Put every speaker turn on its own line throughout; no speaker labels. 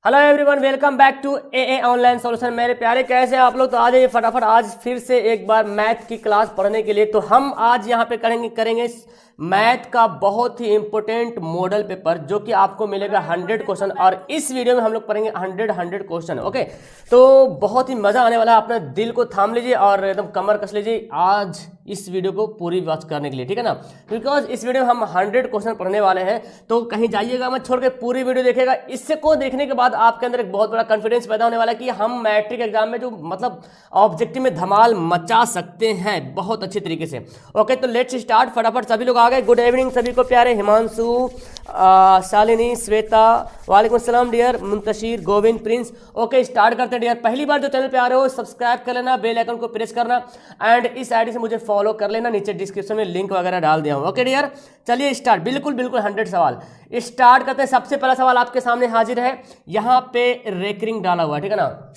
Hello everyone, welcome back to a online solution. मेरे प्यारे कैसे हैं आप लोग। तो आ जाइए फटाफट आज फिर से एक बार मैथ की क्लास पढ़ने के लिए। तो हम आज यहाँ पे करेंगे मैथ का बहुत ही इंपॉर्टेंट मॉडल पेपर जो कि आपको मिलेगा 100 क्वेश्चन, और इस वीडियो में हम लोग पढ़ेंगे 100 क्वेश्चन। ओके, तो बहुत ही मजा आने वाला है। अपना दिल को थाम लीजिए और एकदम कमर कस लीजिए आज इस वीडियो को पूरी वॉच करने के लिए, ठीक है ना। बिकॉज इस वीडियो में हम 100 क्वेश्चन पढ़ने वाले हैं, तो कहीं जाइएगा मत, छोड़ के पूरी वीडियो देखिएगा। इससे को देखने के बाद आपके अंदर एक बहुत बड़ा कॉन्फिडेंस पैदा होने वाला है कि हम मैट्रिक एग्जाम में जो मतलब ऑब्जेक्टिव में धमाल मचा सकते हैं बहुत अच्छे तरीके से। ओके, तो लेट्स स्टार्ट। फटाफट सभी लोग आ गए। गुड इवनिंग सभी को प्यारे। हिमांशु, शालिनी, श्वेता, वालेकुम अस्सलाम dear, Muntashir, Govind, Prince. Okay, start करते हैं डियर। पहली बार जो चैनल पे आ रहे हो सब्सक्राइब कर लेना, बेल आइकन को प्रेस करना एंड इस आईडी से मुझे फॉलो कर लेना। नीचे डिस्क्रिप्शन में लिंक वगैरह डाल दिया हूँ। ओके डियर, चलिए स्टार्ट। बिल्कुल 100 सवाल स्टार्ट करते हैं। सबसे पहला सवाल आपके सामने हाजिर है, यहाँ पे रेकरिंग डाला हुआ है, ठीक है ना।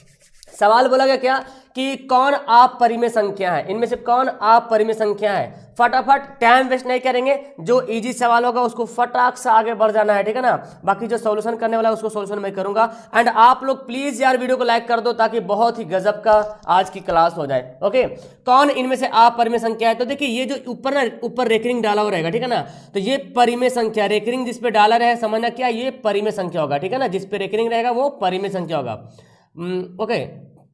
सवाल बोला गया क्या कि कौन अपरिमेय संख्या है, इनमें से कौन अपरिमेय संख्या है। फटाफट टाइम वेस्ट नहीं करेंगे, जो इजी सवाल होगा उसको फटाक से आगे बढ़ जाना है, ठीक है ना। बाकी जो सॉल्यूशन करने वाला है उसको सॉल्यूशन मैं करूंगा। एंड आप लोग प्लीज यार वीडियो को लाइक कर दो ताकि बहुत ही गजब का आज की क्लास हो जाए। ओके, कौन इनमें से अपरिमेय संख्या है। तो देखिए ये जो ऊपर रेकरिंग डाला हुआ रहेगा, ठीक है ना, तो ये परिमेय संख्या, रेकरिंग जिसपे डाला रहे समझना क्या, ये परिमेय संख्या होगा, ठीक है ना। जिसपे रेकरिंग रहेगा वो परिमेय संख्या होगा। ओके,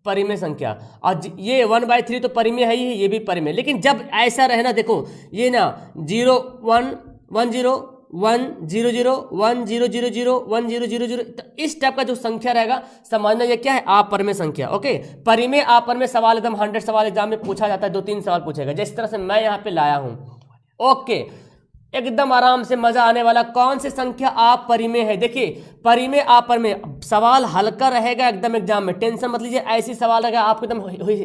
परिमेय संख्या। और ये 1/3 तो परिमेय है ही, ये भी परिमेय। लेकिन जब ऐसा रहे ना, देखो ये ना 0 1 1 0 1 0 0 1 0 0 0 1 0 0 0, तो इस टाइप का जो संख्या रहेगा समझना ये क्या है, अपरिमेय संख्या। ओके, परिमेय अपरिमेय सवाल एकदम 100 सवाल एग्जाम में पूछा जाता है, 2-3 सवाल पूछेगा जिस तरह से मैं यहाँ पे लाया हूँ। ओके, एकदम आराम से मजा आने वाला। कौन सी संख्या अपरिमेय है। देखिए परिमेय अपरिमेय सवाल हल्का रहेगा एकदम एग्जाम में, टेंशन मत लीजिए। ऐसी सवाल रहेगा आपको एकदम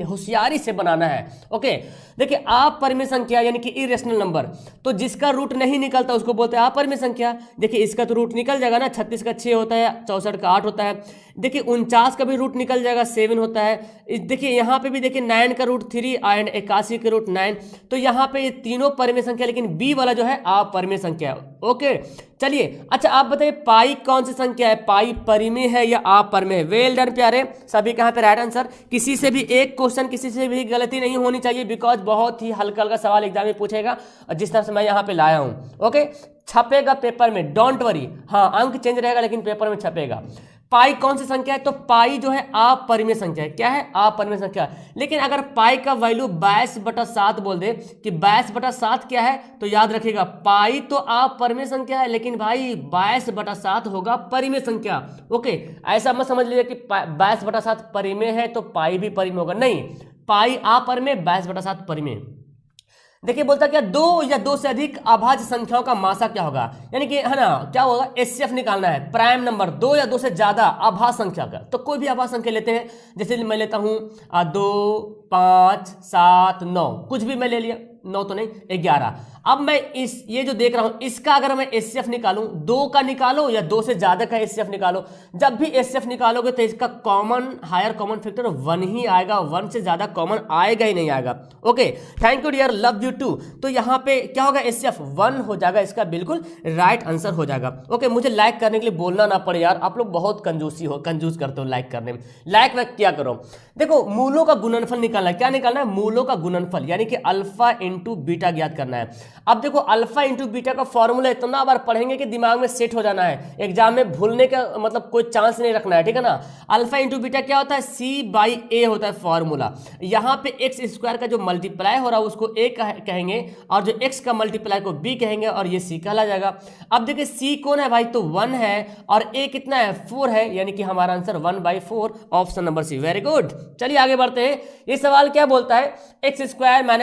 होशियारी से बनाना है। ओके, देखिए अपरिमेय संख्या यानी कि इरेशनल नंबर, तो जिसका रूट नहीं निकलता उसको बोलते हैं अपरिमेय संख्या। देखिए इसका तो रूट निकल जाएगा ना, 36 का 6 होता है, 64 का 8 होता है। देखिए 49 का भी रूट निकल जाएगा, 7 होता है। देखिए यहाँ पे भी देखिए 9 का रूट 3 एंड 81 का रूट 9। तो यहाँ पे ये तीनों परिमेय संख्या, लेकिन बी वाला जो है अपरिमेय संख्या। ओके, चलिए अच्छा आप बताइए पाई कौन सी संख्या है, पाई परिमेय है या अपरिमेय है। वेल डन प्यारे, सभी कहाँ पे राइट आंसर। किसी से भी एक क्वेश्चन, किसी से भी गलती नहीं होनी चाहिए, बिकॉज बहुत ही हल्का हल्का सवाल एग्जाम में पूछेगा और जिस तरह से मैं यहाँ पे लाया हूँ। ओके, छपेगा पेपर में, डोंट वरी। हाँ, अंक चेंज रहेगा लेकिन पेपर में छपेगा। पाई कौन सी संख्या है, तो पाई जो है अपरिमेय संख्या है। क्या है, अपरिमेय संख्या। लेकिन अगर पाई का वैल्यू 22/7 बोल दे कि 22/7 क्या है, तो याद रखिएगा पाई तो अपरिमेय संख्या है, लेकिन भाई 22/7 होगा परिमेय संख्या। ओके, ऐसा मत समझ लीजिए कि 22/7 परिमेय है तो पाई भी परिमेय होगा, नहीं, पाई अपरिमेय, 22/7 परिमेय। देखिए बोलता क्या, दो या दो से अधिक अभाज्य संख्याओं का मासा क्या होगा, यानी कि है ना क्या होगा, एचसीएफ निकालना है, प्राइम नंबर। दो या दो से ज्यादा अभाज्य संख्या का, तो कोई भी अभाज्य संख्या लेते हैं, जैसे मैं लेता हूं 2 5 7 9, कुछ भी मैं ले लिया, 9 तो नहीं 11। अब मैं ये जो देख रहा हूं इसका अगर मैं एचसीएफ निकालूं, 2 का निकालो या 2 से ज्यादा का एचसीएफ निकालो, जब भी एचसीएफ निकालोगे तो इसका कॉमन हायर कॉमन फैक्टर 1 ही आएगा, 1 से ज्यादा कॉमन आएगा ही नहीं आएगा। Okay, thank you dear, love you too. तो यहाँ पे क्या होगा, एचसीएफ 1 हो जाएगा, इसका बिल्कुल राइट आंसर हो जाएगा। ओके, मुझे लाइक करने के लिए बोलना ना पड़े यार, आप लोग बहुत कंजूस करते हो लाइक करने में। लाइक वैक क्या करो, देखो मूलों का गुणनफल निकालना है। क्या निकालना है, मूलों का गुणनफल, यानी कि अल्फा इंटू बीटा ज्ञात करना है। अब देखो अल्फा इंटू बीटा का फॉर्मूला इतना बार पढ़ेंगे कि दिमाग में सेट हो जाना है, एग्जाम में भूलने का मतलब कोई चांस नहीं रखना है, ठीक है ना। अल्फा इंटू बीटा क्या होता है, C/A होता है फॉर्मूला। यहाँ पे एक्स स्क्वायर का जो मल्टीप्लाई हो रहा है उसको A कहेंगे, और जो x का मल्टीप्लाई को B कहेंगे, और ये C कहला जाएगा। अब देखिए C कौन है भाई, तो 1 है, और A कितना है, 4 है, यानी कि हमारा answer 1/4, option number C। Very good, चलिए आगे बढ़ते हैं। ये सवाल क्या बोलता है, x²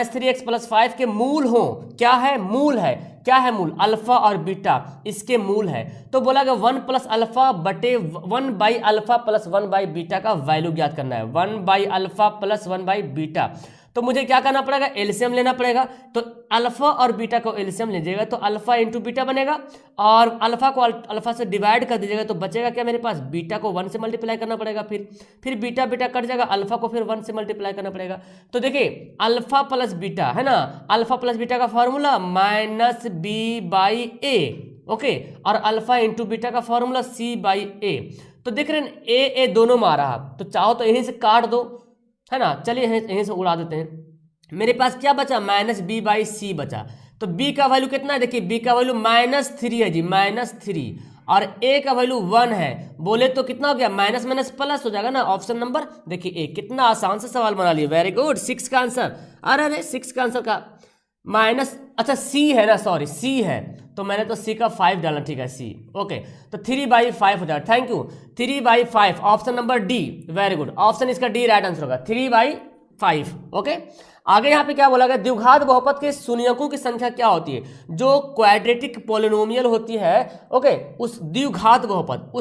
- 3x + 5 के मूल हो। क्या है, मूल है। क्या है मूल, अल्फा और बीटा इसके मूल है। तो बोला गया 1 + अल्फा बटे 1/अल्फा + 1/बीटा का वैल्यू ज्ञात करना है, 1/अल्फा + 1/बीटा। तो मुझे क्या करना पड़ेगा, एलसीएम लेना पड़ेगा। तो अल्फा और बीटा को एलसीएम लीजिएगा तो अल्फा इंटू बीटा बनेगा, और अल्फा को अल्फा से डिवाइड कर दीजिएगा तो बचेगा क्या मेरे पास, बीटा को 1 से मल्टीप्लाई करना पड़ेगा, फिर बीटा बीटा कट जाएगा, अल्फा को फिर 1 से मल्टीप्लाई करना पड़ेगा। तो देखिए अल्फा प्लस बीटा है ना, अल्फा प्लस बीटा का फॉर्मूला -B/A, ओके, और अल्फा इंटू बीटा का फॉर्मूला C/A। तो देख रहे हैं ए दोनों में आ रहा, तो चाहो तो यहीं से काट दो, है ना। चलिए यहीं से उड़ा देते हैं। मेरे पास क्या बचा, -B/C बचा। तो b का वैल्यू कितना है, देखिए b का वैल्यू -3 है जी, -3, और a का वैल्यू 1 है। बोले तो कितना हो गया, माइनस माइनस प्लस हो जाएगा ना, ऑप्शन नंबर देखिए ए। कितना आसान से सवाल बना लिया, वेरी गुड। 6 का आंसर, अरे 6 का आंसर का माइनस, अच्छा सी है ना, सॉरी सी है, तो मैंने तो सी का 5 डाला, ठीक है सी, ओके। तो 3/5 हो जाएगा, thank you. 3/5 option number D, very good, option इसका डी राइट आंसर होगा, 3/5, ओके। आगे यहाँ पे क्या बोला गया, द्विघात बहुपद के शून्यकों की संख्या क्या होती है, जो क्वाड्रेटिक पोलिनोमियल होती है, ओके, उस द्विघात बहुपद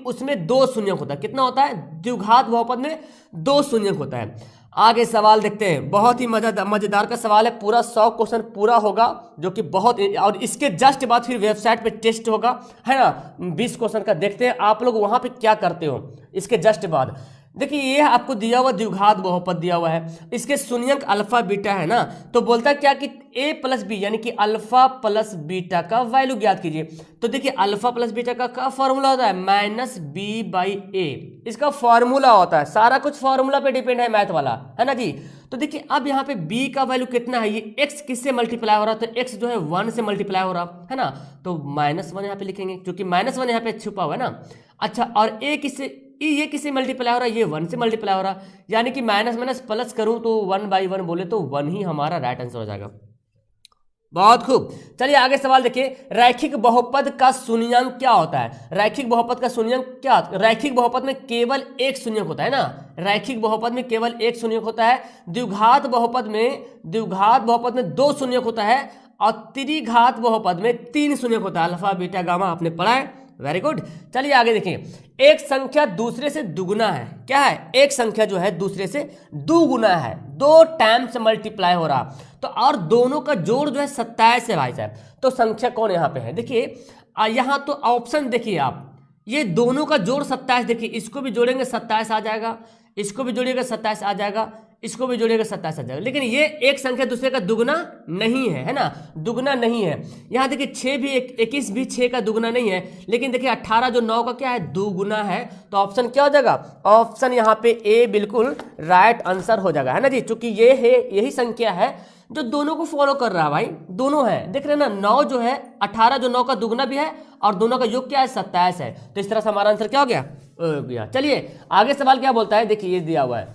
उसमें 2 शून्यक होता है। कितना होता है, द्विघात बहुपद में 2 शून्यक होता है। आगे सवाल देखते हैं, बहुत ही मजेदार का सवाल है, पूरा 100 क्वेश्चन पूरा होगा, जो कि बहुत, और इसके जस्ट बाद फिर वेबसाइट पे टेस्ट होगा, है ना, 20 क्वेश्चन का। देखते हैं आप लोग वहां पे क्या करते हो इसके जस्ट बाद। देखिए ये आपको दिया हुआ द्विघात बहुपद दिया हुआ है, इसके शून्यक अल्फा बीटा है ना, तो बोलता है क्या कि a प्लस बी यानी कि अल्फा प्लस बीटा का वैल्यू ज्ञात कीजिए। तो देखिए अल्फा प्लस बीटा का फॉर्मूला होता है -B/A, इसका फॉर्मूला होता है, सारा कुछ फॉर्मूला पे डिपेंड है मैथ वाला, है ना जी। तो देखिए अब यहाँ पे b का वैल्यू कितना है, ये x किससे मल्टीप्लाई हो रहा है, तो x जो है 1 से मल्टीप्लाई हो रहा है ना, तो -1 यहाँ पे लिखेंगे, क्योंकि -1 यहाँ पे छुपा हुआ है ना। अच्छा, और a किससे, ये किससे मल्टीप्लाई हो रहा है, ये 1 से मल्टीप्लाई हो रहा है, यानी कि माइनस माइनस प्लस करूं तो 1/1 बोले तो 1 ही हमारा राइट आंसर हो जाएगा। बहुत खूब, चलिए आगे सवाल देखिए, रैखिक बहुपद का शून्यंक क्या होता है। रैखिक बहुपद का शून्यंक क्या, रैखिक बहुपद में केवल एक शून्यक होता है ना, रैखिक बहुपद में केवल एक शून्यक होता है। द्विघात बहुपद में 2 शून्यक होता है, और त्रिघात बहुपद में 3 शून्यक होता है। अल्फा बीटा गामा आपने पढ़ा है, वेरी गुड। चलिए आगे देखिए, एक संख्या दूसरे से दुगुना है, क्या है, एक संख्या जो है दूसरे से दुगुना है, 2 टाइम्स मल्टीप्लाई हो रहा, तो और दोनों का जोड़ जो है 27 है भाई साहब। तो संख्या कौन यहाँ पे है, देखिए यहाँ तो ऑप्शन देखिए आप, ये दोनों का जोड़ 27, देखिए इसको भी जोड़ेंगे 27 आ जाएगा, इसको भी जोड़िएगा 27 आ जाएगा, इसको भी जोड़िएगा 27 आ जाएगा, लेकिन ये एक संख्या दूसरे का दुगुना नहीं है ना, दुगुना नहीं है। यहाँ देखिए 6 भी 21 भी 6 का दुगुना नहीं है, लेकिन देखिए 18 जो 9 का क्या है, दुगुना है। तो ऑप्शन क्या हो जाएगा, ऑप्शन यहाँ पे ए बिल्कुल राइट आंसर हो जाएगा, है ना जी, चूंकि ये है, यही संख्या है जो दोनों को फॉलो कर रहा है भाई, दोनों है, देख रहे हैं ना, 9 जो है 18 जो 9 का दुगुना भी है, और दोनों का योग क्या है 27 है। तो इस तरह से हमारा आंसर क्या हो गया। चलिए आगे सवाल क्या बोलता है, देखिए ये दिया हुआ है,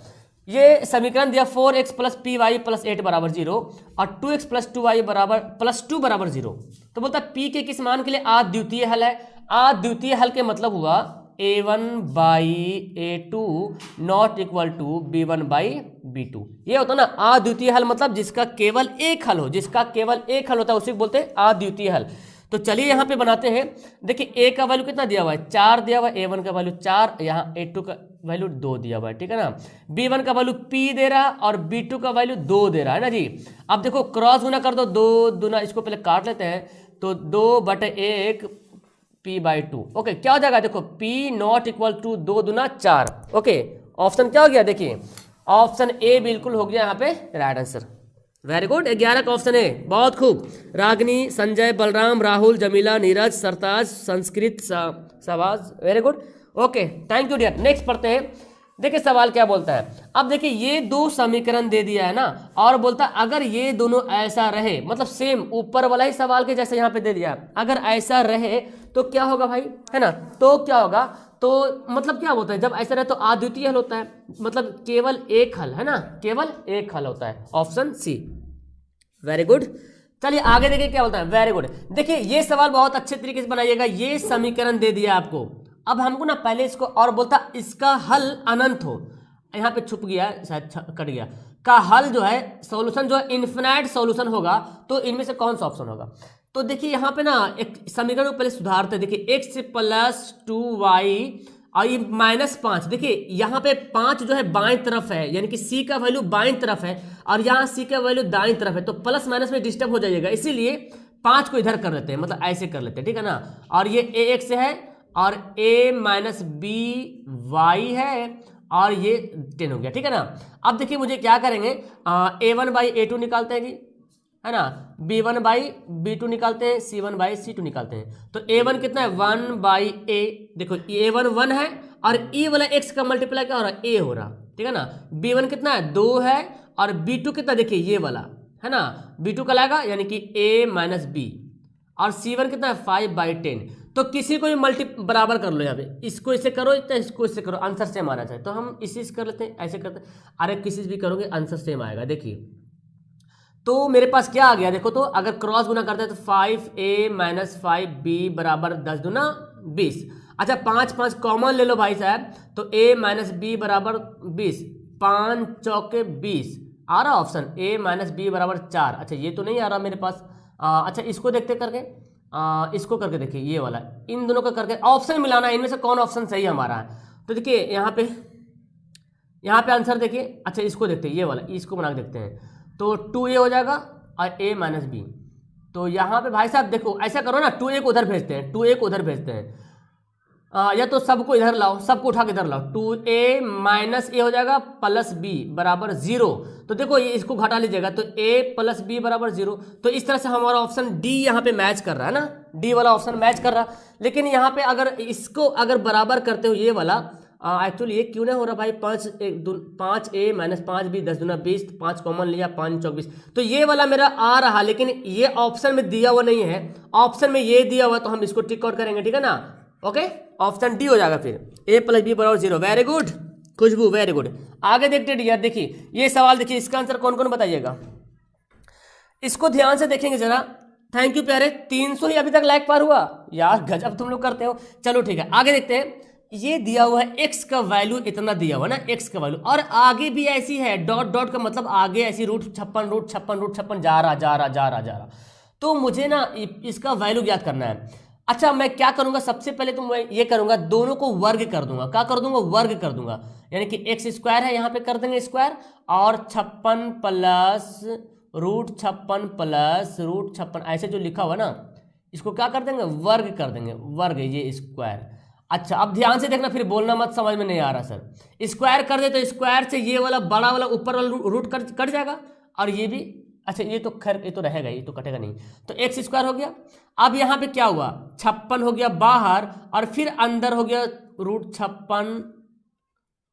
ये समीकरण दिया 4x + py + 8 = 0 और 2x + 2y + 2 = 0। तो बोलता है p के किस मान के लिए अद्वितीय हल है। अद्वितीय हल के मतलब हुआ a1/a2 not equal to b1/b2। ये होता है ना अद्वितीय हल, मतलब जिसका केवल एक हल हो, जिसका केवल एक हल होता है उसे बोलते हैं अद्वितीय हल। तो चलिए यहाँ पे बनाते हैं, देखिए a का वैल्यू कितना दिया हुआ है, 4 दिया हुआ है, a1 का वैल्यू 4, यहाँ a2 का वैल्यू 2 दिया हुआ है, ठीक है ना। b1 का वैल्यू p दे रहा और b2 का वैल्यू 2 दे रहा है ना जी। अब देखो क्रॉस गुना कर दो, 2 दूना, इसको पहले काट लेते हैं, तो 2/1 p/2, ओके। क्या हो जाएगा, देखो p नॉट इक्वल टू 2 दूना 4, ओके। ऑप्शन क्या हो गया, देखिए ऑप्शन ए बिल्कुल हो गया यहाँ पे राइट आंसर, वेरी गुड। 11 का ऑप्शन है, बहुत खूब। रागनी, संजय, बलराम, राहुल, जमीला, नीरज, सरताज, संस्कृत, सवाज, very good, okay, thank you dear. Next पढ़ते हैं, देखिए सवाल क्या बोलता है। अब देखिए ये 2 समीकरण दे दिया है ना, और बोलता है अगर ये दोनों ऐसा रहे, मतलब सेम ऊपर वाला ही सवाल के जैसे यहाँ पे दे दिया, अगर ऐसा रहे तो क्या होगा भाई, है ना, तो क्या होगा, तो मतलब क्या होता है, जब ऐसा रहे तो अद्वितीय हल होता है, मतलब केवल एक हल, है ना, केवल एक हल होता है, ऑप्शन सी, वेरी गुड। चलिए आगे देखिए क्या बोलता है, वेरी गुड। देखिए ये सवाल बहुत अच्छे तरीके से बनाइएगा, ये समीकरण दे दिया आपको, अब हमको ना पहले इसको, और बोलता इसका हल अनंत हो, यहाँ पे छुप गया शायद, कट गया, का हल जो है, सॉल्यूशन जो है इन्फिनाइट सॉल्यूशन होगा, तो इनमें से कौन सा ऑप्शन होगा। तो देखिए यहाँ पे ना एक समीकरण को पहले सुधारते हैं, देखिए x + 2y और ये -5, देखिए यहाँ पे 5 जो है बाएं तरफ है, यानी कि c का वैल्यू बाएं तरफ है, और यहाँ c का वैल्यू दाएं तरफ है, तो प्लस माइनस में डिस्टर्ब हो जाइएगा, इसीलिए 5 को इधर कर लेते हैं, मतलब ऐसे कर लेते हैं, ठीक है ना। और ये ax है, और a - by है, और ये 10 हो गया, ठीक है ना। अब देखिए मुझे क्या करेंगे, a1/a2 निकालते हैं जी, है ना, B1/B2 निकालते हैं, C1/C2 निकालते हैं। तो A1 कितना है 1/A, देखो A1 1 है और E वाला x का मल्टीप्लाई क्या हो रहा है A हो रहा, ठीक है ना। B1 कितना है 2 है और B2 कितना, देखिए ये वाला है ना, B2 का लाएगा यानी कि A-B और C1 कितना है 5/10। तो किसी को भी मल्टी बराबर कर लो, यहाँ पे इसको इससे करो तो इसको इससे करो, आंसर सेम आना चाहिए। तो हम इसी से कर लेते हैं, ऐसे करते हैं, अरे किसी से भी करोगे आंसर सेम आएगा। देखिए तो मेरे पास क्या आ गया, देखो तो अगर क्रॉस गुना करते हैं तो 5A - 5B बराबर 10 दूना 20। अच्छा 5 5 कॉमन ले लो भाई साहब, तो A - B बराबर 20, 5 चौके 20 आ रहा ऑप्शन, A - B बराबर 4। अच्छा ये तो नहीं आ रहा मेरे पास। अच्छा इसको देखते करके, इसको करके देखिए, ये वाला इन दोनों का करके ऑप्शन मिलाना है, इनमें से कौन ऑप्शन सही हमारा है। तो देखिए यहाँ पे आंसर देखिए। अच्छा इसको देखते हैं, ये वाला इसको बना के देखते हैं, तो 2A हो जाएगा और A - B। तो यहाँ पे भाई साहब देखो ऐसा करो ना, 2A को उधर भेजते हैं, 2A को उधर भेजते हैं, या तो सबको इधर लाओ, सबको उठा के इधर लाओ, 2A - A हो जाएगा प्लस B बराबर 0। तो देखो ये इसको घटा लीजिएगा तो A + B बराबर 0। तो इस तरह से हमारा ऑप्शन डी यहाँ पे मैच कर रहा है ना, डी वाला ऑप्शन मैच कर रहा। लेकिन यहाँ पे अगर इसको अगर बराबर करते हो ये वाला, एक्चुअली ये क्यों नहीं हो रहा भाई, 5A - 5B 10 दूना 20, 5 कॉमन लिया 5 चौक 20, तो ये वाला मेरा आ रहा, लेकिन ये ऑप्शन में दिया हुआ नहीं है, ऑप्शन में ये दिया हुआ, तो हम इसको टिक आउट करेंगे, ठीक है ना। ओके ऑप्शन डी हो जाएगा फिर, A + B बराबर 0। वेरी गुड खुशबू, वेरी गुड। आगे देखते डियर, देखिए ये सवाल देखिए, इसका आंसर कौन कौन बताइएगा, इसको ध्यान से देखेंगे जरा। थैंक यू प्यारे, 300 ही अभी तक लाइक पार हुआ यार, गजब तुम लोग करते हो। चलो ठीक है आगे देखते हैं। ये दिया हुआ है x का वैल्यू इतना दिया हुआ ना, x का वैल्यू, और आगे भी ऐसी है, डॉट डॉट का मतलब आगे ऐसी √56 जा रहा। तो मुझे ना इसका वैल्यू ज्ञात करना है। अच्छा मैं क्या करूंगा, सबसे पहले तो मैं ये करूंगा, दोनों को वर्ग कर दूंगा। क्या कर दूंगा, वर्ग कर दूंगा, यानी कि x² है यहाँ पे कर देंगे स्क्वायर, और 56 प्लस √56 प्लस √56 ऐसे जो लिखा हुआ ना, इसको क्या कर देंगे, वर्ग कर देंगे, वर्ग ये स्क्वायर। अच्छा अब ध्यान से देखना, फिर बोलना मत समझ में नहीं आ रहा सर। स्क्वायर कर दे तो स्क्वायर से ये वाला बड़ा वाला ऊपर वाला रूट कट जाएगा, और ये भी, अच्छा ये तो खैर ये तो रहेगा, ये तो कटेगा नहीं, तो x² हो गया। अब यहाँ पे क्या हुआ, 56 हो गया बाहर, और फिर अंदर हो गया √56,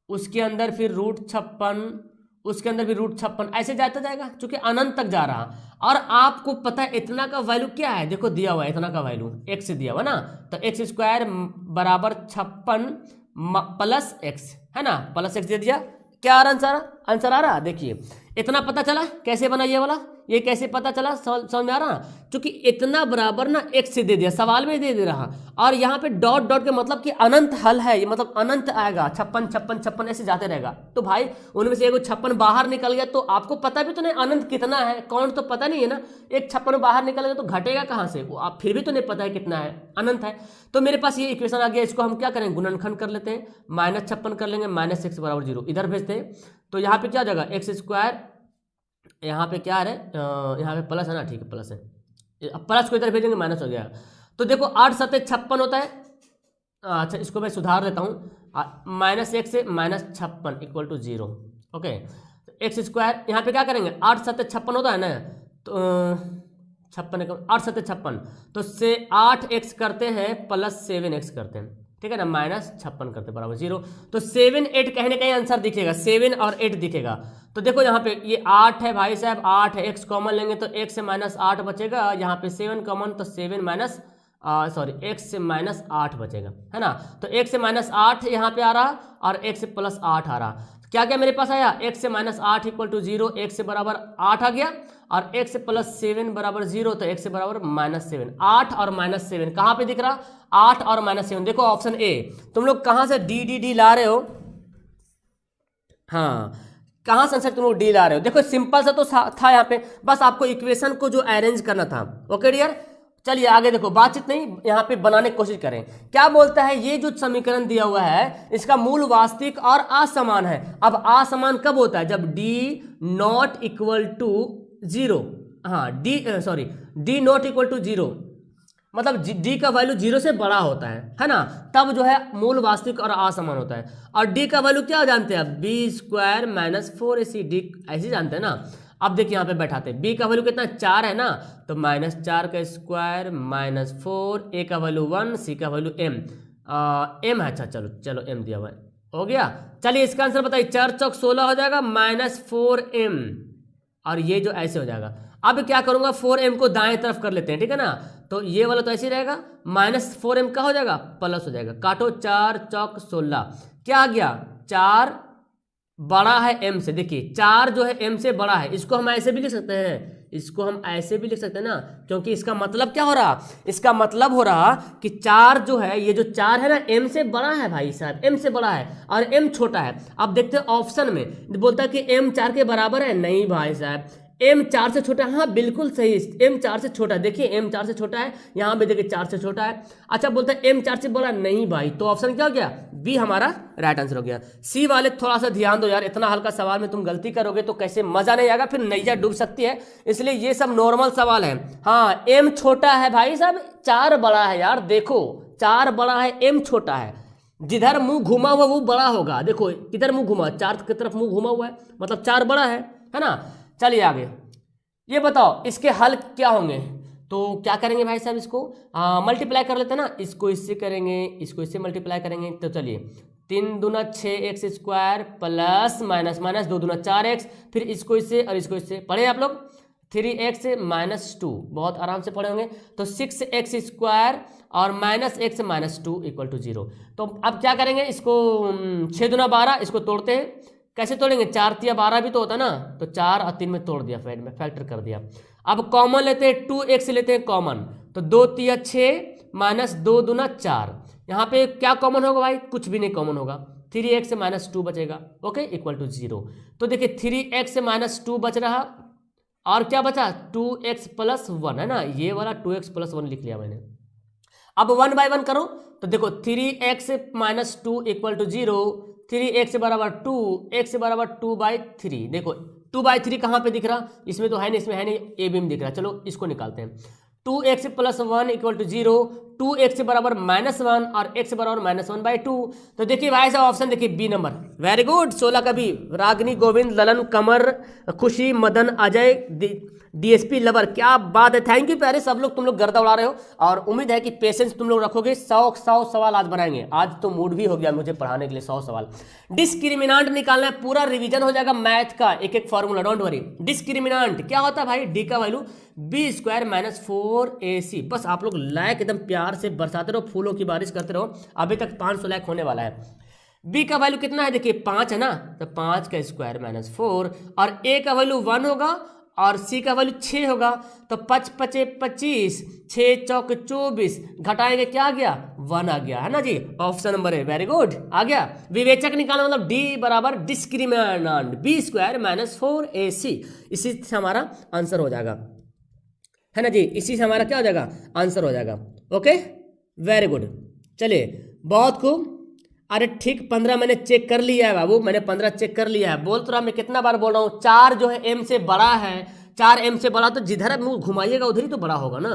उसके अंदर फिर √56, उसके अंदर भी √56, ऐसे जाता जाएगा क्योंकि अनंत तक जा रहा। और आपको पता है इतना का वैल्यू क्या है, देखो दिया हुआ है इतना का वैल्यू x दिया हुआ ना, तो x² बराबर 56 प्लस x, है ना, प्लस x दे दिया। क्या आ रहा आंसर आ रहा, देखिए इतना पता चला कैसे बना ये वाला, ये कैसे पता चला, समझ में आ रहा, क्योंकि इतना बराबर ना x से दे दिया, सवाल में दे रहा, और यहाँ पे डॉट डॉट के मतलब कि अनंत हल है, ये मतलब अनंत आएगा, 56 ऐसे जाते रहेगा। तो भाई उनमें से एगो 56 बाहर निकल गया, तो आपको पता भी तो नहीं अनंत कितना है, कौन तो पता नहीं है ना, एक 56 बाहर निकल गया तो घटेगा कहाँ से, वो आप फिर भी तो नहीं पता है कितना है, अनंत है। तो मेरे पास ये इक्वेशन आ गया, इसको हम क्या करेंगे, गुणनखंड कर लेते हैं, -56 कर लेंगे, -x बराबर 0 इधर भेजते हैं। तो यहाँ पे क्या हो जाएगा, x², यहाँ पे क्या है, यहाँ पे प्लस है ना, ठीक है प्लस है, प्लस को इधर भेजेंगे माइनस हो गया। तो देखो 8 × 7 = 56 होता है। अच्छा इसको मैं सुधार लेता हूँ, -x से -56 = 0। ओके x², यहाँ पे क्या करेंगे, 8 × 7 = 56 होता है ना, तो 56 8 × 7 = 56, तो से 8x करते हैं प्लस 7x करते हैं, ठीक है ना, -56 करते बराबर 0। तो 7 8 कहने का ही आंसर दिखेगा, 7 और 8 दिखेगा। तो देखो यहाँ पे ये 8 है भाई साहब, 8 है, x कॉमन लेंगे तो x से -8 बचेगा, यहाँ पे 7 कॉमन तो 7 माइनस x से -8 बचेगा, है ना। तो x से -8 यहाँ पे आ रहा, और x से +8 आ रहा। क्या क्या मेरे पास आया, x से -8 = 0, x से बराबर 8 आ गया, और x से +7 बराबर 0, तो x से बराबर -7। 8 और -7 कहाँ पे दिख रहा, 8 और -7, देखो ऑप्शन ए। तुम लोग कहाँ से डी ला रहे हो, हाँ कहाँ से तुम लोग डी ला रहे हो, देखो सिंपल सा तो था यहाँ पे, बस आपको इक्वेशन को जो अरेंज करना था। ओके डियर, चलिए आगे देखो, बातचीत नहीं, यहाँ पे बनाने की कोशिश करें। क्या बोलता है, ये जो समीकरण दिया हुआ है इसका मूल वास्तविक और असमान है। अब असमान कब होता है, जब D ≠ 0, हाँ D ≠ 0, मतलब D का वैल्यू 0 से बड़ा होता है ना, तब जो है मूल वास्तविक और असमान होता है। और D का वैल्यू क्या जानते हैं आप, B² - 4AC, D ऐसे जानते हैं ना। अब देखिए यहाँ पे बैठाते हैं, बी का वैल्यू कितना 4 है ना, तो -4 का स्क्वायर -4, ए का वैल्यू 1, सी का वैल्यू m है। अच्छा चलो m दिया हुआ है, हो गया। चलिए इसका आंसर बताइए, 4 चौक 16 हो जाएगा -4m, और ये जो ऐसे हो जाएगा। अब क्या करूंगा, 4m को दाएं तरफ कर लेते हैं, ठीक है ना, तो ये वाला तो ऐसे ही रहेगा, -4m का हो जाएगा प्लस हो जाएगा, काटो 4 चौक 16, क्या आ गया 4 बड़ा है m से। देखिए 4 जो है m से बड़ा है, इसको हम ऐसे भी लिख सकते हैं, इसको हम ऐसे भी लिख सकते हैं ना, क्योंकि इसका मतलब क्या हो रहा, इसका मतलब हो रहा कि 4 जो है, ये जो 4 है ना m से बड़ा है भाई साहब, m से बड़ा है और m छोटा है। अब देखते हैं ऑप्शन में बोलता है कि m 4 के बराबर है, नहीं भाई साहब, m 4 से छोटा है, हाँ बिल्कुल सही, m 4 से छोटा है, देखिए m 4 से छोटा है, यहाँ पे देखिए 4 से छोटा है। अच्छा बोलता है m 4 से बड़ा, नहीं भाई, तो ऑप्शन क्या हो गया, बी हमारा राइट आंसर हो गया। सी वाले थोड़ा सा ध्यान दो यार, इतना हल्का सवाल में तुम गलती करोगे तो कैसे मजा नहीं आएगा, फिर नैया डूब सकती है, इसलिए ये सब नॉर्मल सवाल है। हाँ m छोटा है भाई साहब, 4 बड़ा है यार, देखो 4 बड़ा है, m छोटा है, जिधर मुंह घुमा हुआ वो बड़ा होगा, देखो किधर मुंह घुमा, 4 की तरफ मुंह घुमा हुआ है, मतलब 4 बड़ा है ना। चलिए आगे, ये बताओ इसके हल क्या होंगे, तो क्या करेंगे भाई साहब, इसको मल्टीप्लाई कर लेते हैं ना, इसको इससे करेंगे, इसको इससे मल्टीप्लाई करेंगे, तो चलिए 3 दूना 6x square plus minus minus 2 दूना 4x, फिर इसको इससे और इसको इससे, पढ़े आप लोग 3x -2, बहुत आराम से पढ़े होंगे, तो 6x स्क्वायर और -x -2 = 0। तो अब क्या करेंगे, इसको 6 दूना 12, इसको तोड़ते हैं, कैसे तोड़ेंगे, 4 तिया 12 भी तो होता ना, तो 4 और 3 में तोड़ दिया, फैक्टर कर दिया। अब कॉमन लेते हैं, 2x लेते हैं कॉमन, तो 2 तिया 6 -2 दूना 4, यहाँ पे क्या कॉमन होगा भाई, कुछ भी नहीं कॉमन होगा, 3x से -2 बचेगा, ओके = 0। तो देखिए 3x से -2 बच रहा, और क्या बचा 2x + 1 है ना, ये वाला 2x + 1 लिख लिया मैंने। अब 1 बाय 1 करो, तो देखो 3x -2 = 0, 3x बराबर 2, x बराबर 2/3, देखो 2/3 कहाँ पे दिख रहा, इसमें तो है नहीं, इसमें है नहीं, ए बी में दिख रहा, चलो इसको निकालते हैं। 2x + 1 = 0, 2x बराबर -1 और x बराबर -1/2, तो देखिए भाई साहब ऑप्शन देखिए बी नंबर, वेरी गुड। 16 का बी, रागनी गोविंद ललन कमर खुशी मदन अजय डीएसपी लवर, क्या बात है, थैंक यू प्यारे सब लोग, तुम लोग गर्दा उड़ा रहे हो, और उम्मीद है कि पेशेंस तुम लोग रखोगे, 100 सवाल आज बनाएंगे, आज तो मूड भी हो गया मुझे पढ़ाने के लिए 100 सवाल। डिस्क्रिमिनांट निकालना है, पूरा रिवीजन हो जाएगा मैथ का, एक एक फॉर्मूला, डोंट वरी। डिस्क्रिमिनांट क्या होता है भाई, डी का वैल्यू b² - 4ac, बस आप लोग लाइक एकदम प्यार से बरसाते रहो, फूलों की बारिश करते रहो, अभी तक 500 लाइक होने वाला है। b का वैल्यू कितना है, देखिए 5 है ना, तो 5 का स्क्वायर -4, और a का वैल्यू 1 होगा और c का वैल्यू 6 होगा, तो 5 × 5 = 25, 6 चौक 24, घटाएंगे क्या आ गया 1 आ गया, है ना जी, ऑप्शन नंबर है, वेरी गुड आ गया। विवेचक निकालना मतलब d बराबर डिस्क्रिमिनेंट b² - 4ac, इसी से हमारा आंसर हो जाएगा, है ना जी, इसी से हमारा क्या हो जाएगा आंसर हो जाएगा, ओके वेरी गुड। चलिए बहुत खूब, अरे ठीक 15 मैंने चेक कर लिया है बाबू, मैंने 15 चेक कर लिया है, बोल तो रहा, मैं कितना बार बोल रहा हूँ, 4 जो है m से बड़ा है, 4 m से बड़ा, तो जिधर मुंह घुमाइएगा उधर ही तो बड़ा होगा ना।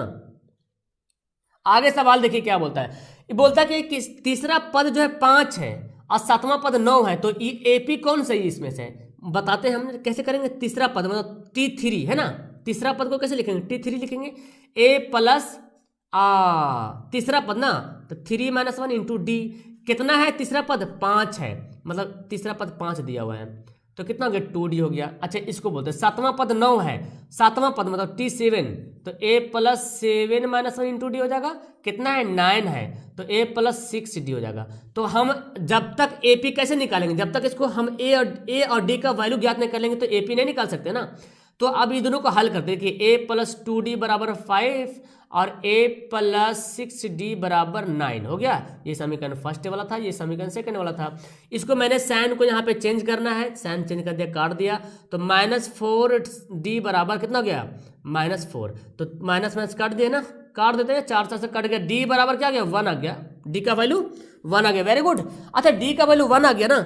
आगे सवाल देखिए क्या बोलता है, बोलता है कि तीसरा पद जो है 5 है और 7वां पद 9 है, तो एपी कौन सही इसमें से बताते हैं, हम कैसे करेंगे, तीसरा पद मतलब T3 है ना, तीसरा पद को कैसे लिखेंगे, T3 लिखेंगे, a प्लस तीसरा पद ना, तो 3 - 1 × d, कितना है तीसरा पद 5 है, मतलब तीसरा पद 5 दिया हुआ है, तो कितना हो गया 2d हो गया। अच्छा इसको बोलते हैं 7वां पद 9 है, 7वां पद मतलब T7, तो a + 7 - 1 × d हो जाएगा, कितना है 9 है, तो a + 6d हो जाएगा। तो हम जब तक AP कैसे निकालेंगे, जब तक इसको हम a और d का वैल्यू ज्ञात नहीं कर लेंगे तो AP नहीं निकाल सकते ना। तो अब ये दोनों को हल करते हैं कि a + 2d = 5 और a + 6d = 9 हो गया, ये समीकरण फर्स्ट वाला था, ये समीकरण सेकंड वाला था। इसको मैंने साइन को यहाँ पे चेंज करना है, साइन चेंज कर दिया, काट दिया, तो -4d बराबर कितना हो गया -4, तो माइनस माइनस काट दिया ना, काट देते हैं, 4 से कट गया, d बराबर क्या आ गया 1 आ गया, d का वैल्यू 1 आ गया, वेरी गुड। अच्छा d का वैल्यू 1 आ गया ना,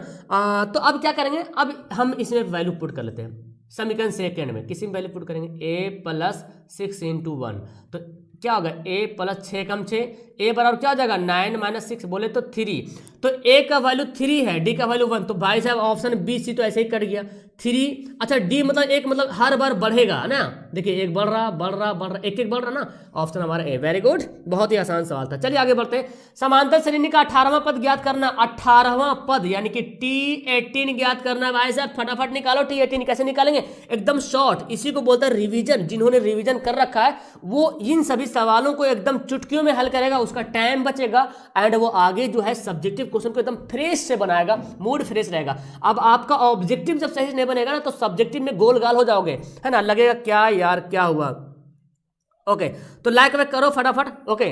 तो अब क्या करेंगे, अब हम इसमें वैल्यू पुट कर लेते हैं, समीकरण सेकंड में किसी में वैल्यू पुट करेंगे, a + 6 × 1, तो क्या होगा a + 6 × 6 ए बराबर क्या हो जाएगा 9 माइनस 6 बोले तो 3। तो ए का वैल्यू 3 है, डी का वैल्यू 1, तो भाई साहब ऑप्शन बी सी तो ऐसे ही कट गया 3। अच्छा डी मतलब एक मतलब हर बार बढ़ेगा ना, देखिए एक बढ़ रहा एक एक बढ़ रहा ना, ऑप्शन हमारा ए। वेरी गुड, बहुत ही आसान सवाल था। चलिए आगे बढ़ते हैं। समांतर श्रेणी का 18वां पद ज्ञात करना। 18वां पद यानी कि T18 ज्ञात करना। भाई साहब फटाफट निकालो T18 कैसे निकालेंगे, एकदम शॉर्ट, इसी को बोलते हैं रिवीजन। जिन्होंने रिवीजन कर रखा है वो इन सभी सवालों को एकदम चुटकियों में हल करेगा, उसका टाइम बचेगा एंड वो आगे जो है सब्जेक्टिव क्वेश्चन को एकदम फ्रेश से बनाएगा, मूड फ्रेश रहेगा। अब आपका ऑब्जेक्टिव जब सही से नहीं बनेगा ना तो सब्जेक्टिव में गोल गाल हो जाओगे, है ना, लगेगा क्या यार क्या हुआ। ओके तो लाइक वाइक करो फटाफट। ओके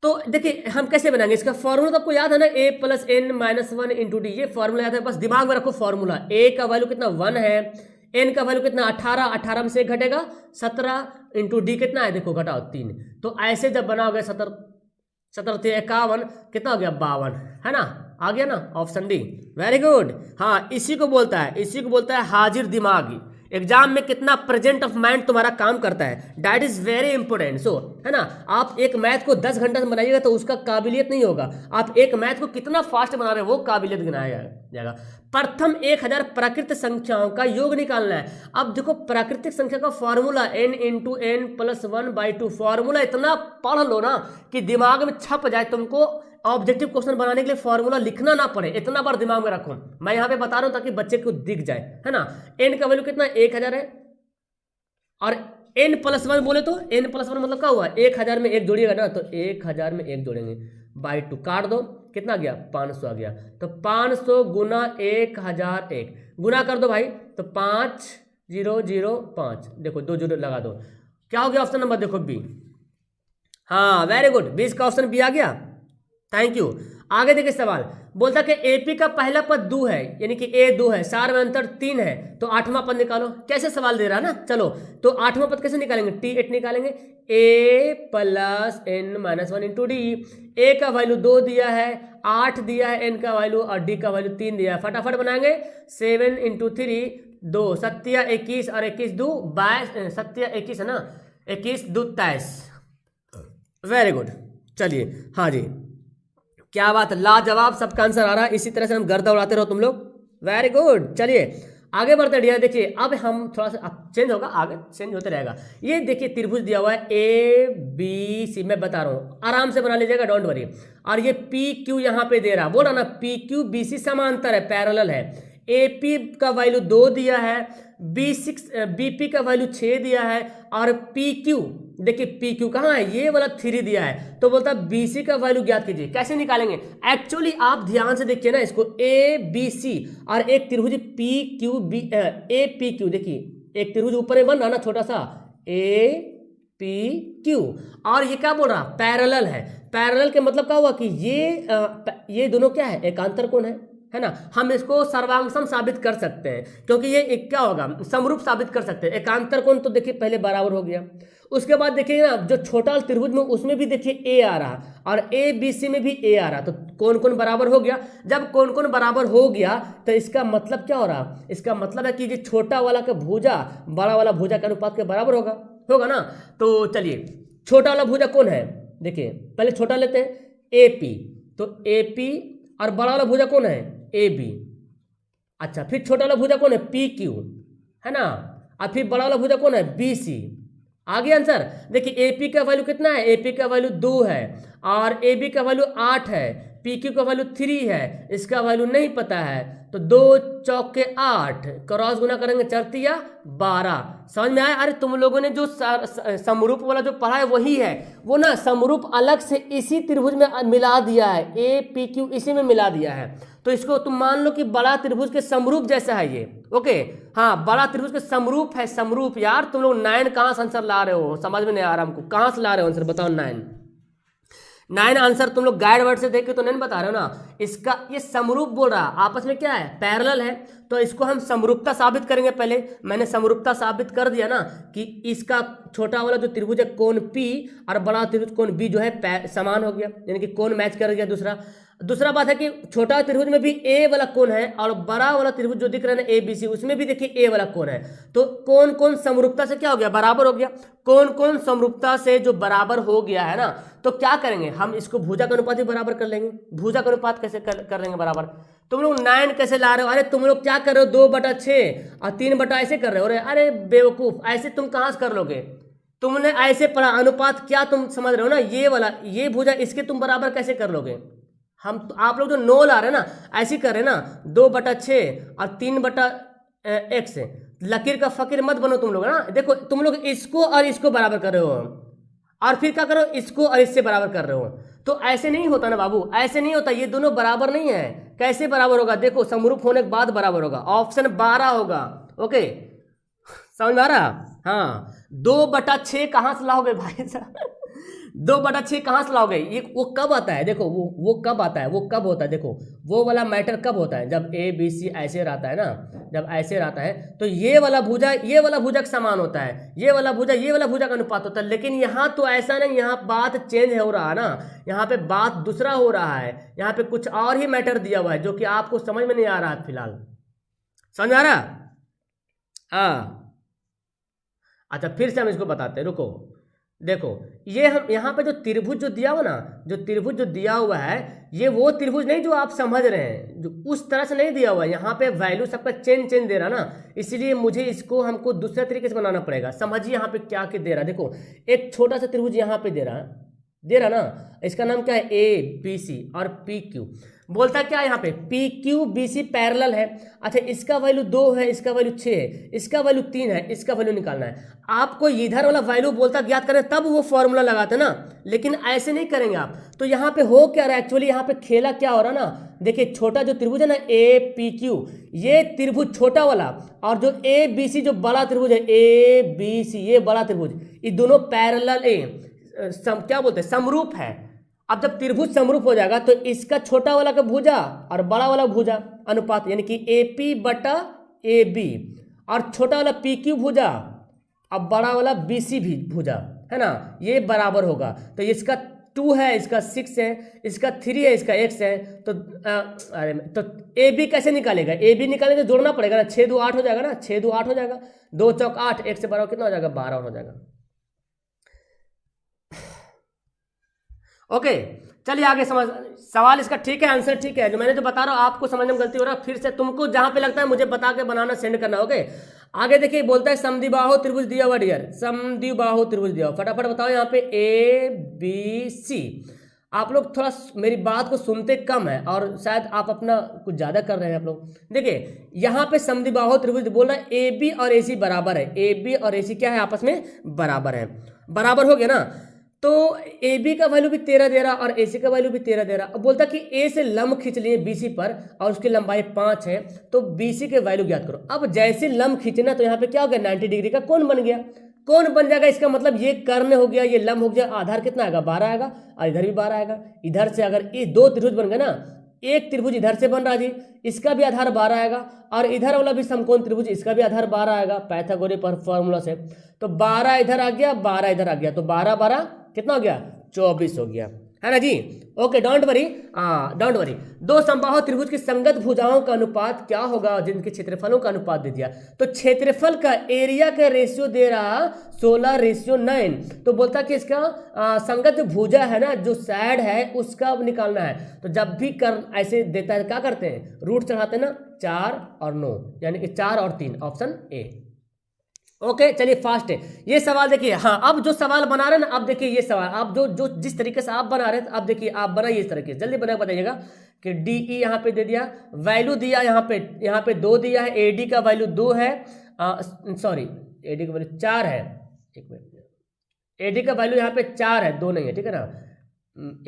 तो देखिए हम कैसे बनाएंगे इसका फॉर्मूला, तो आपको याद है ना a plus n minus 1 into d, ये फॉर्मूला याद है, बस दिमाग में रखो फॉर्मूला। a का वैल्यू कितना 1 है, n का वैल्यू कितना 18, 18 में से घटेगा 17 इंटू डी कितना है देखो घटाओ 3। तो ऐसे जब बनाओगे 17 51 कितना हो गया 52, है ना, आ गया ना ऑप्शन डी। वेरी गुड, हाँ इसी को बोलता है हाजिर दिमाग। एग्जाम में कितना प्रेजेंट ऑफ माइंड तुम्हारा काम करता है, दैट इज वेरी इंपॉर्टेंट। सो है ना, आप एक मैथ को 10 घंटे से बनाइएगा तो उसका काबिलियत नहीं होगा, आप एक मैथ को कितना फास्ट बना रहे हो वो काबिलियत गिनाया जाएगा। प्रथम 1000 प्राकृतिक संख्याओं का योग निकालना है। अब देखो प्राकृतिक संख्या का formula n into n plus 1/2, formula इतना पढ़ लो ना कि दिमाग में छप जाए, तुमको ऑब्जेक्टिव क्वेश्चन बनाने के लिए फॉर्मूला लिखना ना पड़े, इतना बार दिमाग में रखो। मैं यहाँ पे बता रहा हूँ ताकि बच्चे को दिख जाए, है ना। n का वैल्यू कितना 1000 है और n प्लस 1 बोले तो n प्लस 1 मतलब क्या हुआ 1000 में 1 जोड़िएगा ना, तो 1000 में 1 जोड़ेंगे बाई 2 काट दो, कितना गया 500 आ गया। तो 500 गुना 1001 गुना कर दो भाई, तो 5005 देखो 2 जोड़े लगा दो, क्या हो गया ऑप्शन नंबर देखो बी। हाँ वेरी गुड, 20 का ऑप्शन बी आ गया, थैंक यू। आगे देखिए सवाल बोलता कि एपी का पहला पद 2 है, यानी कि ए 2 है, सार में अंतर 3 है, तो 8वां पद निकालो। कैसे सवाल दे रहा है ना, चलो तो 8वां पद कैसे निकालेंगे, T8 निकालेंगे, a plus n minus 1 into d. A का वैल्यू 2 दिया है, 8 दिया है एन का वैल्यू और डी का वैल्यू 3 दिया है। फटाफट बनाएंगे, 7 इंटू 3 2 7 21 और 21 2 22, 7 21 है ना, 21 2 23। वेरी गुड, चलिए हाँ जी क्या बात, लाजवाब, सबका आंसर आ रहा है। इसी तरह से हम गर्दा उड़ाते रहो तुम लोग, वेरी गुड। चलिए आगे बढ़ते हैं, देखिए अब हम थोड़ा सा चेंज होगा, आगे चेंज होते रहेगा। ये देखिए त्रिभुज दिया हुआ है ABC, मैं बता रहा हूँ आराम से बना लीजिएगा, डोंट वरी। और ये PQ यहाँ पे दे रहा, बोल रहा ना PQ BC समांतर है, पैरेलल है। AP का वैल्यू 2 दिया है, BP का वैल्यू 6 दिया है और PQ देखिए PQ कहाँ है, ये वाला 3 दिया है। तो बोलता है BC का वैल्यू ज्ञात कीजिए। कैसे निकालेंगे, एक्चुअली आप ध्यान से देखिए ना इसको, ABC और एक त्रिभुज APQ, देखिए एक त्रिभुज ऊपर में बन रहा ना छोटा सा APQ, और ये क्या बोल रहा पैरेलल है। पैरेलल के मतलब क्या हुआ कि ये दोनों क्या है, एकांतर कोण है ना। हम इसको सर्वांगसम साबित कर सकते हैं क्योंकि ये एक क्या होगा समरूप साबित कर सकते हैं। एकांतर कोण तो देखिए पहले बराबर हो गया, उसके बाद देखिए ना जो छोटा त्रिभुज में उसमें भी देखिए ए आ रहा और ABC में भी ए आ रहा, तो कौन कौन बराबर हो गया। जब कौन कौन बराबर हो गया तो इसका मतलब क्या हो रहा, इसका मतलब है कि ये छोटा वाला का भुजा बड़ा वाला भुजा के अनुपात के बराबर होगा ना। तो चलिए छोटा वाला भुजा कौन है, देखिए पहले छोटा लेते हैं AP, तो AP और बड़ा वाला भुजा कौन है AB। अच्छा फिर छोटा वाला भुजा कौन है PQ, है ना, और फिर बड़ा वाला भुजा कौन है BC। आगे आंसर देखिए AP का वैल्यू कितना है, AP का वैल्यू 2 है और AB का वैल्यू 8 है, PQ का वैल्यू 3 है, इसका वैल्यू नहीं पता है। तो 2 चौके 8 क्रॉस गुना करेंगे 4 12। समझ में आया। अरे तुम लोगों ने जो समरूप वाला जो पढ़ा है वही है, वो ना समरूप अलग से इसी त्रिभुज में मिला दिया है, APQ इसी में मिला दिया है। तो इसको तुम मान लो कि बड़ा त्रिभुज के समरूप जैसा है ये, ओके हाँ बड़ा त्रिभुज के समरूप है, समरूप। यार तुम लोग 9 कहाँ से आंसर ला रहे हो, समझ में नहीं आ रहा हमको, कहाँ से ला रहे हो आंसर बताओ। 9 आंसर तुम लोग गाइड वर्ड से देख के तो नहीं बता रहे हो ना। इसका ये समरूप बोल रहा, आपस में क्या है पैरेलल है, तो इसको हम समरूपता साबित करेंगे। पहले मैंने समरूपता साबित कर दिया ना कि इसका छोटा वाला जो त्रिभुज है कोण P और बड़ा त्रिभुज कोण B जो है समान हो गया, यानी कि कोण मैच कर गया। दूसरा बात है कि छोटा त्रिभुज में भी ए वाला कोण है और बड़ा वाला त्रिभुज जो दिख रहा है ना ABC, उसमें भी देखिए ए वाला कोण है। तो कौन कौन समरूपता से क्या हो गया, बराबर हो गया। कौन कौन समरूपता से जो बराबर हो गया है ना, तो क्या करेंगे हम इसको भुजा का अनुपात भी बराबर कर लेंगे। भुजा का अनुपात कैसे कर लेंगे बराबर? तुम लोग 9 कैसे ला रहे हो? अरे तुम लोग क्या कर रहे हो, 2/6 और 3 ऐसे कर रहे हो। अरे बेवकूफ, ऐसे तुम कहां से कर लोगे? तुमने ऐसे पढ़ा अनुपात, क्या तुम समझ रहे हो ना, ये वाला ये भुजा इसके तुम बराबर कैसे कर लोगे? हम आप लोग जो 9 ला रहे हैं ना, ऐसे कर रहे हैं ना, 2/6 और 3/x। लकीर का फकीर मत बनो तुम लोग ना। देखो तुम लोग इसको और इसको बराबर कर रहे हो और फिर क्या करो, इसको और इससे बराबर कर रहे हो। तो ऐसे नहीं होता ना बाबू, ऐसे नहीं होता, ये दोनों बराबर नहीं है। कैसे बराबर होगा? देखो समरूप होने के बाद बराबर होगा, ऑप्शन 12 होगा। ओके, समझ में आ रहा? हाँ, 2/6 कहां से लाओगे भाई साहब? 2/6 कहां से लाओगे? ये वो कब आता है? देखो वो कब आता है, वो कब होता है? देखो वो वाला मैटर कब होता है, जब ABC ऐसे रहता है ना, जब ऐसे रहता है तो ये वाला भुजा के समान होता है, ये वाला भुजा का अनुपात होता है। लेकिन यहाँ तो ऐसा नहीं, यहाँ बात चेंज हो रहा है ना, यहाँ पे बात दूसरा हो रहा है, यहाँ पे कुछ और ही मैटर दिया हुआ है जो कि आपको समझ में नहीं आ रहा है फिलहाल। समझ आ रहा? हाँ, अच्छा फिर से हम इसको बताते हैं, रुको। देखो ये हम यहाँ पे जो त्रिभुज जो दिया हुआ ना, जो त्रिभुज जो दिया हुआ है, ये वो त्रिभुज नहीं जो आप समझ रहे हैं, जो उस तरह से नहीं दिया हुआ है। यहाँ पे वैल्यू सबका चेंज दे रहा ना, इसलिए मुझे इसको हमको दूसरे तरीके से बनाना पड़ेगा। समझिए यहाँ पे क्या क्या दे रहा है। देखो एक छोटा सा त्रिभुज यहाँ पे दे रहा ना, इसका नाम क्या है, ABC और PQ। बोलता क्या है यहाँ पे, PQBC पैरेलल है। अच्छा इसका वैल्यू 2 है, इसका वैल्यू 6 है, इसका वैल्यू 3 है, इसका वैल्यू निकालना है। आपको इधर वाला वैल्यू बोलता ज्ञात करें, तब वो फॉर्मूला लगाते ना, लेकिन ऐसे नहीं करेंगे आप। तो यहाँ पे हो क्या रहा है, एक्चुअली यहाँ पे खेला क्या हो रहा ना, देखिए छोटा जो त्रिभुज है ना APQ, ये त्रिभुज छोटा वाला, और जो ABC जो बड़ा त्रिभुज है ABC, ये बड़ा त्रिभुज, ये दोनों पैरेलल क्या बोलते हैं, समरूप है। अब जब त्रिभुज समरूप हो जाएगा तो इसका छोटा वाला का भुजा और बड़ा वाला भुजा अनुपात, यानी कि AP/AB, और छोटा वाला PQ भुजा अब बड़ा वाला BC भी भुजा, है ना, ये बराबर होगा। तो इसका 2 है, इसका 6 है, इसका 3 है, इसका x है। तो तो AB कैसे निकालेगा? AB निकालेंगे, जोड़ना पड़ेगा ना, 6 2 8 हो जाएगा ना, 6 2 8 हो जाएगा, 2 चौक 8, 1 से 12 कितना हो जाएगा, 12 हो जाएगा। ओके चलिए आगे समझ, सवाल इसका ठीक है, आंसर ठीक है। जो मैंने जो बता रहा हूँ आपको समझने में गलती हो रहा है, फिर से तुमको जहां पे लगता है मुझे बता के बनाना, सेंड करना। ओके आगे देखिए, बोलता है समद्विबाहु त्रिभुज दिया हुआ डियर, समद्विबाहु त्रिभुज दिया हुआ, फटाफट बताओ यहाँ पे ABC। आप लोग थोड़ा मेरी बात को सुनते कम है और शायद आप अपना कुछ ज्यादा कर रहे हैं आप लोग। देखिए यहाँ पे समद्विबाहु त्रिभुज बोल रहा है AB और AC बराबर है, AB और AC क्या है, आपस में बराबर है। बराबर हो गया ना, तो AB का वैल्यू भी 13 दे रहा और AC का वैल्यू भी 13 दे रहा। अब बोलता कि A से लंब खींच लिए BC पर और उसकी लंबाई 5 है, तो BC के वैल्यू ज्ञात करो। अब जैसे लंब खींचना तो यहाँ पे क्या हो गया, 90 डिग्री का कोण बन गया। कोण बन जाएगा, इसका मतलब ये कर्ण हो गया, ये लंब हो गया। आधार कितना आएगा, 12 आएगा, और इधर भी 12 आएगा। इधर से अगर ये 2 त्रिभुज बन गए ना, एक त्रिभुज इधर से बन रहा जी, इसका भी आधार 12 आएगा, और इधर वाला भी समकोण त्रिभुज, इसका भी आधार 12 आएगा पाइथागोरस पर फॉर्मूला से। तो 12 इधर आ गया, 12 इधर आ गया, तो 12 12 कितना हो गया, 24 हो गया, है ना जी। Okay don't worry, don't worry. दो समबाहु त्रिभुज की संगत भुजाओं का अनुपात क्या होगा, जिनके क्षेत्रफलों का अनुपात दे दिया। तो क्षेत्रफल का एरिया का रेशियो दे रहा 16:9। तो बोलता कि इसका संगत जो भुजा है ना, जो साइड है उसका निकालना है। तो जब भी कर ऐसे देता है क्या करते हैं, रूट चढ़ाते हैं ना, 4 और 9, यानी कि 4 और 3, ऑप्शन ए। ओके चलिए फास्ट है ये सवाल। देखिए हाँ, अब जो सवाल बना रहे हैं ना, अब देखिए ये सवाल आप जो जिस तरीके से आप बना रहे थे, अब देखिए आप बनाइए इस तरीके से, जल्दी बना बताइएगा कि DE यहाँ पे दे दिया, वैल्यू दिया यहाँ पे 2 दिया है, AD का वैल्यू 2 है, सॉरी AD का वैल्यू 4 है, एक मिनट, AD का वैल्यू यहाँ पे 4 है, 2 नहीं है, ठीक है ना।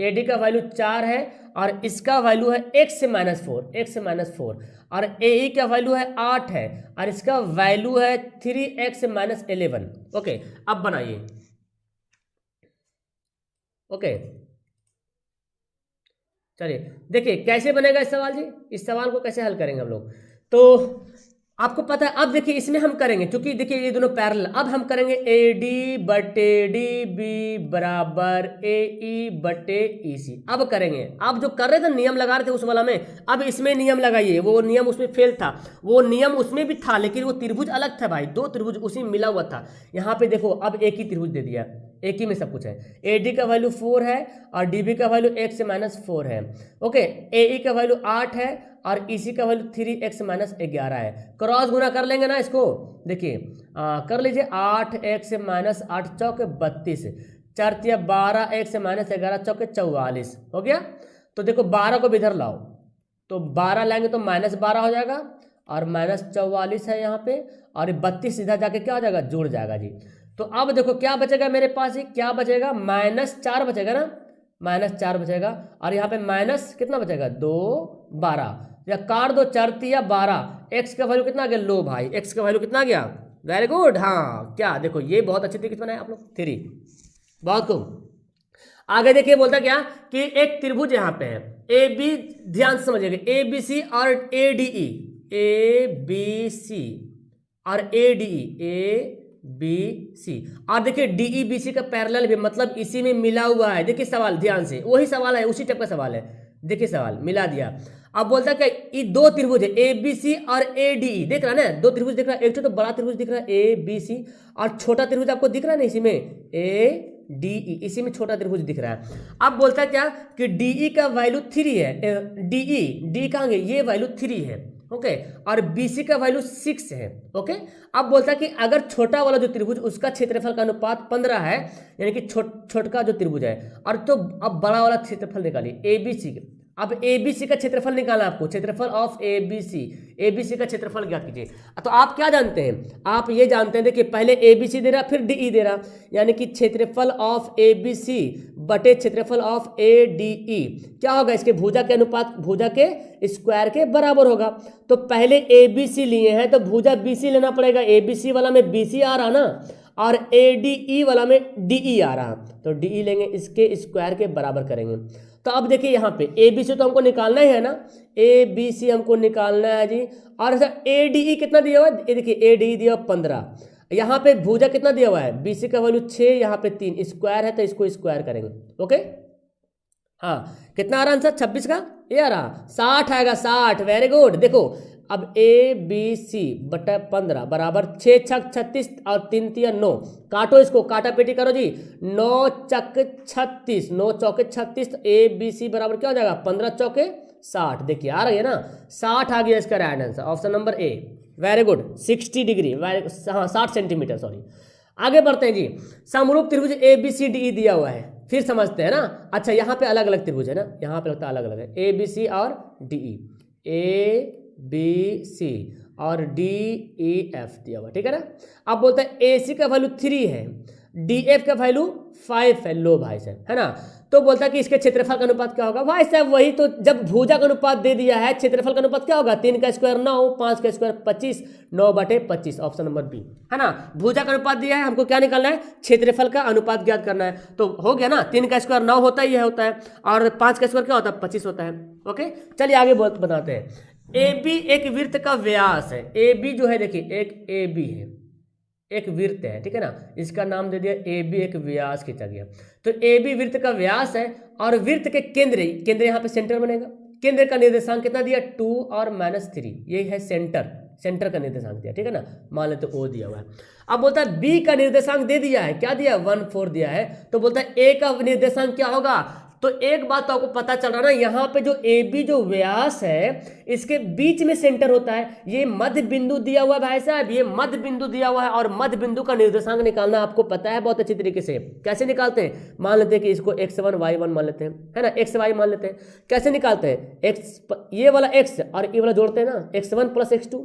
AD का वैल्यू 4 है और इसका वैल्यू है x से -4, और AE का वैल्यू है 8 है और इसका वैल्यू है 3x - 11। ओके अब बनाइए। ओके चलिए देखिए कैसे बनेगा इस सवाल जी, इस सवाल को कैसे हल करेंगे हम लोग। तो आपको पता है। अब देखिए इसमें हम करेंगे, क्योंकि देखिए ये दोनों पैरेलल, अब हम करेंगे ए डी बटे डी बी बराबर ए ई बटे ई सी। अब करेंगे, आप जो कर रहे थे नियम लगा रहे थे उस वाला में, अब इसमें नियम लगाइए। वो नियम उसमें फेल था, वो नियम उसमें भी था, लेकिन वो त्रिभुज अलग था भाई, दो त्रिभुज उसी में मिला हुआ था। यहाँ पे देखो अब एक ही त्रिभुज दे दिया, एक ही में सब कुछ है। ए डी का वैल्यू 4 है और डी बी का वैल्यू x-4 है। ओके, ए ई का वैल्यू 8 है और इसी का वैल्यू 3x-11 है। क्रॉस गुना कर लेंगे ना इसको, देखिए कर लीजिए। 8x-8 चौके 32, 4 तिया 12, x-11 चौके 44 हो गया। तो देखो 12 को भी इधर लाओ, तो 12 लाएंगे तो -12 हो जाएगा और -44 है यहाँ पे, और 32 सीधा जाके क्या हो जाएगा, जुड़ जाएगा जी। तो अब देखो क्या बचेगा मेरे पास, ही क्या बचेगा, -4 बचेगा ना, -4 बचेगा। और यहाँ पे माइनस कितना बचेगा, 2 12, या काट दो 4 तिया 12, एक्स का वैल्यू कितना आ गया, लो भाई एक्स का वैल्यू कितना आ गया, वेरी गुड। हाँ क्या देखो ये बहुत अच्छी तरीके से बनाए आप लोग, 3, बहुत खूब। आगे देखिए बोलता क्या कि एक त्रिभुज यहाँ पे है ए बी, ध्यान से समझिएगा, ए बी सी और A D E, A B C और A D E, A B C, और देखिए डीई बी सी का पैरेलल भी, मतलब इसी में मिला हुआ है। देखिए सवाल ध्यान से, वही सवाल है, उसी टाइप का सवाल है। देखिए सवाल मिला दिया। अब बोलता है कि ये दो त्रिभुज है ए बी सी और ए डी ई, देख रहा है ना, दो त्रिभुज दिख रहा है, एक तो बड़ा त्रिभुज दिख रहा है ए बी सी, और छोटा त्रिभुज आपको दिख रहा है ना इसी में ए डी ई, इसी में छोटा त्रिभुज दिख रहा है। अब बोलता है क्या कि डीई का वैल्यू 3 है, डीई डी कहाँ गए, ये वैल्यू 3 है, ओके, और बीसी का वैल्यू 6 है, ओके। अब बोलता है कि अगर छोटा वाला जो त्रिभुज उसका क्षेत्रफल का अनुपात 15 है, यानी कि छोटा जो त्रिभुज है, और तो अब बड़ा वाला क्षेत्रफल निकालिए एबीसी। अब एबीसी का क्षेत्रफल निकालना आपको, क्षेत्रफल ऑफ एबीसी, एबीसी का क्षेत्रफल ज्ञात कीजिए। तो आप क्या जानते हैं, आप ये जानते हैं, देखिए पहले एबीसी दे रहा फिर डीई दे रहा, यानी कि क्षेत्रफल ऑफ एबीसी बटे क्षेत्रफल ऑफ एडीई क्या होगा, इसके भुजा के अनुपात, भुजा के स्क्वायर के बराबर होगा। तो पहले एबीसी लिए हैं तो भुजा बीसी लेना पड़ेगा, एबीसी वाला में बीसी आ रहा ना, और एडीई वाला में डीई आ रहा, तो डीई लेंगे, इसके स्क्वायर के बराबर करेंगे। तो अब देखिए यहाँ पे ए बी सी तो हमको निकालना ही है ना, ए बी सी हमको निकालना है जी। और सर ए डी ई कितना दिया हुआ है, ये देखिए ए डी ई दिया हुआ 15, यहाँ पे भुजा कितना दिया हुआ है, बी सी का वैल्यू 6, यहाँ पे 3, स्क्वायर है तो इसको स्क्वायर करेंगे, ओके। हाँ कितना आ रहा आंसर, 26 का ये आ रहा 60 आएगा, 60, वेरी गुड। देखो अब ए बी सी बटा 15 बराबर 6 छक 36 और 3 तिया 9, काटो इसको, काटा पेटी करो जी, 9 चक 36, 9 चौके 36, तो ए बी सी बराबर क्या हो जाएगा, 15 चौके 60। देखिए आ रही है ना, 60 आ गया इसका right answer, option number A, very good, 60 degree, हाँ 60 सेंटीमीटर, सॉरी। आगे बढ़ते हैं जी, समरूप त्रिभुज A B C D E दिया हुआ है, फिर समझते हैं ना। अच्छा यहाँ पे अलग अलग त्रिभुज है ना, यहाँ पे लगता है अलग अलग है, ए बी सी और D E, A B C और डी ई एफ दिया हुआ, ठीक है ना। अब बोलता है ए सी का वैल्यू 3 है, डी एफ का वैल्यू 5 है, लो भाई साहब, है ना। तो बोलता है कि इसके क्षेत्रफल का अनुपात क्या होगा, भाई साहब वही तो, जब भुजा का अनुपात दे दिया है, क्षेत्रफल का अनुपात क्या होगा, 3 का स्क्वायर 9, 5 का स्क्वायर 25, 9/25, ऑप्शन नंबर बी, है ना। भुजा का अनुपात दिया है, हमको क्या निकालना है, क्षेत्रफल का अनुपात ज्ञात करना है। तो हो गया ना, 3 का स्क्वायर 9 होता ही है, होता है, और 5 का स्क्वायर क्या होता है, 25 होता है, ओके। चलिए आगे बताते हैं। ए बी एक वृत्त का व्यास है, ए बी जो है देखिए एक ए बी है, एक वृत्त है, ठीक है ना, इसका नाम दे दिया ए बी, एक व्यास खींचा गया। तो ए बी वृत्त का व्यास है, और वृत्त के केंद्र यहाँ पे सेंटर बनेगा, केंद्र का निर्देशांक कितना दिया, 2 और -3, ये है सेंटर का निर्देशांक दिया, ठीक है ना, मान लेते ओ दिया हुआ है। अब बोलता है बी का निर्देशांक दे दिया है, क्या दिया, 1 4 दिया है, तो बोलता है ए का निर्देशांक क्या होगा। तो एक बात तो आपको पता चल रहा ना, यहाँ पे जो ए बी जो व्यास है इसके बीच में सेंटर होता है, ये मध्य बिंदु दिया हुआ है भाई साहब, ये मध्य बिंदु दिया हुआ है, और मध्य बिंदु का निर्देशांक निकालना आपको पता है बहुत अच्छी तरीके से। कैसे निकालते हैं, मान लेते हैं कि इसको x1 y1 मान लेते हैं, है ना, x y मान लेते हैं। कैसे निकालते हैं, x ये वाला x और ये वाला जोड़ते हैं ना, x1 + x2,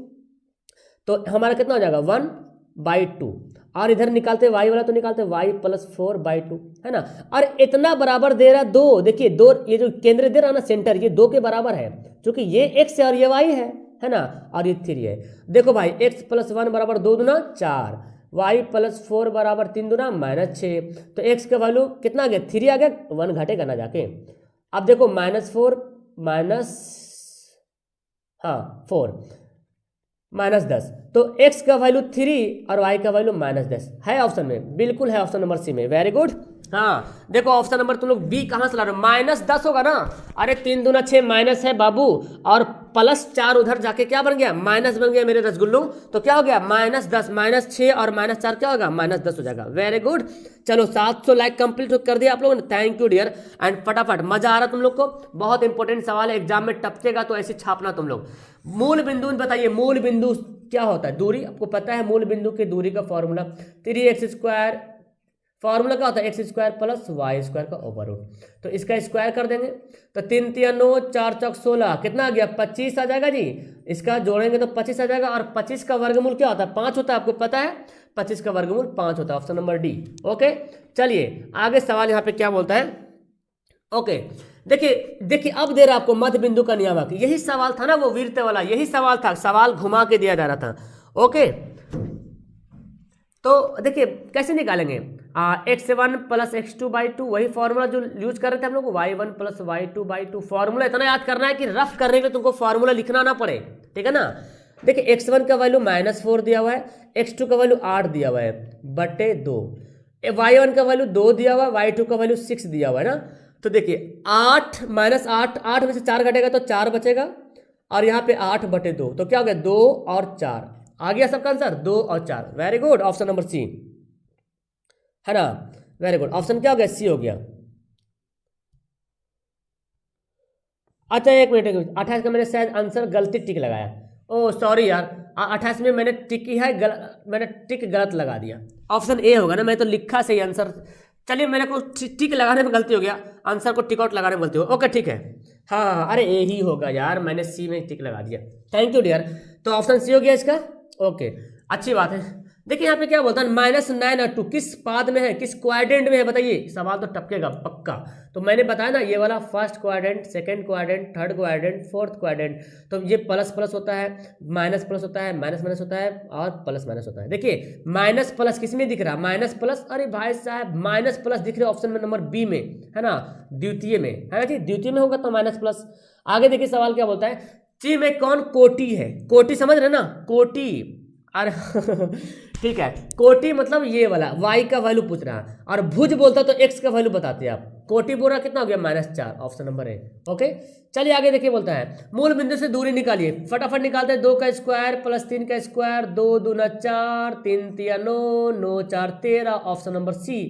तो हमारा कितना हो जाएगा 1/2, और इधर निकालते y वाला तो निकालते y + 4/2, है ना। और इतना बराबर दे रहा 2, देखिए 2, ये जो केंद्र दे रहा ना सेंटर, ये 2 के बराबर है, क्योंकि ये x है और ये y है ना, और ये 3 है। देखो भाई x + 1 बराबर 2 दूना 4, y + 4 बराबर 3 दूना -6, तो x का वैल्यू कितना आ गया, 3 आ गया, 1 घटेगा ना जाके। अब देखो -4 -4 -10। तो x का वैल्यू 3 और y का वैल्यू -10 है ऑप्शन में, बिल्कुल है ऑप्शन नंबर सी में। Very good. हाँ देखो ऑप्शन नंबर तुम लोग बी कहाँ से ला रहे हो, -10 होगा ना। अरे 3 दूना 6 माइनस है बाबू, और +4 उधर जाके क्या बन गया, माइनस बन गया मेरे रसगुल्लू। तो क्या हो गया, -10 -6 और -4 क्या होगा, -10 हो जाएगा। Very good. चलो 700 लाइक कंप्लीट कर दिया आप लोगों ने, थैंक यू डियर। एंड फटाफट मजा आ रहा तुम लोग को, बहुत इंपॉर्टेंट सवाल है, एग्जाम में टपकेगा तो ऐसे छापना तुम लोग। मूल बिंदु बताइए, मूल बिंदु क्या होता है, दूरी आपको पता है, मूल बिंदु की दूरी का फॉर्मूला 3x², फॉर्मूला क्या होता है x² + y² का ओवररूट। तो इसका स्क्वायर कर देंगे, तो 3 3 9 4 4 16 कितना आ गया, 25 आ जाएगा जी। इसका जोड़ेंगे तो 25 आ जाएगा, और 25 का वर्गमूल क्या होता है, 5 होता है, आपको पता है 25 का वर्गमूल 5 होता है, ऑप्शन नंबर डी। ओके चलिए आगे सवाल यहाँ पे क्या बोलता है। ओके देखिए देखिए, अब दे रहा आपको मध्य बिंदु का नियामक, यही सवाल था ना वो वीरते वाला, यही सवाल था, सवाल घुमा के दिया जा रहा था। ओके तो देखिए कैसे निकालेंगे, x1 + x2/2, वही फॉर्मूला जो यूज कर रहे थे हम लोग, y1 + y2/2। फॉर्मूला इतना याद करना है कि रफ करने के लिए तुमको फॉर्मूला लिखना ना पड़े, ठीक है ना। देखिए x1 का वैल्यू -4 दिया हुआ है, x2 का वैल्यू 8 दिया हुआ है बटे 2, y1 का वैल्यू 2 दिया हुआ है, y2 का वैल्यू 6 दिया हुआ है ना। तो देखिए 8 -8, 8 में से 4 घटेगा तो 4 बचेगा, और यहाँ पे 8 बटे 2, तो क्या हो गया 2 और 4, आ गया सबका आंसर 2 और 4। Very good, option number C है ना। वेरी गुड, ऑप्शन क्या हो गया, सी हो गया। अच्छा एक मिनट, 28 का मैंने शायद आंसर गलती टिक लगाया, ओ सॉरी यार, 28 में मैंने टिक की है मैंने टिक गलत लगा दिया, ऑप्शन ए होगा ना, मैं तो लिखा सही आंसर। चलिए मेरे को टिक लगाने में गलती हो गया, आंसर को टिक आउट लगाने में गलती हो, ओके ठीक है। हाँ अरे ए ही होगा यार, मैंने सी में टिक लगा दिया, थैंक यू डियर। तो ऑप्शन सी हो गया इसका, ओके अच्छी बात है। देखिए यहाँ पे क्या बोलता है, -9 और 2 किस पाद में है, किस क्वाड्रेंट में है, बताइए, सवाल तो टपकेगा पक्का। तो मैंने बताया ना, ये वाला first quadrant, second quadrant, third quadrant, fourth quadrant. तो ये प्लस प्लस होता है, माइनस प्लस होता है, माइनस माइनस होता है, और प्लस माइनस होता है। देखिए माइनस प्लस किस में दिख रहा है, माइनस प्लस, अरे भाई साहब माइनस प्लस दिख रहा है ऑप्शन में नंबर बी में, है ना, द्वितीय में, है ना जी, द्वितीय में होगा तो माइनस प्लस। आगे देखिए सवाल क्या बोलता है, ची में कौन कोटि है, कोटि समझ रहे ना, कोटि, अरे ठीक है, कोटि मतलब ये वाला, y का वैल्यू पूछ रहा है, और भुज बोलता तो x का वैल्यू बताते आप। कोटि बोल रहा कितना हो गया, -4, ऑप्शन नंबर ए। ओके चलिए आगे देखिए, बोलता है मूल बिंदु से दूरी निकालिए, फटाफट निकालते हैं। 2 का स्क्वायर + 3 का स्क्वायर, 2 दूना 4, 3 तिया 9, 9 4 13, ऑप्शन नंबर सी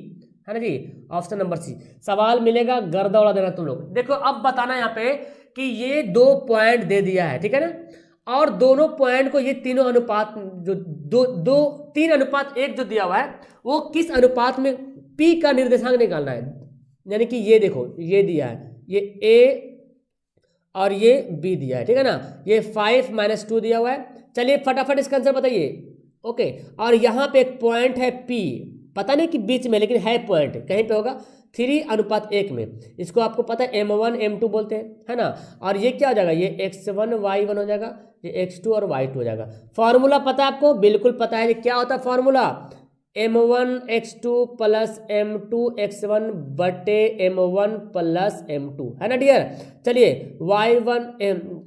है ना जी, ऑप्शन नंबर सी। सवाल मिलेगा गर्दा उड़ा देना तुम लोग। देखो अब बताना यहाँ पे कि ये 2 पॉइंट दे दिया है, ठीक है ना, और दोनों पॉइंट को ये तीनों अनुपात जो 3:1 जो दिया हुआ है, वो किस अनुपात में, P का निर्देशांक निकालना है। यानी कि ये देखो ये दिया है, ये A और ये B दिया है, ठीक है ना, ये 5 - 2 दिया हुआ है। चलिए फटाफट इसका आंसर बताइए। ओके और यहाँ पे एक पॉइंट है P, पता नहीं कि बीच में, लेकिन है पॉइंट कहीं पे होगा, 3:1 में। इसको आपको पता है M1 M2 बोलते हैं, है ना। और ये क्या हो जाएगा, ये x1 y1 हो जाएगा, ये x2 और y2 हो जाएगा। फॉर्मूला पता है आपको, बिल्कुल पता है, ये क्या होता है formula, M1 x2 + M2 x1 बटे M1 + M2, है ना डियर। चलिए y1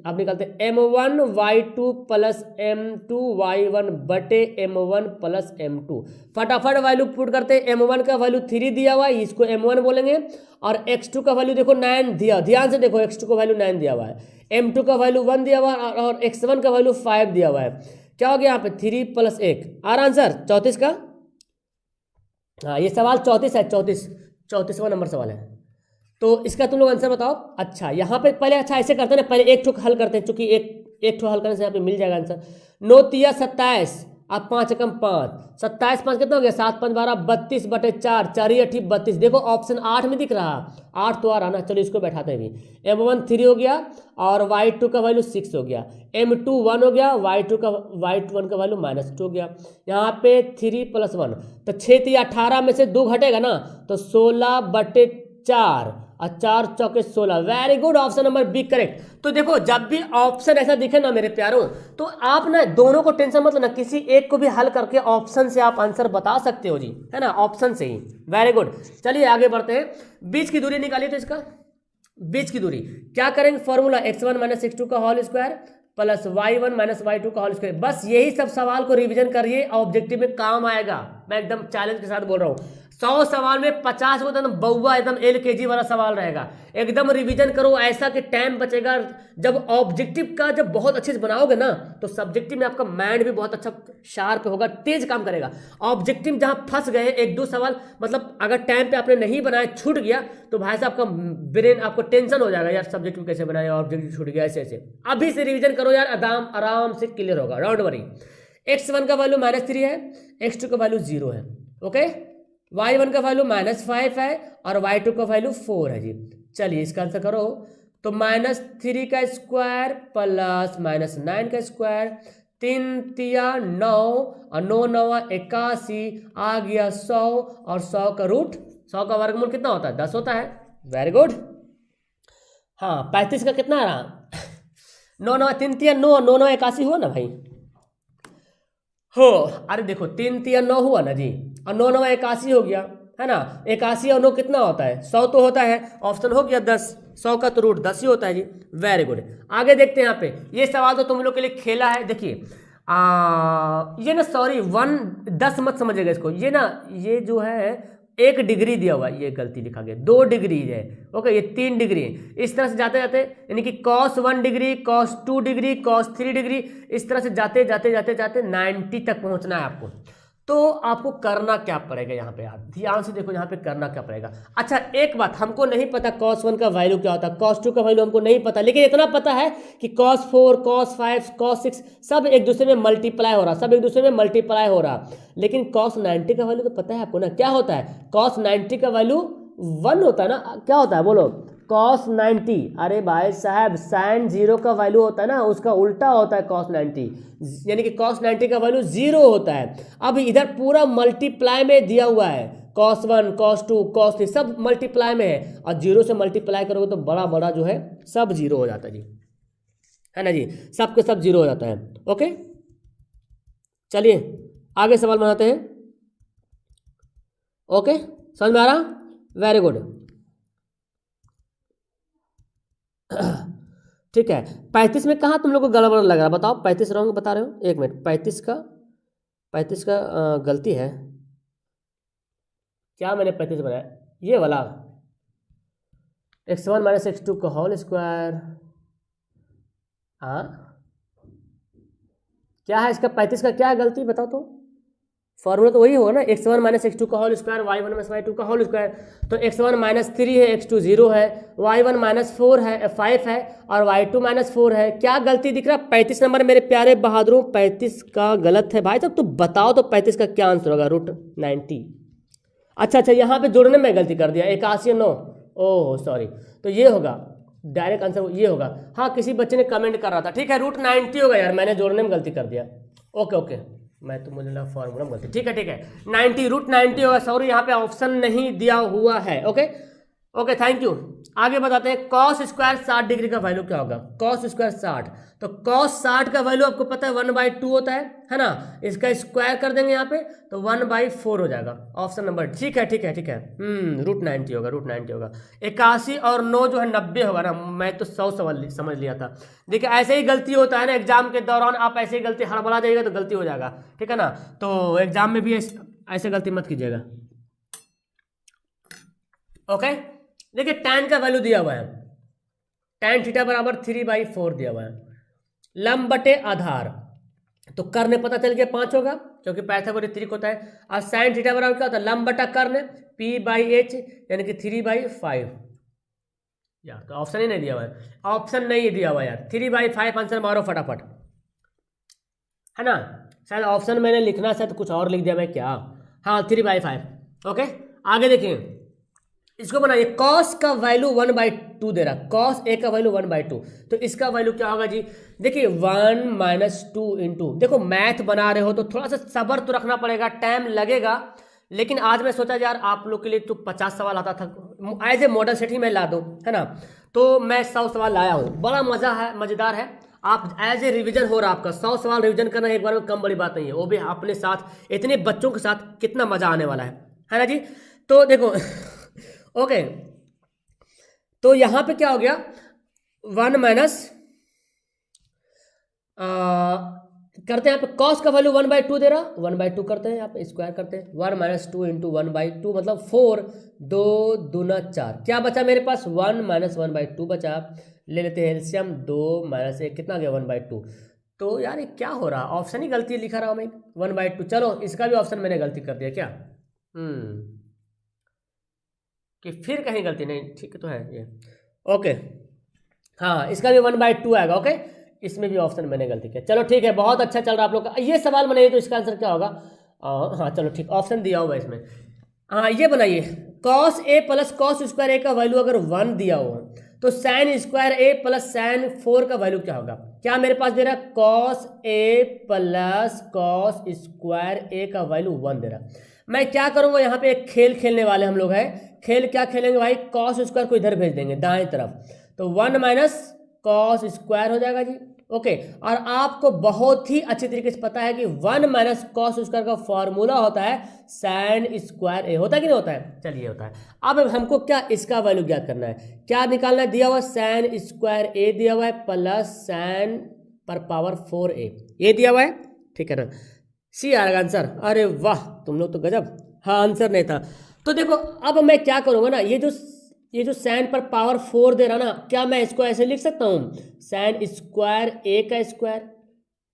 आप निकालते हैं, M1 y2 + M2 y1 बटे M1 + M2। फटाफट वैल्यू पुट करते हैं। M1 का वैल्यू 3 दिया हुआ है, इसको M1 बोलेंगे, और x2 का वैल्यू देखो 9 दिया, ध्यान से देखो, x2 का वैल्यू 9 दिया हुआ है, M2 का वैल्यू 1 दिया हुआ है, और x1 का वैल्यू 5 दिया हुआ है। क्या हो गया यहाँ पे, 3 + 1 आ रहा आंसर 34 का। हाँ ये सवाल 34 है, 34वां नंबर सवाल है। तो इसका तुम लोग आंसर बताओ। अच्छा यहाँ पे पहले, अच्छा ऐसे करते हैं ना, पहले एक ठोक हल करते हैं, चूंकि एक ठोक हल करने से यहाँ पे मिल जाएगा आंसर। 9 तिया 27, अब 5 एकम 5, 27 5 कितना हो गया, 7 5 12, 32 बटे 4, 4 8 32। देखो ऑप्शन 8 में दिख रहा, 8 तो आ रहा ना। चलो इसको बैठाते हैं भी। M1 3 हो गया, और y2 का वैल्यू 6 हो गया, M2 1 हो गया, y1 का वैल्यू -2 हो गया। यहाँ पे 3 + 1, तो 6 तिया 18 में से 2 घटेगा ना, तो 16 बटे 4, और 4 चौके 16। Very good, option number B correct. तो देखो जब भी ऑप्शन ऐसा दिखे ना मेरे प्यारों, तो आप ना दोनों को टेंशन मत लेना, किसी एक को भी हल करके ऑप्शन से आप आंसर बता सकते हो जी, है ना, ऑप्शन से ही। वेरी गुड, चलिए आगे बढ़ते हैं। बीच की दूरी निकालिए, तो इसका बीच की दूरी क्या करेंगे, फॉर्मूला x1 - x2 का whole square plus y1 minus y2 का होल स्क्वायर। बस यही सब सवाल को रिवीजन करिए, ऑब्जेक्टिव में काम आएगा। मैं एकदम चैलेंज के साथ बोल रहा हूँ, 100 सवाल में 50 को एकदम बउआ एकदम LKG वाला सवाल रहेगा। एकदम रिवीजन करो, ऐसा कि टाइम बचेगा। जब ऑब्जेक्टिव का जब बहुत अच्छे से बनाओगे ना, तो सब्जेक्टिव में आपका माइंड भी बहुत अच्छा शार्प होगा, तेज काम करेगा। ऑब्जेक्टिव जहां फंस गए एक दो सवाल, मतलब अगर टाइम पे आपने नहीं बनाया, छूट गया, तो भाई साहब आपका ब्रेन, आपको टेंशन हो जाएगा, यार सब्जेक्टिव कैसे बनाया, ऑब्जेक्टिव छूट गया, ऐसे ऐसे। अभी से रिवीजन करो यार, आराम से क्लियर होगा, डोंट वरी। x1 का वैल्यू -3 है, x2 का वैल्यू 0 है, ओके। y1 का वैल्यू -5 है और y2 का वैल्यू 4 है जी। चलिए इसका आंसर करो, तो -3 का स्क्वायर प्लस -9 का स्क्वायर, 3 तिया 9 और 9 9 81, आ गया 100, और 100 का रूट, 100 का वर्गमूल कितना होता है? 10 होता है। Very good. हाँ 35 का कितना रहा? 9 9 3 तिया 9, 9 9 81 हुआ ना भाई? हो, अरे देखो 3 तिया 9 हुआ ना जी, और 9 9 81 हो गया, है ना। 81 और 9 कितना होता है? 100 तो होता है। ऑप्शन हो गया 10, 100 का तो रूट 10 ही होता है जी। Very good. आगे देखते हैं यहाँ पे, ये सवाल तो तुम लोग के लिए खेला है। देखिए ये ना, सॉरी 10 मत समझिएगा इसको, ये ना, ये जो है 1 डिग्री दिया हुआ है, ये गलती लिखा गया, 2 डिग्री है, ओके, ये 3 डिग्री है। इस तरह से जाते जाते, यानी कि cos 1 degree, cos 2 degree, cos 3 degree, इस तरह से जाते जाते जाते जाते 90 तक पहुंचना है आपको। तो आपको करना क्या पड़ेगा यहाँ पे? यार ध्यान से देखो, यहाँ पे करना क्या पड़ेगा। अच्छा एक बात, हमको नहीं पता cos 1 का वैल्यू क्या होता है, cos 2 का वैल्यू हमको नहीं पता, लेकिन इतना पता है कि cos 4, cos 5, cos 6 सब एक दूसरे में मल्टीप्लाई हो रहा, सब एक दूसरे में मल्टीप्लाई हो रहा। लेकिन cos 90 का वैल्यू तो पता है आपको ना, क्या होता है? cos 90 का वैल्यू 1 होता है ना, क्या होता है बोलो? cos 90, अरे भाई साहब sin 0 का वैल्यू होता है ना, उसका उल्टा होता है cos 90, यानी कि cos 90 का वैल्यू 0 होता है। अब इधर पूरा मल्टीप्लाई में दिया हुआ है, cos 1, cos 2, cos 3 सब मल्टीप्लाई में है, और 0 से मल्टीप्लाई करोगे तो बड़ा बड़ा जो है सब 0 हो जाता है जी, है ना जी, सब के सब 0 हो जाता है। ओके चलिए आगे सवाल बनाते हैं। ओके समझ में आ रहा? Very good. ठीक है, 35 में कहाँ तुम लोग को गड़बड़ लग रहा है बताओ? 35 रॉन्ग बता रहे हो? एक मिनट, 35 का गलती है क्या? मैंने 35 बनाया ये वाला, x1 माइनस x2 का होल स्क्वायर। हाँ क्या है इसका? 35 का क्या है गलती बताओ तो? फॉर्मूला तो वही होगा ना, x1 माइनस x2 का whole square, y1 minus y2 का होल स्क्वायर। तो x1 -3 है, x2 0 है, y1 -4 है, 5 है, और y2 -4 है। क्या गलती दिख रहा है? 35 नंबर मेरे प्यारे बहादुरों, 35 का गलत है भाई साहब। तो बताओ तो 35 का क्या आंसर होगा? √90। अच्छा यहाँ पे जोड़ने में गलती कर दिया, 81 9, ओह सॉरी, तो ये होगा डायरेक्ट आंसर, ये होगा। हाँ किसी बच्चे ने कमेंट कर रहा था, ठीक है √90 होगा यार, मैंने जोड़ने में गलती कर दिया। ओके ओके, मैं तो मुझे लगा फॉर्मूला में गलती, ठीक है 90 √90 होगा, सॉरी यहाँ पे ऑप्शन नहीं दिया हुआ है। Okay okay thank you. आगे बताते हैं, cos स्क्वायर 60 डिग्री का वैल्यू क्या होगा? cos स्क्वायर 60, तो cos 60 का वैल्यू आपको पता है 1/2 होता है ना। इसका स्क्वायर कर देंगे यहाँ पे तो 1/4 हो जाएगा, ऑप्शन नंबर। ठीक है √90 होगा, √90 होगा। 81 और 9 जो है 90 होगा ना। मैं तो 100 सवाल समझ लिया था। देखिए ऐसे ही गलती होता है ना एग्जाम के दौरान, आप ऐसे ही गलती हड़बड़ा जाइएगा तो गलती हो जाएगा, ठीक है ना। तो एग्जाम में भी ऐसे गलती मत कीजिएगा। ओके देखिए tan का वैल्यू दिया हुआ है, tan थीटा बराबर 3/4 दिया हुआ है, लंब बटे आधार, तो कर्ण पता चल गया 5 होगा क्योंकि पाइथागोरस त्रिक होता है। और sin थीटा बराबर क्या होता है? लंब बटा कर्ण p/h, यानी कि 3/5। यार तो ऑप्शन ही नहीं दिया हुआ है, ऑप्शन नहीं दिया हुआ यार। 3/5 आंसर मारो फटाफट, है ना। शायद ऑप्शन मैंने लिखना शायद कुछ और लिख दिया मैं, क्या? हाँ 3/5। ओके आगे देखिए, इसको बनाइए। cos का वैल्यू 1/2 दे रहा, cos a का वैल्यू 1/2, तो इसका वैल्यू क्या होगा जी? देखिए 1 - 2 इंटू, देखो मैथ बना रहे हो तो थोड़ा सा सब्र तो रखना पड़ेगा, टाइम लगेगा। लेकिन आज मैं सोचा यार आप लोग के लिए तो 50 सवाल आता था, एज ए मॉडल सेट ही मैं ला दूं, है ना। तो मैं 100 सवाल लाया हूँ, बड़ा मजा है, मजेदार है। आप एज ए रिवीजन हो रहा आपका, 100 सवाल रिवीजन करना एक बार में कम बड़ी बात नहीं है, वो भी अपने साथ इतने बच्चों के साथ, कितना मजा आने वाला है ना जी। तो देखो ओके तो यहां पे क्या हो गया? 1 - करते हैं यहाँ पे कॉस का वैल्यू 1/2 दे रहा, 1/2 करते हैं यहाँ पे, स्क्वायर करते हैं 1 - 2 × 1/2 मतलब 4, 2 दूना 4, क्या बचा मेरे पास 1 - 1/2 बचा। ले लेते हैं एलसीएम, 2 - 1 कितना गया 1/2। तो यार ये क्या हो रहा, ऑप्शन ही गलती लिखा रहा हूँ मैं 1/2। चलो इसका भी ऑप्शन मैंने गलती कर दिया क्या, कि फिर कहीं गलती नहीं, ठीक तो है ये, ओके हाँ इसका भी 1/2 आएगा, ओके इसमें भी ऑप्शन मैंने गलती किया। चलो ठीक है, बहुत अच्छा चल रहा है आप लोग का। ये सवाल बनाइए तो इसका आंसर क्या होगा, हाँ चलो ठीक, ऑप्शन दिया हुआ है इसमें। हाँ ये बनाइए, cos A plus cos square ए का वैल्यू अगर 1 दिया हुआ तो साइन स्क्वायर ए प्लस साइन 4 का वैल्यू क्या होगा। क्या मेरे पास दे रहा है cos A plus cos square ए का वैल्यू 1 दे रहा। मैं क्या करूंगा, यहाँ पे एक खेल खेलने वाले हम लोग हैं। खेल क्या खेलेंगे भाई, कॉस स्क्वायर को इधर भेज देंगे दाएं तरफ, तो 1 - कॉस स्क्वायर हो जाएगा जी, ओके। और आपको बहुत ही अच्छी तरीके से पता है कि 1 - कॉस स्क्वायर का फॉर्मूला होता है साइन स्क्वायर ए, होता है कि नहीं होता है, चलिए होता है। अब हमको क्या इसका वैल्यू ज्ञात करना है, क्या निकालना है, दिया हुआ साइन स्क्वायर ए दिया हुआ है प्लस साइन पर पावर 4a ये दिया हुआ है, ठीक है ना। सी आएगा आंसर, अरे वाह तुम लोग तो गजब, हाँ आंसर नहीं था। तो देखो अब मैं क्या करूंगा ना, ये जो साइन पर पावर 4 दे रहा ना, क्या मैं इसको ऐसे लिख सकता हूँ साइन स्क्वायर ए का स्क्वायर,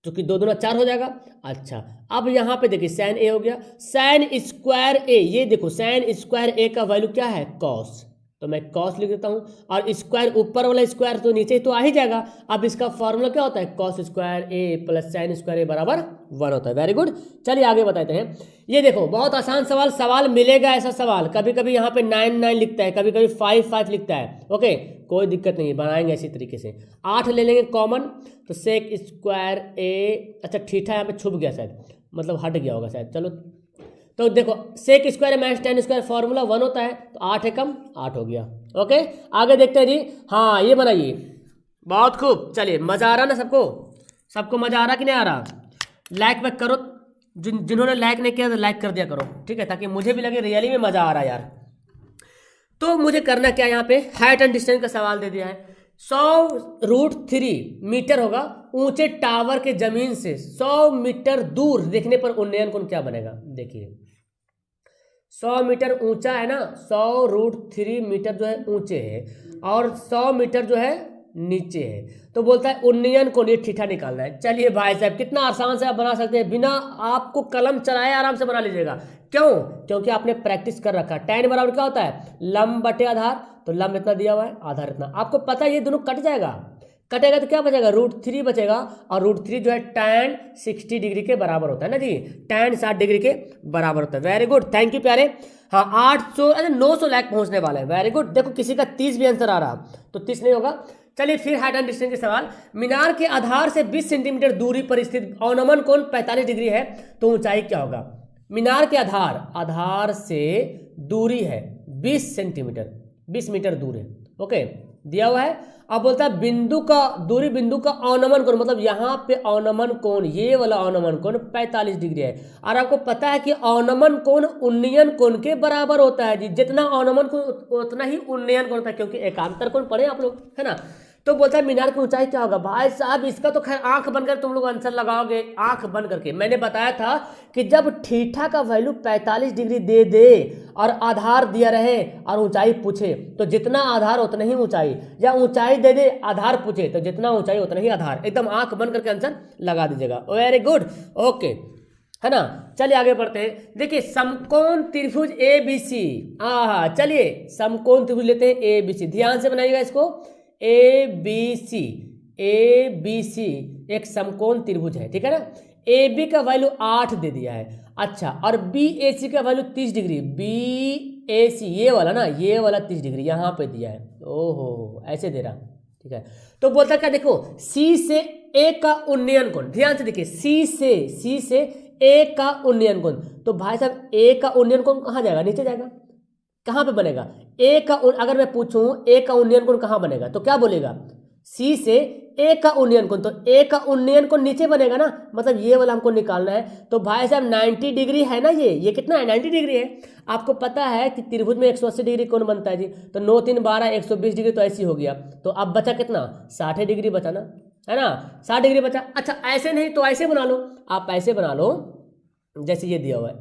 जो कि 2 दूना 4 हो जाएगा। अच्छा अब यहाँ पे देखिए साइन ए हो गया, साइन स्क्वायर ए, ये देखो साइन स्क्वायर ए का वैल्यू क्या है कॉस, तो मैं कॉस लिख देता हूँ, और स्क्वायर ऊपर वाला स्क्वायर तो नीचे तो आ ही जाएगा। अब इसका फॉर्मूला क्या होता है, कॉस स्क्वायर ए प्लस साइन स्क्वायर ए बराबर 1 होता है। वेरी गुड, चलिए आगे बताते हैं। ये देखो बहुत आसान सवाल मिलेगा, ऐसा सवाल कभी कभी यहाँ पे 9 लिखता है, कभी कभी 5 लिखता है, ओके कोई दिक्कत नहीं, बनाएंगे इसी तरीके से। 8 ले लेंगे कॉमन, तो सेक स्क्वायर ए, अच्छा ठीठा यहाँ पे छुप गया शायद, मतलब हट गया होगा शायद, चलो तो देखो sec square minus tan square formula 1 होता है, तो 8 है कम 8 हो गया, ओके। आगे देखते हैं जी, हाँ ये बनाइए, बहुत खूब। चलिए मजा आ रहा ना सबको मजा आ रहा कि नहीं आ रहा, लाइक वैक करो, जिन्होंने लाइक नहीं किया तो लाइक कर दिया करो, ठीक है, ताकि मुझे भी लगे रियली में मजा आ रहा है यार। तो मुझे करना क्या, यहाँ पे हाइट एंड डिस्टेंस का सवाल दे दिया है। 100√3 मीटर होगा ऊंचे टावर के जमीन से 100 मीटर दूर देखने पर उन्नयन कोण क्या बनेगा। देखिए 100 मीटर ऊंचा है ना, 100√3 मीटर जो है ऊंचे है, और 100 मीटर जो है नीचे है, तो बोलता है उन्नयन कोण, ये ठीठा निकालना है। चलिए भाई साहब कितना आसान से आप बना सकते हैं, बिना आपको कलम चलाए आराम से बना लीजिएगा। क्यों, क्योंकि आपने प्रैक्टिस कर रखा है। tan बराबर क्या होता है, लंब बटे आधार, तो लंब इतना दिया हुआ है आधार इतना, आपको पता है ये दोनों कट जाएगा, कटेगा तो क्या बचेगा, √3 बचेगा, और √3 जो है tan 60 डिग्री के बराबर होता है ना जी, tan 60 डिग्री के बराबर होता है। वेरी गुड, थैंक यू प्यारे। हाँ 800 अरे 900 लाख पहुंचने वाला है, वेरी गुड। देखो किसी का 30 भी आंसर आ रहा, तो 30 नहीं होगा। चलिए फिर हाइट एंड डिस्टेंस के सवाल। मीनार के आधार से 20 सेंटीमीटर दूरी पर स्थित अवनमन कोण 45 डिग्री है, तो ऊंचाई क्या होगा। मीनार के आधार से दूरी है 20 सेंटीमीटर, 20 मीटर दूर है, ओके दिया हुआ है। अब बोलता है बिंदु का अवनमन कोण, मतलब यहाँ पे अवनमन कोण, ये वाला अवनमन कोण 45 डिग्री है, और आपको पता है कि अवनमन कोण उन्नयन कोण के बराबर होता है जी, जितना अवनमन कोण उतना ही उन्नयन कोण होता है, क्योंकि एकांतर कोण पढ़े आप लोग, है ना। तो बोलता है मीनार की ऊंचाई क्या होगा। भाई साहब इसका तो खैर आंख बनकर तुम लोग आंसर लगाओगे, आंख बंद करके। मैंने बताया था कि जब ठीठा का वैल्यू 45 डिग्री दे दे और आधार दिया रहे और ऊंचाई पूछे, तो जितना आधार उतना ही ऊंचाई, या ऊंचाई दे दे आधार पूछे तो जितना ऊंचाई उतना ही आधार, एकदम आंख बंद करके आंसर लगा दीजिएगा। वेरी गुड, ओके है ना। चलिए आगे बढ़ते हैं। देखिए समकोण त्रिभुज ABC, चलिए समकोण त्रिभुज लेते हैं ABC, ध्यान से बनाइएगा इसको। ABC एक समकोण त्रिभुज है, ठीक है ना। AB का वैल्यू 8 दे दिया है, अच्छा, और BAC का वैल्यू 30 डिग्री, BAC ये वाला ना, ये वाला 30 डिग्री यहाँ पे दिया है, ओहो ऐसे दे रहा, ठीक है। तो बोलता क्या, देखो C से A का उन्नयन कोण, ध्यान से देखिए, C से A का उन्नयन कोण, तो भाई साहब A का उन्नयन कोण कहाँ जाएगा, नीचे जाएगा, कहाँ पे बनेगा A का, अगर मैं पूछूं A का उन्नयन कोण कहाँ बनेगा, तो क्या बोलेगा, C से A का उन्नयन कोण, तो A का उन्नयन कोण नीचे बनेगा ना, मतलब ये वाला हमको निकालना है। तो भाई साहब 90 डिग्री है ना, ये कितना है, 90 डिग्री है। आपको पता है कि त्रिभुज में 180 डिग्री कोण बनता है जी, तो 9 3 12 120 डिग्री, तो ऐसी हो गया। तो अब बचा कितना, 60 डिग्री बचा ना, है ना, 60 डिग्री बचा। अच्छा ऐसे नहीं तो ऐसे बना लो, आप ऐसे बना लो जैसे ये दिया हुआ है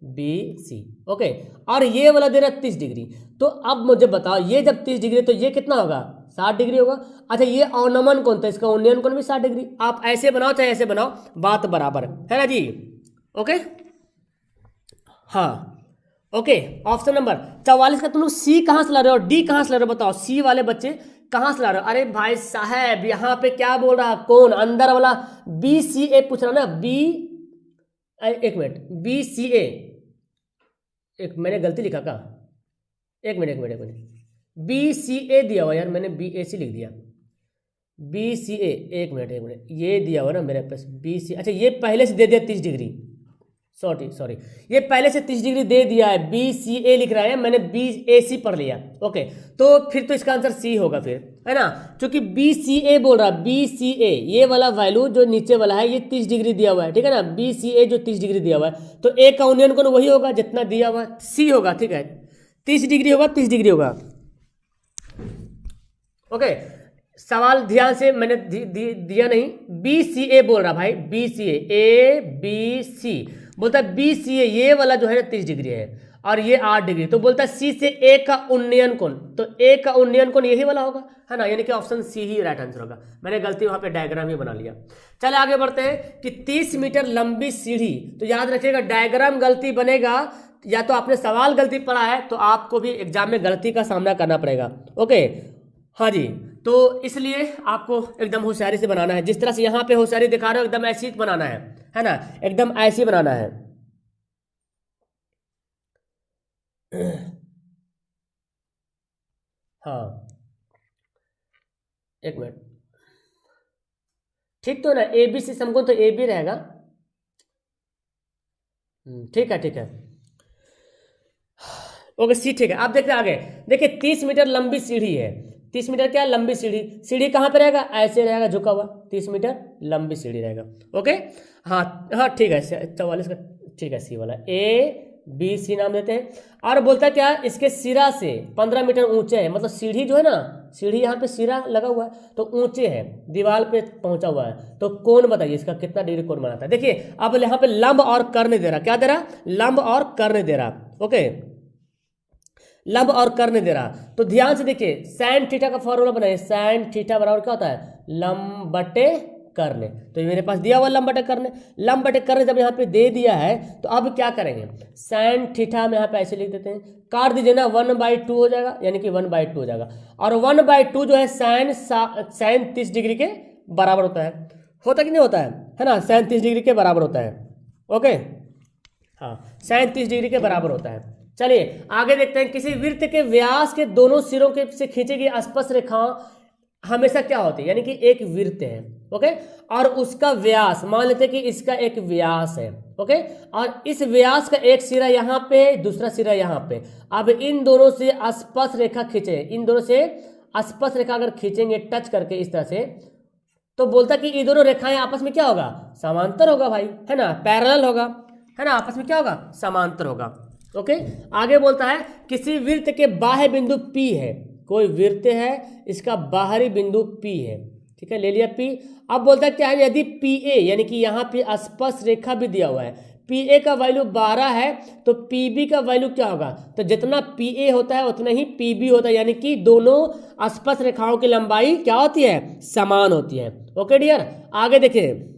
ABC, ओके, और ये वाला दे रहा है 30 डिग्री। तो अब मुझे बताओ ये जब 30 डिग्री तो ये कितना होगा, 60 डिग्री होगा। अच्छा ये अवनमन कोण था, इसका उन्नयन कोण भी 60 डिग्री। आप ऐसे बनाओ चाहे ऐसे बनाओ, बात बराबर है ना जी, ओके। हाँ ओके, ऑप्शन नंबर 44 का तुम लोग सी कहाँ से ला रहे हो और डी कहाँ से ला रहे हो, बताओ सी वाले बच्चे कहाँ से ला रहे हो। अरे भाई साहब यहाँ पे क्या बोल रहा, कौन अंदर वाला BCA पूछ रहा ना, एक मिनट BCA, एक मैंने गलती लिखा का, एक मिनट BCA दिया हुआ यार, मैंने BAC लिख दिया, BCA, एक मिनट ये दिया हुआ ना मेरे पास BC, अच्छा ये पहले से दे दिया 30 डिग्री, सॉरी ये पहले से 30 डिग्री दे दिया है, BCA लिख रहा है, मैंने BAC पढ़ लिया, ओके। तो फिर तो इसका आंसर सी होगा फिर, है ना, क्योंकि BCA बोल रहा है, BCA ये वाला वैल्यू जो नीचे वाला है ये 30 डिग्री दिया हुआ है, ठीक है ना, BCA जो 30 डिग्री दिया हुआ है, तो ए का उन्नयन कोण वही होगा जितना दिया हुआ है, सी होगा, ठीक है, 30 डिग्री होगा, 30 डिग्री होगा, ओके। सवाल ध्यान से मैंने दिया नहीं, BCA बोल रहा भाई, BCA ABC बोलता है BCA ये वाला जो है ना 30 डिग्री है और ये 8 डिग्री, तो बोलता है सी से ए का उन्नयन कोण, तो ए का उन्नयन कोण यही वाला होगा, है ना, यानी कि ऑप्शन सी ही राइट आंसर होगा। मैंने गलती वहां पे डायग्राम ही बना लिया। चले आगे बढ़ते हैं कि 30 मीटर लंबी सीढ़ी, तो याद रखिएगा डायग्राम गलती बनेगा या तो आपने सवाल गलती पढ़ा है तो आपको भी एग्जाम में गलती का सामना करना पड़ेगा, ओके। हाँ जी, तो इसलिए आपको एकदम होशियारी से बनाना है, जिस तरह से यहाँ पे होशियारी दिखा रहे हो एकदम ऐसी बनाना है ना, एकदम ऐसी बनाना है। हाँ एक मिनट, ठीक तो ना, ABC समको तो AB रहेगा, ठीक है ओके सी, ठीक है। आप देखते आगे, देखिए 30 मीटर लंबी सीढ़ी है, 30 मीटर क्या लंबी सीढ़ी, सीढ़ी कहाँ पे रहेगा, ऐसे रहेगा झुका हुआ, 30 मीटर लंबी सीढ़ी रहेगा, ओके। हाँ ठीक है, 44 का ठीक है, सी वाला ABC नाम देते हैं। और बोलता है क्या, इसके सिरा से 15 मीटर ऊंचे है, मतलब सीढ़ी जो है ना, सीढ़ी यहाँ पे सिरा लगा हुआ है तो ऊंचे है, दीवार पे पहुंचा हुआ है, तो कोण बताइए इसका कितना डिग्री कोण बनाता है। देखिए अब यहाँ पे लंब और कर्ण दे रहा, क्या दे रहा, लंब और कर्ण दे रहा, ओके, लंब और कर्ण दे रहा। तो ध्यान से देखिए साइन थीटा का फॉर्मूला बनाइए, साइन थीटा बराबर क्या होता है, लंब बटे कर्ण। तो मेरे पास दिया हुआ लंब बटे कर्ण, लंब बटे कर्ण जब यहाँ पे दे दिया है तो अब क्या करेंगे, साइन थीटा में यहाँ पे ऐसे लिख देते हैं, काट दीजिए ना, 1/2 हो जाएगा, यानी कि 1/2 हो जाएगा, और 1/2 जो है साइन 30 डिग्री के बराबर होता कि नहीं होता है ना, साइन 30 डिग्री के बराबर होता है, ओके। हाँ साइन 30 डिग्री के बराबर होता है। चलिए आगे देखते हैं, किसी वृत्त के व्यास के दोनों सिरों के से खींची गई स्पर्श रेखा हमेशा क्या होती है, यानी कि एक वृत्त है, ओके, और उसका व्यास मान लेते हैं कि इसका एक व्यास है, ओके, और इस व्यास का एक सिरा यहाँ पे दूसरा सिरा यहाँ पे, अब इन दोनों से स्पर्श रेखा खींचे, इन दोनों से स्पर्श रेखा अगर खींचेंगे टच करके इस तरह से, तो बोलता कि ये दोनों रेखाएं आपस में क्या होगा, समांतर होगा भाई, है ना, पैरेलल होगा, है ना, आपस में क्या होगा, समांतर होगा, ओके। आगे बोलता है किसी वृत्त के बाह्य बिंदु P है, कोई वृत्त है इसका बाहरी बिंदु P है, ठीक है, ले लिया P। अब बोलता है क्या है, यदि PA यानी कि यहाँ पे स्पर्श रेखा भी दिया हुआ है, PA का वैल्यू 12 है तो PB का वैल्यू क्या होगा, तो जितना PA होता है उतना ही PB होता है, यानी कि दोनों स्पर्श रेखाओं की लंबाई क्या होती है, समान होती है, ओके डियर। आगे देखिए,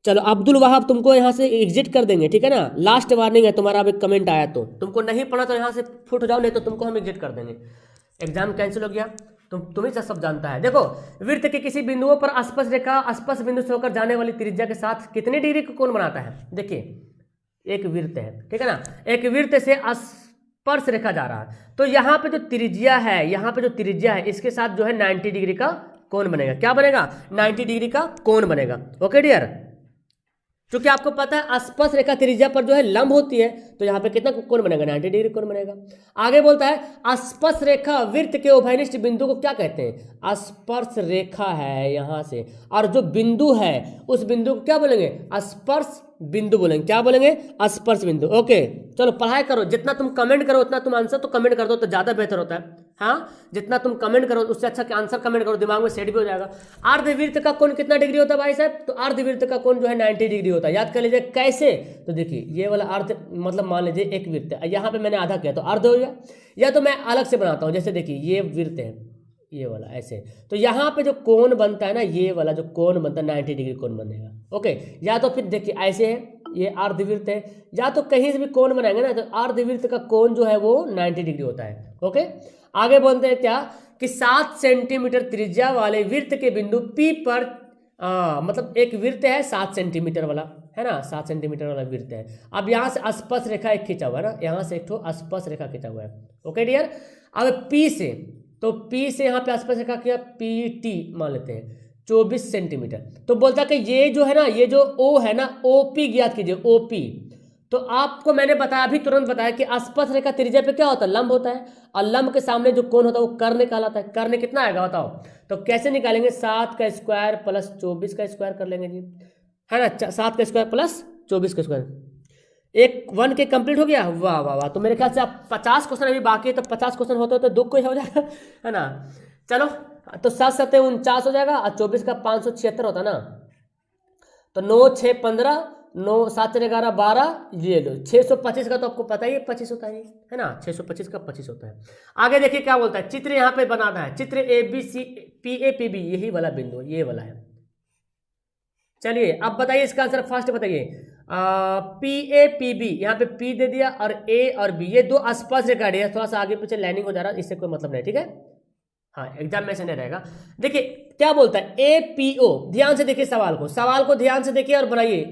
चलो अब्दुल वहाब तुमको यहाँ से एग्जिट कर देंगे, ठीक है ना, लास्ट वार्निंग है तुम्हारा, अब एक कमेंट आया तो तुमको नहीं पढ़ा तो यहाँ से फुट जाओ, नहीं तो तुमको हम एग्जिट कर देंगे, एग्जाम कैंसिल हो गया, तुम्हें सब जानता है। देखो वृत्त के किसी बिंदुओं पर स्पर्श रेखा स्पर्श बिंदु से होकर जाने वाली त्रिज्या के साथ कितनी डिग्री का कोण बनाता है। देखिए एक वृत्त है, ठीक है ना, एक वृत्त से स्पर्श रेखा जा रहा है, तो यहाँ पे जो त्रिज्या है, यहाँ पे जो त्रिज्या है इसके साथ जो है 90 डिग्री का कोण बनेगा, क्या बनेगा, 90 डिग्री का कोण बनेगा, ओके डियर। क्योंकि आपको पता है स्पर्श रेखा त्रिज्या पर जो है लंब होती है, तो यहाँ पे कितना कोण बनेगा, 90 डिग्री कोण बनेगा। आगे बोलता है स्पर्श रेखा वृत्त के उभयनिष्ठ बिंदु को क्या कहते हैं, स्पर्श रेखा है यहाँ से, और जो बिंदु है उस बिंदु को क्या बोलेंगे, स्पर्श बिंदु बोलेंगे, क्या बोलेंगे, स्पर्श बिंदु, ओके। चलो पढ़ाई करो, जितना तुम कमेंट करो उतना तुम आंसर तो कमेंट कर दो तो ज्यादा बेहतर होता है। हाँ, जितना तुम कमेंट करो उससे अच्छा आंसर कमेंट करो, दिमाग में सेट भी हो जाएगा। अर्धवृत्त का कोण कितना डिग्री होता है भाई साहब? तो अर्धवृत्त का कोण जो है 90 डिग्री होता है। याद कर लीजिए कैसे, तो देखिए ये वाला अर्ध मतलब मान लीजिए एक वृत्त है, यहाँ पे मैंने आधा किया तो अर्ध हो गया, या तो मैं अलग से बनाता हूँ। जैसे देखिए ये वृत्त है, ये वाला ऐसे, तो यहाँ पे जो कोण बनता है ना, ये वाला जो कोण बनता है 90 डिग्री कोण बनेगा। ओके, या तो फिर देखिए ऐसे है, ये अर्धवृत्त है, या तो कहीं से भी कोण बनाएंगे ना तो अर्धवृत्त का कोण जो है वो 90 डिग्री होता है। ओके, आगे बोलते हैं क्या कि 7 सेंटीमीटर त्रिज्या वाले वृत्त के बिंदु P पर मतलब एक वृत्त है 7 सेंटीमीटर वाला, है ना, 7 सेंटीमीटर वाला वृत्त है। अब यहाँ से स्पर्श रेखा एक खींचा हुआ है ना, यहाँ से एक ठो स्पर्श रेखा खींचा हुआ है। ओके डियर, अब P से, तो P से यहाँ पे स्पर्श रेखा किया, PT मान लेते हैं 24 सेंटीमीटर। तो बोलता है कि ये जो है ना, ये जो O है ना, OP ज्ञात कीजिए, OP। तो आपको मैंने बताया, अभी तुरंत बताया कि स्पर्श रेखा त्रिज्या पे क्या होता है, लंब होता है, और लंब के सामने जो कोण होता है वो कर्ण कहलाता है। कर्ण कितना आएगा बताओ? तो कैसे निकालेंगे, 7 का स्क्वायर प्लस 24 का स्क्वायर कर लेंगे जी, है ना, 7 का स्क्वायर प्लस 24 का स्क्वायर। एक 1 के कंप्लीट हो गया। वाह वाह वाह, तो मेरे ख्याल से आप 50 क्वेश्चन अभी बाकी है, तो 50 क्वेश्चन होते होते 2 को हो जाएगा, है ना। चलो, तो 7 7 49 हो जाएगा, और 24 का 576 होता ना, तो 9 6 15, 9 7 4 11 12, ये लो 625 का तो आपको पता ही है 25 होता है ना, 625 का 25 होता है। आगे देखिए क्या बोलता है, चित्र यहाँ पे बनाना है, चित्र ABC PAPB, यही वाला बिंदु ये वाला है। चलिए अब बताइए इसका आंसर फास्ट बताइए। PAPB, यहाँ पे P दे दिया, और A और B ये दो स्पर्श रेखा है, थोड़ा सा आगे पीछे लाइनिंग हो जा रहा है, इससे कोई मतलब नहीं, ठीक है। हाँ, एग्जाम में से नहीं रहेगा। देखिए क्या बोलता है, APO, ध्यान से देखिए सवाल को ध्यान से देखिए और बनाइए।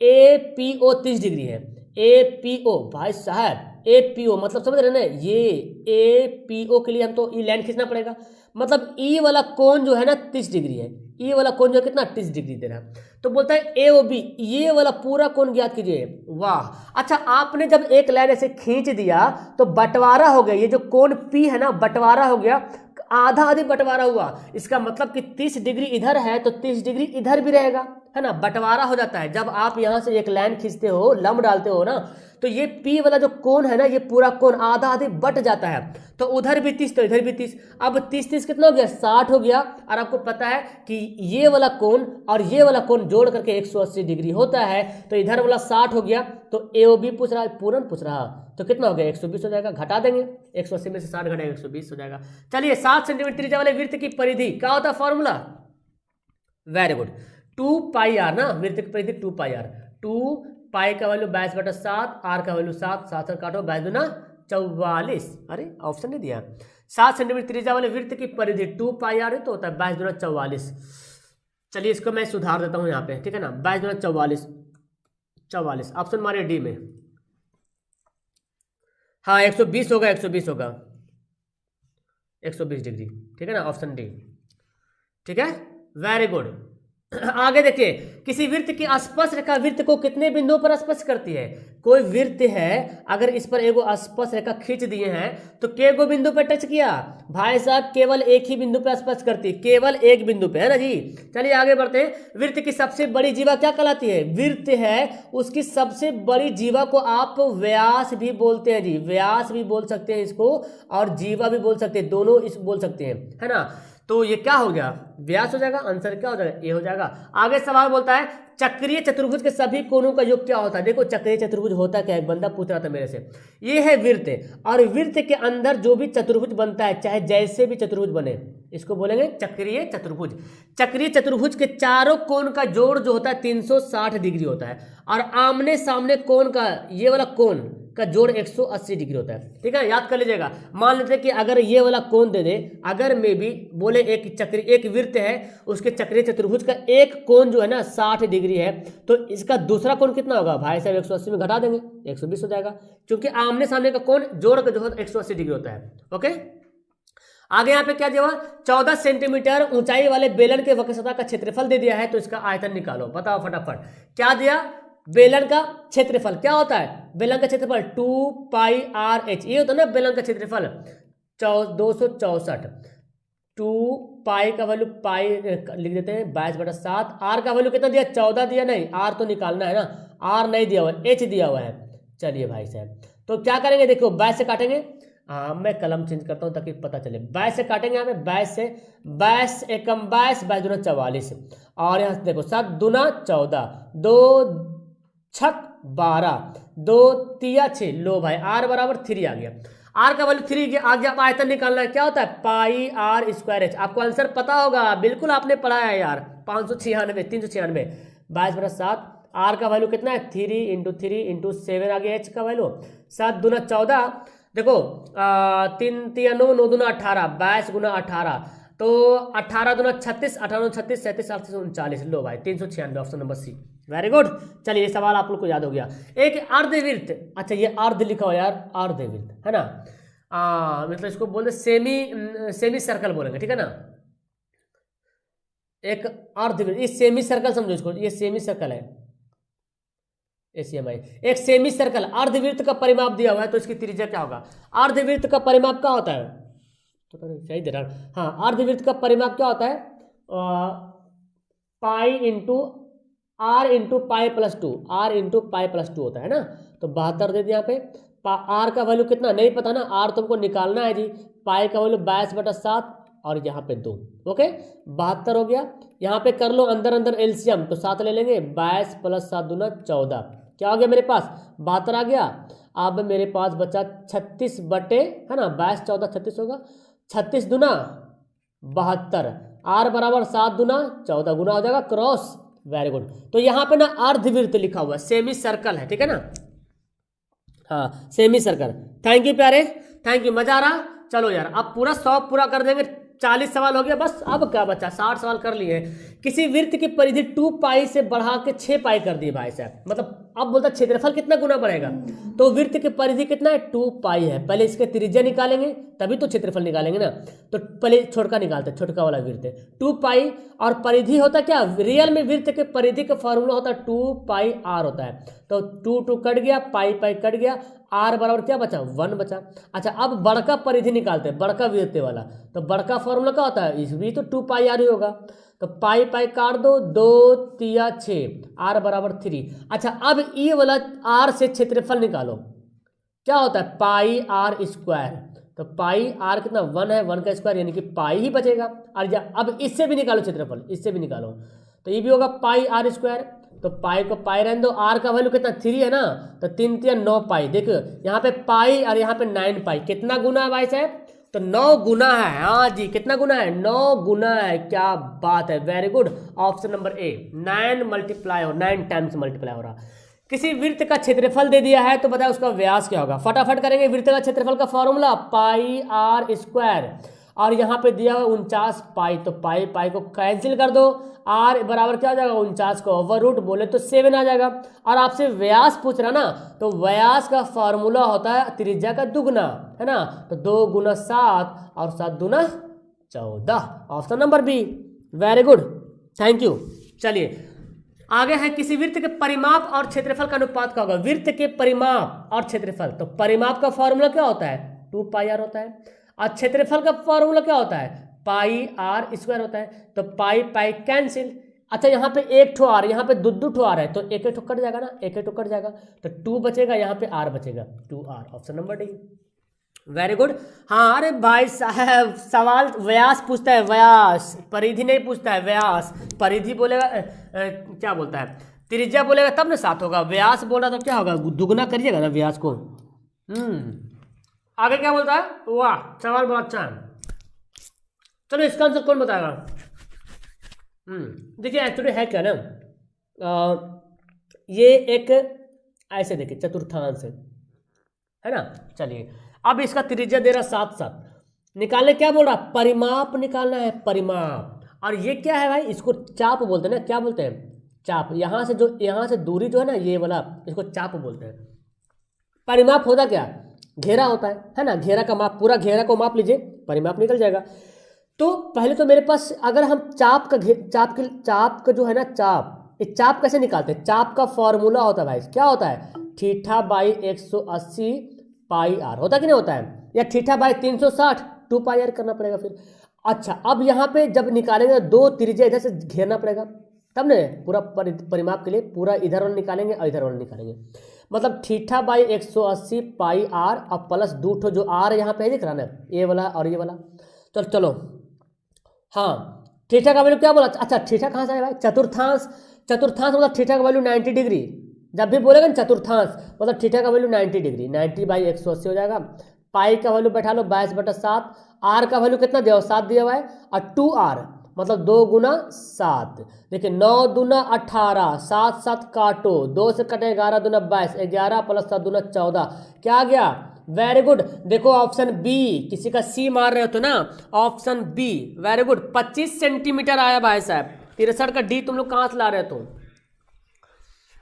APO 30 डिग्री है, APO भाई साहब, APO मतलब समझ रहे ना, ये APO के लिए हम तो ई लाइन खींचना पड़ेगा, मतलब ई वाला कोण जो है ना 30 डिग्री है, ई वाला कोण जो कितना 30 डिग्री दे रहा है। तो बोलता है AOB, ये वाला पूरा कोण ज्ञात कीजिए। वाह, अच्छा आपने जब एक लाइन ऐसे खींच दिया तो बंटवारा हो गया, ये जो कोण P है ना बंटवारा हो गया, आधा आधी बंटवारा हुआ, इसका मतलब कि 30 डिग्री इधर है तो 30 डिग्री इधर भी रहेगा, है ना, बंटवारा हो जाता है। जब आप यहां से एक लाइन खींचते हो, लंब डालते हो ना, तो ये P वाला जो कोण है ना, ये पूरा कोण आधा आधी बट जाता है, तो उधर भी 30 तो इधर भी 30। अब 30 30 कितना हो गया, 60 हो गया। और आपको पता है कि ये वाला कोण और ये वाला कोण जोड़ करके 180 डिग्री होता है, तो इधर वाला 60 हो गया, तो AOB पूछ रहा है, पूर्ण पूछ रहा, तो कितना हो गया 120 हो जाएगा, घटा देंगे 180 में से 60 घटाएगा 120 हो जाएगा। चलिए 7 सेंटीमीटर त्रिज्या वाले वृत्त की परिधि क्या होता है फॉर्मूला, वेरी गुड, 2πr ना, वृत्त की परिधि 2πr, 2π का वैल्यू 22/7, r का वैल्यू 7, 7 काटो 22×44, अरे ऑप्शन नहीं दिया। 7 सेंटीमीटर त्रिज्या वाले वृत्त की परिधि 2πr है तो होता है 22×44। चलिए इसको मैं सुधार देता हूँ यहाँ पे, ठीक है ना, 22×44, 44 ऑप्शन मारिए डी में। हाँ 120 होगा, 120 होगा, 120 डिग्री, ठीक है ना, ऑप्शन डी, ठीक है, वेरी गुड। आगे देखिए, किसी वृत्त की स्पर्श रेखा वृत्त को कितने बिंदुओं पर स्पर्श करती है। कोई वृत्त है, अगर इस पर एगो स्पर्श रेखा खींच दिए हैं तो केगो बिंदु पर टच किया भाई साहब, केवल एक ही बिंदु पर स्पर्श करती है, केवल एक बिंदु पे, है ना जी। चलिए आगे बढ़ते हैं। वृत्त की सबसे बड़ी जीवा क्या कहलाती है, वृत्त है उसकी सबसे बड़ी जीवा को आप व्यास भी बोलते हैं जी, व्यास भी बोल सकते हैं इसको, और जीवा भी बोल सकते हैं, दोनों इस बोल सकते हैं, है ना। तो ये क्या हो गया, व्यास हो जाएगा, आंसर क्या हो जाएगा, ए हो जाएगा। आगे सवाल बोलता है चक्रीय चतुर्भुज के सभी कोणों का योग क्या होता है। देखो चक्रीय चतुर्भुज होता क्या है, एक बंदा पूछ रहा था मेरे से। ये है वृत्त, और वृत्त के अंदर जो भी चतुर्भुज बनता है, चाहे जैसे भी चतुर्भुज बने, इसको बोलेंगे चक्रीय चतुर्भुज। चक्रीय चतुर्भुज के चारों कोण का जोड़ जो होता है 360 डिग्री होता है, और आमने सामने कोण का ये वाला कोण का जोड़ 180 डिग्री होता है, ठीक है, याद कर लीजिएगा। मान लेते हैं कि अगर ये वाला कोण दे दे, अगर मे भी बोले एक वृत्त है, उसके चक्रीय चतुर्भुज का एक कोण जो है ना 60 डिग्री है, तो इसका दूसरा कोण कितना होगा भाई साहब, 180 में घटा देंगे 120 हो जाएगा, क्योंकि आमने सामने का कोण जोड़ का जो है 180 डिग्री होता है। ओके, आगे यहाँ पे क्या दिया, 14 सेंटीमीटर ऊंचाई वाले बेलन के वक्र सतह का क्षेत्रफल दे दिया है, तो इसका आयतन निकालो, बताओ फटाफट। क्या दिया, बेलन का क्षेत्रफल क्या होता है, बेलन का क्षेत्रफल 2πrh, ये होता है ना बेलन का क्षेत्रफल 264, 2π का वैल्यू पाई लिख देते हैं 22/7, आर का वैल्यू कितना दिया, 14 दिया, नहीं आर तो निकालना है ना, आर नहीं दिया हुआ है, एच दिया हुआ है। चलिए भाई साहब, तो क्या करेंगे, देखो 22 से काटेंगे, हाँ मैं कलम चेंज करता हूँ ताकि पता चले। 22 से काटेंगे यहाँ पे, 22 से, 22 एकम 22, 22 दूना 44, और यहाँ से देखो 7 दूना 14, 2 छक 12, 2 तिया 6। लो भाई आर बराबर 3 आ गया। आर का वैल्यू 3 आ गया। अब आयतन निकालना है, क्या होता है पाई आर स्क्वायर एच। आपको आंसर पता होगा, बिल्कुल आपने पढ़ा है यार, 596 396, 22/7। आर का वैल्यू कितना है 3 × 3 × 7 आ गया एच का वैल्यू। 7 दूना 14, देखो 3 तिया 9, 9 दूना 18, 22 × 18, तो 18 दूना 36, 18 दूना 36, 37 38 39। लो भाई 396, option number C. Very good. चलिए ये सवाल आप लोग को याद हो गया। एक अर्धवृत्त, अच्छा ये अर्ध लिखा हो यार, अर्धवृत्त है ना, मतलब इसको बोलते सेमी सर्कल बोलेंगे, ठीक है ना। एक अर्धवृत्त, ये सेमी सर्कल समझो इसको, ये सेमी सर्कल है, एसीएमआई। एक सेमी सर्कल अर्धवृत्त का परिमाप दिया हुआ है, तो इसकी त्रिज्या क्या होगा। अर्धवृत्त का परिमाप क्या होता है, तो सही दे रहा। हाँ अर्धवृत्त का परिमाप क्या होता है, pi into r into pi plus 2, r into pi plus 2 होता है ना। तो 72 दे दिया यहाँ पे। आर का वैल्यू कितना नहीं पता ना, आर तुमको निकालना है जी। पाई का वैल्यू 22/7 और यहाँ पे 2, ओके 72 हो गया। यहाँ पे कर लो अंदर अंदर एलसीएम, तो 7 ले लेंगे, 22 + 7 दूना 14, क्या हो गया मेरे पास 72 आ गया। अब मेरे पास बचा 36 बटे, है ना 22 14 36 होगा, 36 दूना 72, आर बराबर 7 दूना 14, गुना हो जाएगा क्रॉस। Very good. तो यहाँ पे ना अर्धवृत्त लिखा हुआ है, सेमी सर्कल है, ठीक है ना, हाँ सेमी सर्कल। थैंक यू प्यारे, थैंक यू, मजा आ रहा। चलो यार अब पूरा 100 पूरा कर देंगे, 40 सवाल हो गया बस। अब क्या बचा, 60 सवाल कर लिए। किसी वृत्त की परिधि 2 पाई से बढ़ा के 6 पाई कर दी भाई साहब, मतलब अब बोलता क्षेत्रफल कितना गुना बढ़ेगा। तो वृत्त की परिधि कितना है 2 पाई है। पहले इसके त्रिज्या निकालेंगे तभी तो क्षेत्रफल निकालेंगे ना। तो पहले छोटका निकालते हैं, छोटका वाला वृत्त है 2 पाई, और परिधि होता क्या, रियल में वृत्त के परिधि का फॉर्मूला होता है 2 पाई आर होता है। तो 2 2 कट गया, पाई पाई कट गया, आर बराबर क्या बचा 1 बचा। अच्छा अब बड़का परिधि निकालते हैं, बड़का वृत्त वाला। तो बड़का फॉर्मूला क्या होता है, इस भी तो 2 पाई आर ही होगा। तो पाई पाई काट दो, 2 तिया 6, आर बराबर 3। अच्छा अब ये वाला आर से क्षेत्रफल निकालो, क्या होता है पाई आर स्क्वायर। तो पाई आर कितना 1 है, 1 का स्क्वायर यानी कि पाई ही बचेगा। और अब इससे भी निकालो क्षेत्रफल, इससे भी निकालो, तो ये भी होगा पाई आर स्क्वायर। तो पाई को पाई रहने दो, आर का वैल्यू कितना 3 है ना, तो 3 तिया 9 पाई। देखो यहाँ पे पाई और यहाँ पे 9 पाई, कितना गुना है भाई साहब, तो 9 गुना है। हाँ जी कितना गुना है 9 गुना है, क्या बात है, very good. Option number A 9 multiply हो, 9 टाइम्स मल्टीप्लाई हो रहा। किसी वृत्त का क्षेत्रफल दे दिया है तो बताए उसका व्यास क्या होगा। फटाफट करेंगे, वृत्त का क्षेत्रफल का फॉर्मूला पाई आर स्क्वायर, और यहाँ पे दिया हुआ 49 पाई, तो पाई पाई को कैंसिल कर दो, आर बराबर क्या हो जाएगा 49 को ओवर रूट बोले तो 7 आ जाएगा। और आपसे व्यास पूछ रहा ना, तो व्यास का फॉर्मूला होता है त्रिज्या का दुगना, है ना। तो 2 × 7 और 7 दूना 14, option number B. Very good, thank you. चलिए आगे है, किसी वृत्त के परिमाप और क्षेत्रफल का अनुपात क्या होगा। वृत्त के परिमाप और क्षेत्रफल, तो परिमाप का फॉर्मूला क्या होता है 2 पाई आर होता है, और क्षेत्रफल का फॉर्मूला क्या होता है पाई आर स्क्वायर होता है। तो पाई पाई कैंसिल। अच्छा यहाँ पे 1 ठो आर, यहाँ पे 2 ठो आर है, तो 1 ठो कट जाएगा ना, 1 ठो कट जाएगा, तो 2 बचेगा, यहाँ पे आर बचेगा 2 r, option number D. Very good. हाँ अरे भाई साहब सवाल व्यास पूछता है, व्यास, परिधि नहीं पूछता है, व्यास। परिधि बोलेगा क्या बोलता है, त्रिज्या बोलेगा तब ना 7 होगा, व्यास बोला तो क्या होगा, दुगना करिएगा ना व्यास को। आगे क्या बोलता है, वाह सवाल बहुत अच्छा है। चलो इसका आंसर कौन बताएगा। देखिए एक्चुअली है क्या ना, ये एक ऐसे देखिए चतुर्थांश है ना। चलिए अब इसका त्रिज्या दे रहा 7 7, निकालने क्या बोल रहा, परिमाप निकालना है, परिमाप। और ये क्या है भाई, इसको चाप बोलते हैं ना, क्या बोलते हैं चाप। यहाँ से जो, यहाँ से दूरी जो है ना ये वाला, इसको चाप बोलते हैं। परिमाप होता क्या, घेरा होता है ना, घेरा का माप, पूरा घेरा को माप लीजिए, परिमाप निकल जाएगा। तो पहले तो मेरे पास अगर हम चाप का जो है ना चाप, ये चाप कैसे निकालते हैं, चाप का फॉर्मूला होता है भाई, क्या होता है θ/180 पाई आर, होता कि नहीं होता है, या θ/360 2 पाई आर करना पड़ेगा फिर। अच्छा अब यहाँ पे जब निकालेंगे 2 त्रिज्या इधर से घेरना पड़ेगा, तब ना पूरा परिमाप के लिए पूरा इधर वाला निकालेंगे और इधर वाला निकालेंगे। मतलब थीटा बाई 180 पाई आर और प्लस 2 ठो जो आर यहाँ पे है दिख रहा ना, ये वाला और ये वाला। चलो चलो, हाँ थीटा का वैल्यू क्या बोला, अच्छा थीटा कहाँ से आया भाई, चतुर्थांश। चतुर्थांश मतलब थीटा का वैल्यू 90 डिग्री। जब भी बोलेगा ना चतुर्थांश मतलब थीटा का वैल्यू 90 डिग्री, 90 बाई 180 हो जाएगा। पाई का वैल्यू बैठा लो 22/7, आर का वैल्यू कितना दिया हुआ, 7 दिया हुआ है, और 2r मतलब 2 गुना 7। देखिए 9 दूना 18, 7 7 काटो, 2 से कटे 11 दूना 22, 11 प्लस 7 दूना 14, क्या आ गया, वेरी गुड। देखो ऑप्शन बी, किसी का सी मार रहे हो तो ना, option B very good, 25 centimetre आया भाई साहब। 63 का डी तुम लोग कहां से ला रहे हो?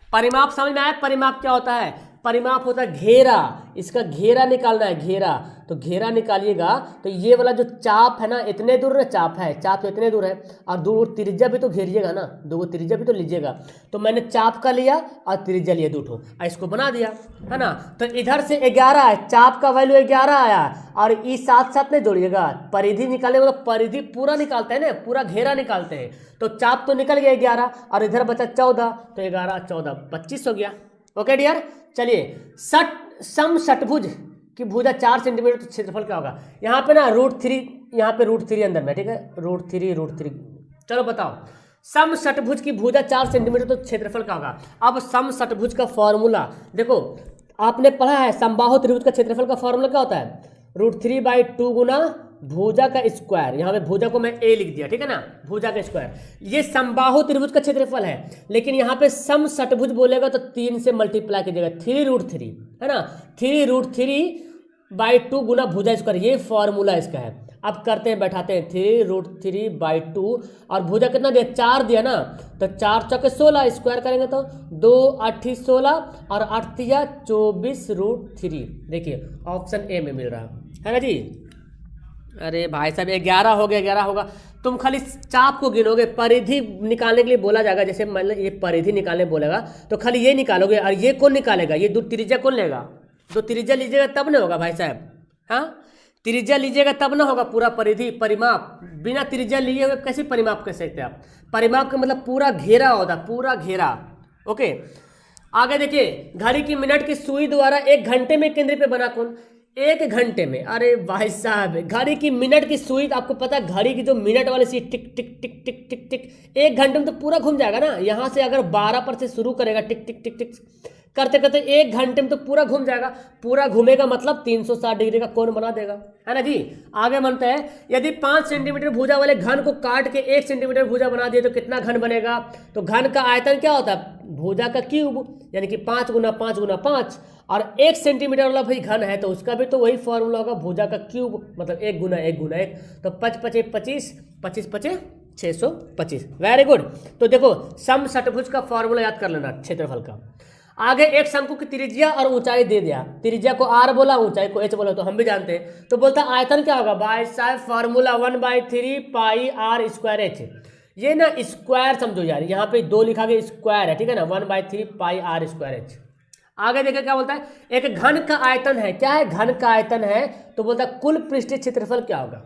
परिमाप समझ में आया? परिमाप क्या होता है? परिमाप होता है घेरा, इसका घेरा निकालना है, घेरा। तो घेरा निकालिएगा तो ये वाला जो चाप है ना, इतने दूर ना चाप है, चाप तो इतने दूर है, और दूर त्रिज्या भी तो घेरिएगा ना, दो त्रिज्या भी तो लीजिएगा। तो मैंने चाप का लिया और त्रिज्या लिया 2 ठो, इसको बना दिया है ना। तो इधर से 11 है, चाप का वैल्यू 11 आया, और ई साथ साथ नहीं जोड़िएगा, परिधि निकाले मतलब परिधि पूरा निकालते हैं ना, पूरा घेरा निकालते हैं। तो चाप तो निकल गया 11 और इधर बचा 14, तो 11 14 25 हो गया। ओके डियर, चलिए सम षटभुज की भुजा 4 सेंटीमीटर, तो क्षेत्रफल क्या होगा? यहाँ पे ना √3, यहाँ पे √3 अंदर में, ठीक है, √3। चलो बताओ, सम षटभुज की भुजा 4 सेंटीमीटर, तो क्षेत्रफल क्या होगा? अब सम षटभुज का फॉर्मूला देखो, आपने पढ़ा है समबाहु त्रिभुज का क्षेत्रफल का फॉर्मूला क्या होता है? √3/2 गुना भुजा का स्क्वायर, यहाँ पे भुजा को मैं ए लिख दिया, ठीक है ना, भुजा का स्क्वायर। ये समबाहु त्रिभुज का क्षेत्रफल है, लेकिन यहाँ पे सम षटभुज बोलेगा तो 3 से मल्टीप्लाई कीजिएगा, 3√3 है ना, 3√3/2 गुना भुजा स्क्वायर, ये फॉर्मूला इसका है। अब करते हैं, बैठाते हैं, 3√3/2 और भुजा कितना दिया, 4 दिया ना, तो 4 चौके 16, स्क्वायर करेंगे तो 2 8 16 और 8 3 24√3। देखिए ऑप्शन ए में मिल रहा है ना जी। अरे भाई साहब 11 हो गया, 11 होगा। तुम खाली चाप को गिनोगे, परिधि निकालने के लिए बोला जाएगा, जैसे मतलब ये परिधि निकालने बोलेगा तो खाली ये निकालोगे, और ये कौन निकालेगा, ये 2 त्रिज्या कौन लेगा? 2 त्रिज्या लीजिएगा तब ना होगा भाई साहब, हाँ त्रिज्या लीजिएगा तब ना होगा पूरा परिधि परिमाप। बिना त्रिज्या लिए हुए कैसे परिमाप कर सकते हैं आप? परिमाप का मतलब पूरा घेरा होता, पूरा घेरा। ओके, आगे देखिए, घड़ी की मिनट की सुई द्वारा 1 घंटे में केंद्र पे बना कौन? 1 घंटे में, अरे भाई साहब घड़ी की मिनट की सुई, आपको पता है घड़ी की जो मिनट वाली सी टिक टिक टिक टिक टिक टिक, 1 घंटे में तो पूरा घूम जाएगा ना। यहाँ से अगर 12 पर से शुरू करेगा टिक टिक टिक टिक करते करते 1 घंटे में तो पूरा घूम जाएगा। पूरा घूमेगा मतलब 360 डिग्री का कोण बना देगा, है ना जी। आगे बनता है, यदि 5 सेंटीमीटर भुजा वाले घन को काट के 1 सेंटीमीटर भुजा बना दिए तो कितना घन बनेगा? तो घन का आयतन क्या होता है? भुजा का क्यूब, यानी कि 5 गुना 5 गुना 5, और 1 सेंटीमीटर वाला भाई घन है तो उसका भी तो वही फॉर्मूला होगा, भुजा का क्यूब मतलब 1 गुना 1 गुना 1, तो 5 5 25 25 25 625। Very good. तो देखो सम षटभुज का फॉर्मूला याद कर लेना क्षेत्रफल का। आगे एक शंकु की त्रिज्या और ऊंचाई दे दिया, त्रिज्या को r बोला, ऊंचाई को h बोला, तो हम भी जानते हैं। तो बोलता आयतन क्या होगा भाई साहब? फॉर्मूला 1/3 पाई r स्क्वायर h। ये ना स्क्वायर समझो यार, यहाँ पे 2 लिखा गया स्क्वायर है, ठीक है ना, 1/3 पाई r स्क्वायर h। आगे देखिए क्या बोलता है, एक घन का आयतन है, क्या है? घन का आयतन है, तो बोलता है कुल पृष्ठीय क्षेत्रफल क्या होगा?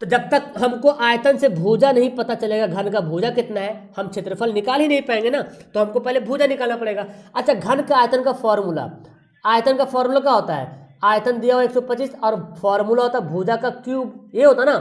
तो जब तक हमको आयतन से भुजा नहीं पता चलेगा घन का भुजा कितना है, हम क्षेत्रफल निकाल ही नहीं पाएंगे ना, तो हमको पहले भुजा निकालना पड़ेगा। अच्छा, घन का आयतन का फॉर्मूला, आयतन का फॉर्मूला क्या होता है? आयतन दिया हुआ 125 और फॉर्मूला होता है भुजा का क्यूब, ये होता ना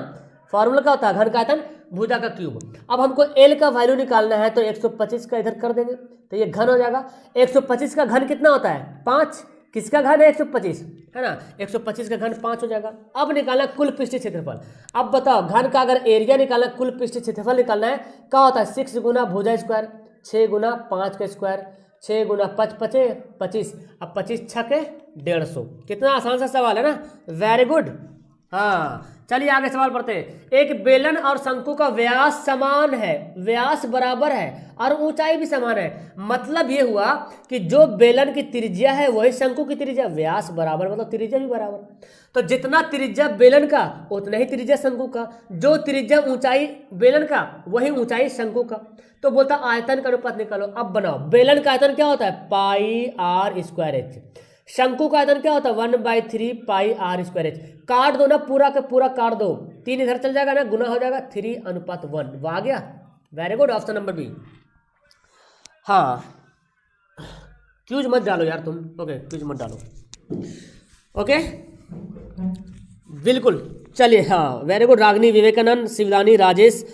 फॉर्मूला। क्या होता है? घन का आयतन भुजा का क्यूब। अब हमको एल का वैल्यू निकालना है, तो 125 का इधर कर देंगे तो ये घन हो जाएगा। 125 का घन कितना होता है? 5। किसका घन है? 125, है ना, 125 का घन 5 हो जाएगा। अब निकालना कुल पृष्ठीय क्षेत्रफल। अब बताओ घन का अगर एरिया निकालना, कुल पृष्ठीय क्षेत्रफल निकालना है, क्या होता है? 6 गुना भुजा स्क्वायर, 6 गुना 5 का स्क्वायर, 6 गुना 5 5 25, अब 25 6 के 150। कितना आसान सा सवाल है ना, वेरी गुड। हाँ चलिए आगे सवाल पढ़ते हैं। एक बेलन और शंकु का व्यास समान है, व्यास बराबर है और ऊंचाई भी समान है। मतलब ये हुआ कि जो बेलन की त्रिज्या है वही शंकु की त्रिज्या, व्यास बराबर मतलब त्रिज्या भी बराबर। तो जितना त्रिज्या बेलन का उतना ही त्रिज्या शंकु का, जो त्रिज्या ऊंचाई बेलन का वही ऊंचाई शंकु का। तो बोलता आयतन का अनुपात निकालो। अब बनाओ, बेलन का आयतन क्या होता है? पाई r स्क्वायर एच। शंकु का आयतन क्या होता है? 1/3 पाई r स्क्वायर एच। काट दो ना, पूरा का पूरा काट दो, 3 इधर चल जाएगा ना, गुना हो जाएगा 3:1। आ गया, very good, option number B. हाँ क्यूज मत डालो यार तुम, ओके क्यूज मत डालो, ओके बिल्कुल। चलिए हाँ, वेरी गुड रागनी, विवेकानंद, शिवदानी, राजेश।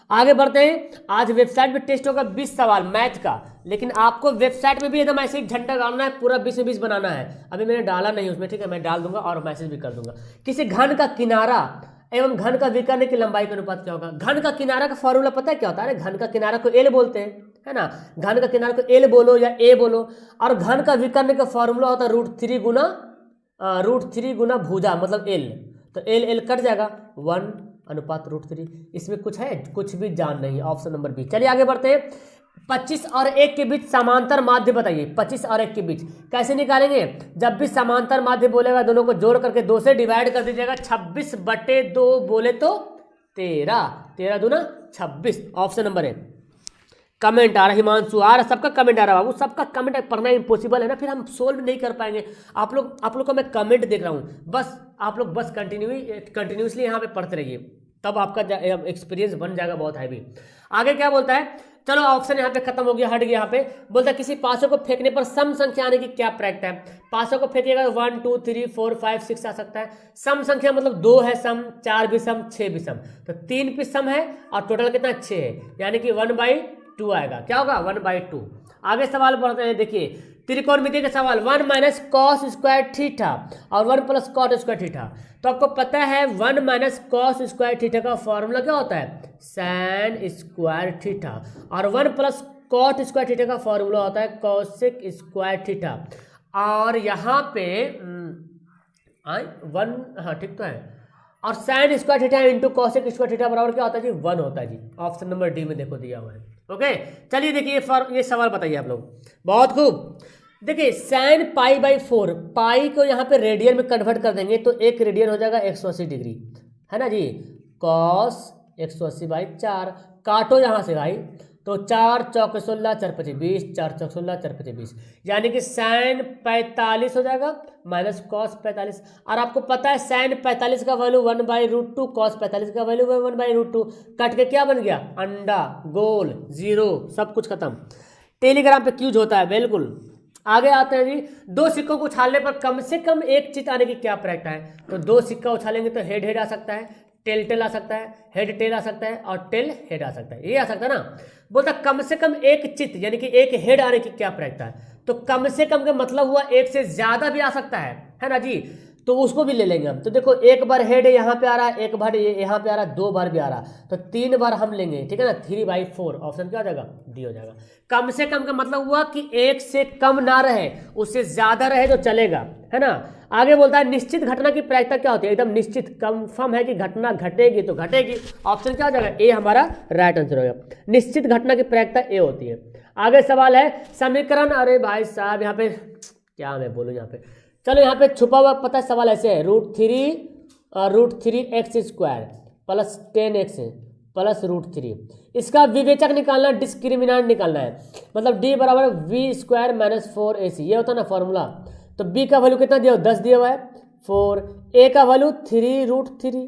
आगे बढ़ते हैं। आज वेबसाइट पे टेस्ट होगा 20 सवाल मैथ का, लेकिन आपको वेबसाइट में भी एकदम ऐसे ही झंडा डालना है, पूरा 20 में 20 बनाना है। अभी मैंने डाला नहीं उसमें, ठीक है, मैं डाल दूंगा और मैसेज भी कर दूंगा। किसी घन का किनारा एवं घन का विकर्ण की लंबाई का अनुपात क्या होगा? घन का किनारा का फॉर्मूला पता है क्या होता है? घन का किनारा को एल बोलते हैं, है ना। घन का किनारा को एल बोलो या ए बोलो, और घन का विकर्ण का फॉर्मूला होता है √3 गुना भुजा, मतलब एल। तो एल एल कट जाएगा, 1/√3। इसमें कुछ है? कुछ भी जान नहीं है, ऑप्शन नंबर बी। चलिए आगे बढ़ते हैं। 25 और 1 के बीच समांतर माध्य बताइए। 25 और 1 के बीच कैसे निकालेंगे? जब भी समांतर माध्य बोलेगा दोनों को जोड़ करके 2 से डिवाइड कर दीजिएगा। 26/2 बोले तो 13, 13 दूना 26। ऑप्शन नंबर है। कमेंट आ रहा है, हिमांशु आ रहा, सबका कमेंट आ रहा है बाबू, सबका कमेंट पढ़ना इम्पॉसिबल है ना, फिर हम सोल्व नहीं कर पाएंगे। आप लोग का मैं कमेंट देख रहा हूँ, बस आप लोग बस कंटिन्यूसली यहाँ पे पढ़ते रहिए, तब आपका एक्सपीरियंस बन जाएगा बहुत हैवी। आगे क्या बोलता है? चलो ऑप्शन यहाँ पे खत्म हो गया, हट गया। यहाँ पे बोलता है किसी पासों को फेंकने पर सम संख्या आने की क्या प्रक्रिया है? पासों को फेंकेगा 1 2 3 4 5 6 आ सकता है। सम संख्या मतलब 2 है सम, 4 भी सम, 6 भी सम, तो 3 भी सम है और टोटल कितना 6 है, यानी कि 1/2 आएगा। क्या होगा? 1/2। आगे सवाल पढ़ते हैं, देखिए त्रिकोणमिति का सवाल। 1 - cos स्क्वायर थीटा और 1 + cot स्क्वायर थीटा। तो आपको पता है 1 - cos स्क्वायर थीटा का फॉर्मूला क्या होता है? sin स्क्वायर थीटा, और 1 + cot स्क्वायर थीटा का फॉर्मूला होता है cosec स्क्वायर थीटा। और यहाँ पे 1, हाँ ठीक तो है, और sin square theta into cosec square theta बराबर क्या होता है जी? 1 होता है जी। ऑप्शन नंबर डी में देखो दिया हुआ है। ओके चलिए देखिए ये सवाल बताइए आप लोग, बहुत खूब। देखिए sin π/4, पाई को यहाँ पे रेडियन में कन्वर्ट कर देंगे तो 1 रेडियन हो जाएगा 180 डिग्री, है ना जी। cos 180/4, काटो यहाँ से भाई, तो 4 चौक 16, 4 5 20, 4 चौक 16, 4 5 20, यानी कि sin 45 हो जाएगा माइनस cos 45। और आपको पता है sin 45 का वैल्यू 1/√2, cos 45 का वैल्यू 1/√2, कट के क्या बन गया? अंडा, गोल, 0, सब कुछ खत्म। टेलीग्राम पे क्यूज होता है बिल्कुल। आगे आते हैं जी। 2 सिक्कों को उछालने पर कम से कम एक चित आने की क्या प्रक्रिया है? तो 2 सिक्का उछालेंगे तो हेड हेड आ सकता है, टेल टेल आ सकता है, हेड टेल आ सकता है और टेल हेड आ सकता है, ये आ सकता है ना। बोलता कम से कम एक चित यानी कि एक हेड आने की क्या प्रक्रिया है? तो कम से कम का मतलब हुआ एक से ज्यादा भी आ सकता है ना जी, तो उसको भी ले लेंगे हम। तो देखो एक बार हेड यहाँ पे आ रहा है, एक बार यहाँ पे आ रहा है, 2 बार भी आ रहा है, तो 3 बार हम लेंगे, ठीक है ना। 3/4 ऑप्शन क्या हो जाएगा? डी हो जाएगा। कम से कम का मतलब हुआ कि एक से कम ना रहे, उससे ज्यादा रहे तो चलेगा, है ना। आगे बोलता है निश्चित घटना की प्रायिकता क्या होती है? एकदम निश्चित, कंफर्म है कि घटना घटेगी तो घटेगी। ऑप्शन क्या हो जाएगा? ए हमारा राइट आंसर होगा। निश्चित घटना की प्रायिकता ए होती है। आगे सवाल है समीकरण, अरे भाई साहब यहाँ पे क्या मैं बोलूँ यहाँ पे, चलो यहाँ पे छुपा हुआ पता है सवाल ऐसे है, √3x² + 10x + √3। इसका विवेचक निकालना, डिस्क्रिमिनेंट निकालना है, मतलब d = v² - 4ac, ये होता है ना फॉर्मूला। तो b का वैल्यू कितना दिया? 10 दिया हुआ है, 4, a का वैल्यू 3√3,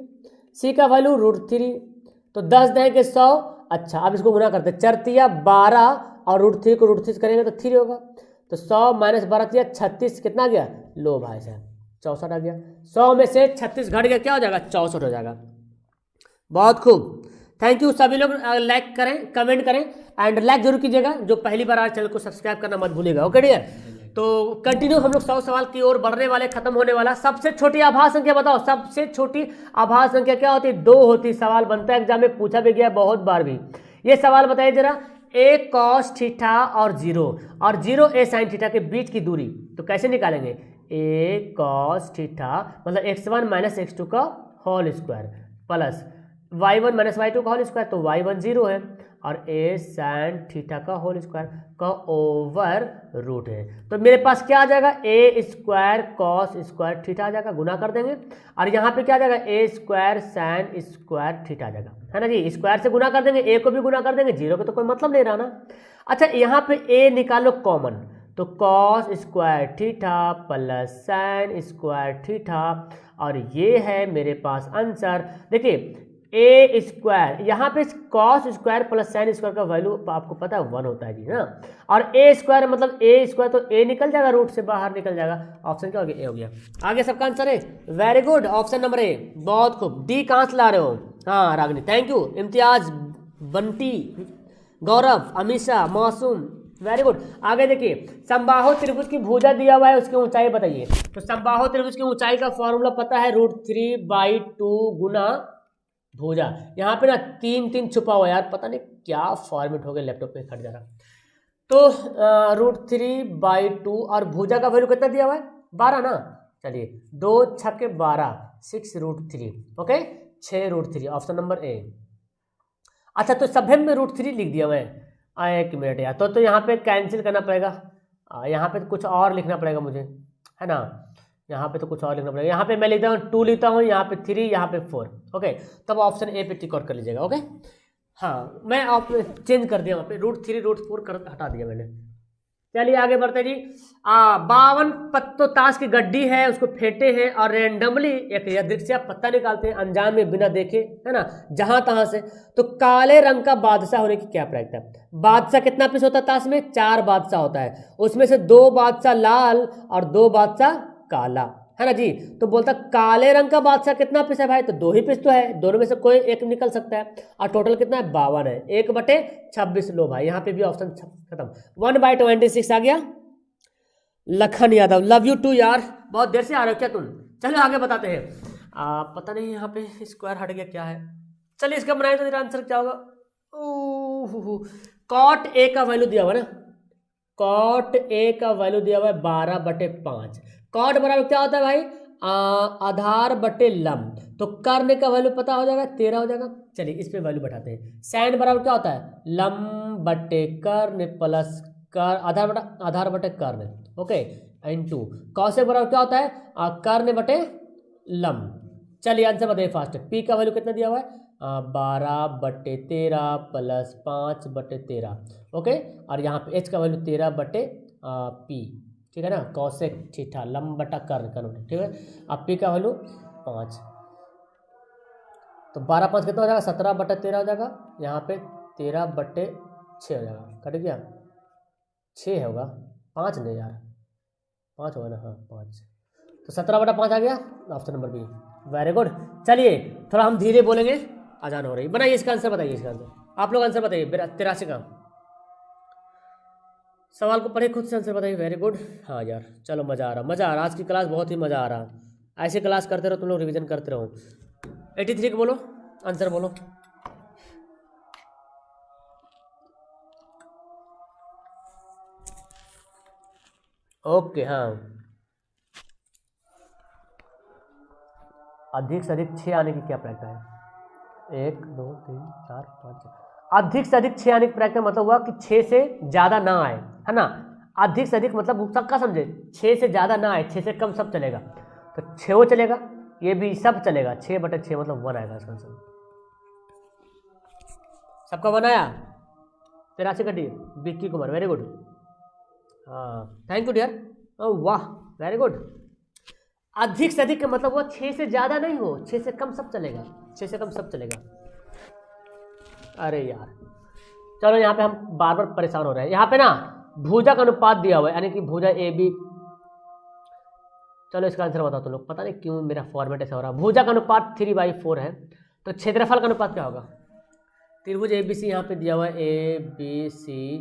c का वैल्यू √3, तो 10 देंगे 100। अच्छा अब इसको गुना करते, 4 × 12 और √3 को √3 करेंगे तो 3 होगा, तो 100 - 12 36, कितना गया? लो भाई साहब 64 आ गया। 100 में से 36 घट गया, क्या हो जाएगा? 64 हो जाएगा। बहुत खूब, थैंक यू। सभी लोग लाइक करें, कमेंट करें एंड लाइक जरूर कीजिएगा। जो पहली बार आए चैनल को सब्सक्राइब करना मत भूलिएगा। ओके डियर, तो कंटिन्यू हम लोग 100 सवाल की ओर बढ़ने वाले, खत्म होने वाला। सबसे छोटी आभास संख्या बताओ, सबसे छोटी आभास संख्या क्या होती है? 2 होती। सवाल बनता है एग्जाम में, पूछा भी गया बहुत बार भी। ये सवाल बताइए जरा, a cos थीटा और 0 a sin थीटा के बीच की दूरी तो कैसे निकालेंगे? a cos थीटा मतलब x1 - x2 का whole square plus y1 - y2 का होल स्क्वायर, तो y1 0 है, और a sin थीटा का होल स्क्वायर का ओवर रूट है। तो मेरे पास क्या आ जाएगा? a² cos स्क्वायर थीटा आ जाएगा, गुना कर देंगे, और यहाँ पे क्या आ जाएगा? a² sin स्क्वायर थीटा आ जाएगा, है ना जी। स्क्वायर से गुना कर देंगे, a को भी गुना कर देंगे, 0 का तो कोई मतलब नहीं रहा ना। अच्छा यहाँ पे a निकालो कॉमन, तो cos square theta plus sin square theta, और ये है मेरे पास आंसर। देखिए ए स्क्वायर, यहाँ पे cos square plus sine square का वैल्यू आपको पता है 1 होता है जी, है ना। और ए स्क्वायर मतलब ए स्क्वायर, तो ए निकल जाएगा, रूट से बाहर निकल जाएगा। ऑप्शन क्या हो गया? ए हो गया। आगे सबका आंसर है very good, option number A, बहुत खूब। डी कहाँ से ला रहे हो? हाँ रागनी, थैंक यू। इम्तियाज, बंटी, गौरव, अमीशा, मासूम, वेरी गुड। आगे देखिए, समबाहु त्रिभुज की भुजा दिया हुआ है, उसकी ऊंचाई बताइए। तो समबाहु त्रिभुज की ऊंचाई का फॉर्मूला पता है, √3/2 गुना भुजा। यहाँ पे ना 3 छुपा हुआ है यार, पता नहीं क्या फॉर्मेट हो गया, लैपटॉप पे खट जा रहा। तो √3/2 और भुजा का वैल्यू कितना दिया हुआ है? 12 ना। चलिए 2 छक्के 12, 6√3, ओके 6√3, ऑप्शन नंबर ए। अच्छा तो सभ्य में √3 लिख दिया मैं, एक मिनट यार, तो यहाँ पे कैंसिल करना पड़ेगा, यहाँ पे कुछ और लिखना पड़ेगा मुझे, है ना। यहाँ पे तो कुछ और लिखना पड़ेगा, यहाँ पे मैं लिखता हूँ 2 लिखता हूँ, यहाँ पे 3, यहाँ पे 4, ओके। तब ऑप्शन ए पे टिक आउट कर लीजिएगा, ओके। हाँ मैं आप चेंज कर दिया, वहाँ पे √3 √4 कर हटा दिया मैंने। चलिए आगे बढ़ते जी। 52 पत्तों ताश की गड्डी है, उसको फेंटे हैं और रेंडमली एक यादृच्छिक पत्ता निकालते हैं, अनजान में बिना देखे, है ना, जहां तहां से। तो काले रंग का बादशाह होने की क्या प्रयोजन है? बादशाह कितना पीस होता है ताश में? 4 बादशाह होता है, उसमें से 2 बादशाह लाल और 2 बादशाह काला, है ना जी। तो बोलता काले रंग का बादशाह कितना पीस है भाई? तो 2 ही पीस तो है, दोनों में से कोई एक निकल सकता है, और टोटल कितना है? 52 है, 1/26। लो भाई यहाँ पे भी ऑप्शन खत्म, 1/26 आ गया। Lakhan Yadav, love you too यार, बहुत देर से आ रहे हो क्या तुम? चलो आगे बताते हैं। पता नहीं यहाँ पे स्क्वायर हट गया क्या है, चलिए इसका बनाए तो आंसर क्या होगा? कॉट ए का वैल्यू दिया हुआ ना, कॉट ए का वैल्यू दिया हुआ है 12/5। कॉट बराबर क्या होता है भाई? आधार बटे लंब, तो कर्ण का वैल्यू पता हो जाएगा, 13 हो जाएगा। चलिए इस पे वैल्यू बैठाते हैं। साइन बराबर क्या होता है? लंब बटे कर्ण प्लस आधार बटे कर्ण, ओके, इनटू। कौशिक बराबर क्या होता है? कर्ण बटे लंब। चलिए आंसर बताइए फास्ट। पी का वैल्यू कितना दिया हुआ है? 12/13 प्लस 5/13, ओके। और यहाँ पे एच का वैल्यू 13/P, ठीक है ना, कौशिक ठीठा लंब बटा कर्ण, ठीक है। अब पी का वैल्यू 5, तो 12×5 कितना हो जाएगा? 17/13 हो जाएगा। यहाँ पे 13/6 हो जाएगा, कट गया, 6 होगा, 5 नहीं यार, 5 होगा ना, हाँ 5, तो 17/5 आ गया, option number B, very good. चलिए थोड़ा हम धीरे बोलेंगे, आजान हो रही। बनाइए इसका आंसर, बताइए इसका आंसर, आप लोग आंसर बताइए। 83 का सवाल को पढ़े, खुद से आंसर बताइए, वेरी गुड। हाँ यार चलो, मज़ा आ रहा, आज की क्लास बहुत ही मज़ा आ रहा। ऐसे क्लास करते रहो, तुम लोग रिवीजन करते रहो। 83 को बोलो, आंसर बोलो। ओके हाँ, अधिक से अधिक 6 आने की क्या प्रक्रिया है? 1 2 3 4 5 6, अधिक से अधिक 6 आने की प्रक्रिया मतलब हुआ कि 6 से ज़्यादा ना आए, है ना। अधिक से अधिक मतलब सबका समझे, 6 से ज़्यादा ना आए, 6 से कम सब चलेगा, तो 6 वो चलेगा, ये भी सब चलेगा। 6/6 मतलब 1 आएगा इसका आंसर। सबका 1 आया? 83 का D, Vicky Kumar, very good, हाँ थैंक यू डियर, वाह वेरी गुड। अधिक से अधिक का मतलब वो 6 से ज़्यादा नहीं हो, 6 से कम सब चलेगा, 6 से कम सब चलेगा। अरे यार चलो, यहाँ पे हम बार बार परेशान हो रहे हैं। यहाँ पे ना भुजा का अनुपात दिया हुआ है, यानी कि भुजा ए बी। चलो इसका आंसर बताओ तुम लोग, पता नहीं क्यों मेरा फॉर्मेट ऐसा हो रहा है। भुजा का अनुपात 3/4 है, तो क्षेत्रफल का अनुपात क्या होगा? त्रिभुज ए बी सी यहाँ पे दिया हुआ है, ABCDEF,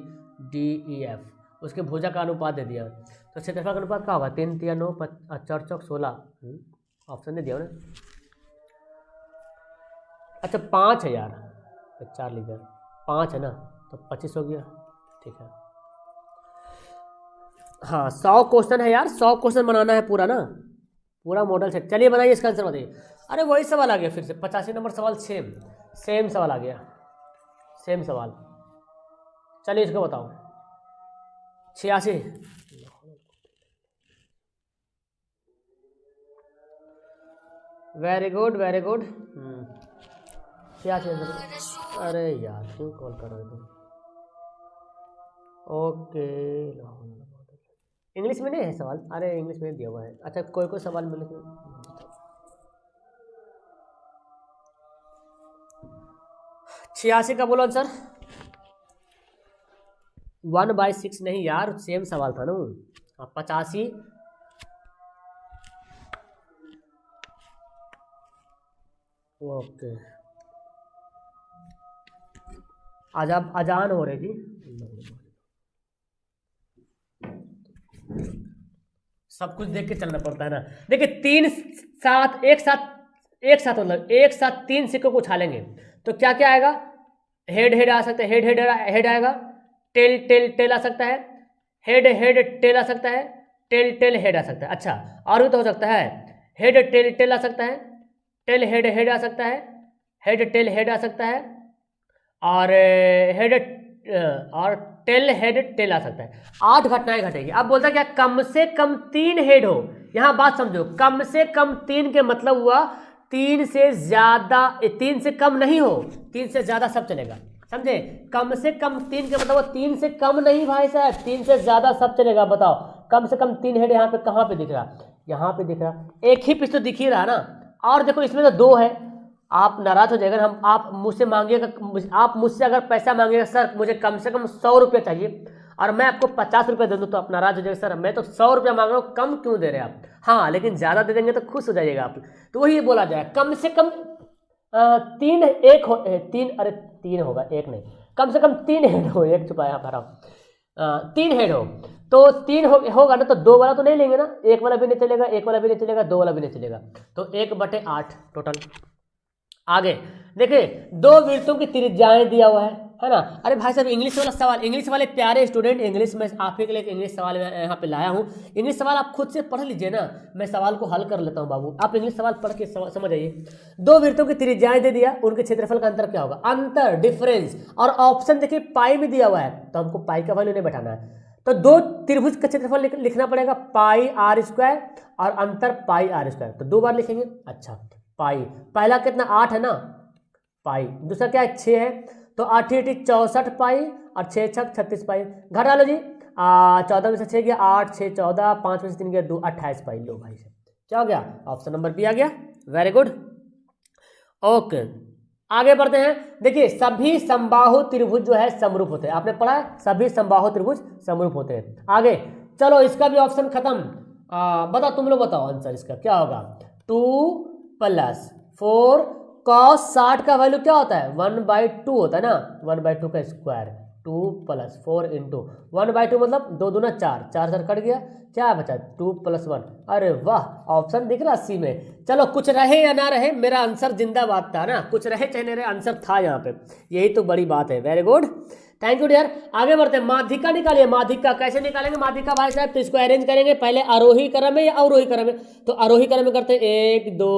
उसके भुजा का अनुपात दे दिया, तो क्षेत्रफल का अनुपात क्या होगा? 3 3 9 4 4 16, ऑप्शन नहीं दिया ना। अच्छा 5 है यार, 4 लिख दिया, 5 है ना, तो 25 हो गया, ठीक है। हाँ 100 क्वेश्चन है यार, 100 क्वेश्चन बनाना है पूरा ना, पूरा मॉडल सेट। चलिए बनाइए इसका आंसर बताइए। अरे वही सवाल आ गया फिर से, 85 नंबर सवाल, सेम सवाल आ गया, सेम सवाल। चलिए इसको बताओ। 86, वेरी गुड वेरी गुड। 86। अरे यार क्यों कॉल कर रहे हो तुम? ओके इंग्लिश में नहीं है सवाल? अरे इंग्लिश में दिया हुआ है। अच्छा कोई सवाल मिले 86 का बोलो आंसर। 1/6 नहीं यार, सेम सवाल था ना। 85। ओके, आज आप अजान हो रही थी। सब कुछ देख के चलना पड़ता है ना। देखिए 3 7 एक साथ मतलब एक साथ 3 सिक्कों को उछालेंगे तो क्या क्या आएगा? हेड हेड आ सकता है, हेड हेड हेड आएगा, टेल टेल टेल आ सकता है, हेड हेड टेल आ सकता है, टेल टेल हेड आ सकता है। अच्छा, और भी तो हो सकता है, हेड टेल टेल आ सकता है, टेल हेड हेड आ सकता है, हेड टेल हेड आ सकता है, और हेड और टेल हेड टेल आ सकता है। 8 घटनाएं घटेगी। अब बोलता क्या? कम से कम 3 हेड हो। यहां बात समझो, कम से कम 3 के मतलब हुआ 3 से ज्यादा, 3 से कम नहीं हो, 3 से ज्यादा सब चलेगा, समझे? कम से कम 3 के मतलब 3 से कम नहीं भाई साहब, 3 से ज्यादा सब चलेगा। बताओ कम से कम 3 हेड यहाँ पे कहाँ पे दिख रहा? यहाँ पे दिख रहा, एक ही पीस तो दिख ही रहा ना। और देखो इसमें तो 2 है। आप नाराज हो जाएगा, हम आप मुझसे मांगिएगा, आप मुझसे अगर पैसा मांगिएगा, सर मुझे कम से कम 100 रुपये चाहिए, और मैं आपको 50 रुपये दे दूँ, तो आप नाराज हो जाएगा, सर मैं तो 100 रुपया मांग रहा हूँ, कम क्यों दे रहे हैं आप? हाँ, लेकिन ज़्यादा दे देंगे तो खुश हो जाइएगा आप। तो वही बोला जाए, कम से कम 3 एक हो, 3, अरे 3 होगा, एक नहीं, कम से कम 3 हेड हो, एक छुपाया भरा, 3 हेड हो तो 3 होगा ना, तो 2 वाला तो नहीं लेंगे ना, 1 वाला भी नहीं चलेगा, 1 वाला भी नहीं चलेगा, 2 वाला भी नहीं चलेगा, तो 1/8 टोटल। आगे देखिए, 2 वृत्तों की त्रिज्याएं दिया हुआ है ना। अरे भाई साहब, इंग्लिश वाला सवाल, इंग्लिश वाले प्यारे स्टूडेंट, इंग्लिश में आप ही के लिए इंग्लिश सवाल मैं यहाँ पे लाया हूँ। इंग्लिश सवाल आप खुद से पढ़ लीजिए ना, मैं सवाल को हल कर लेता हूँ बाबू, आप इंग्लिश सवाल पढ़ के समझ आइए। 2 वृत्तों की त्रिज्याएं दे दिया, उनके क्षेत्रफल का अंतर क्या होगा? अंतर, डिफरेंस, और ऑप्शन देखिए पाई में दिया हुआ है, तो हमको पाई का वैल्यू नहीं बैठाना है, तो 2 त्रिभुज का क्षेत्रफल लिखना पड़ेगा, पाई r स्क्वायर, और अंतर पाई r स्क्वायर, तो 2 बार लिखेंगे। अच्छा, पाई पहला कितना? 8 है ना, पाई, दूसरा क्या है? 6 है, तो 8 8 64 पाई, और 6 6 36 पाई। घटा लो जी, 14 में से 6 गया 8, 6 14, 5 में से 3 गया 2, 28 पाई। लो भाई साहब, क्या हो गया? ऑप्शन नंबर बी आ गया। वेरी गुड, ओके, आगे बढ़ते हैं। देखिए, सभी समबाहु त्रिभुज जो है समरूप होते हैं, आपने पढ़ा है, सभी समबाहु त्रिभुज समरूप होते हैं। आगे चलो, इसका भी ऑप्शन खत्म। बताओ, तुम लोग बताओ आंसर इसका क्या होगा? 2 + 4 cos 60 का वैल्यू क्या होता है? 1/2 होता है ना, 1/2 का स्क्वायर, 2 + 4 × 1/2 मतलब 2 दूना 4, 4 सर कट गया, क्या बचा? 2 + 1। अरे वाह, ऑप्शन दिख रहा सी में। चलो, कुछ रहे या ना रहे, मेरा आंसर जिंदाबाद था ना, कुछ रहे चाहे नहीं रहे, आंसर था यहाँ पे, यही तो बड़ी बात है। Very good, thank you dear. आगे बढ़ते हैं, माध्यिका निकालिए। माध्यिका कैसे निकालेंगे माध्यिका भाई साहब? तो इसको अरेंज करेंगे, पहले आरोही क्रम में या अवरोही क्रम में? तो आरोही क्रम में करते हैं, 1 2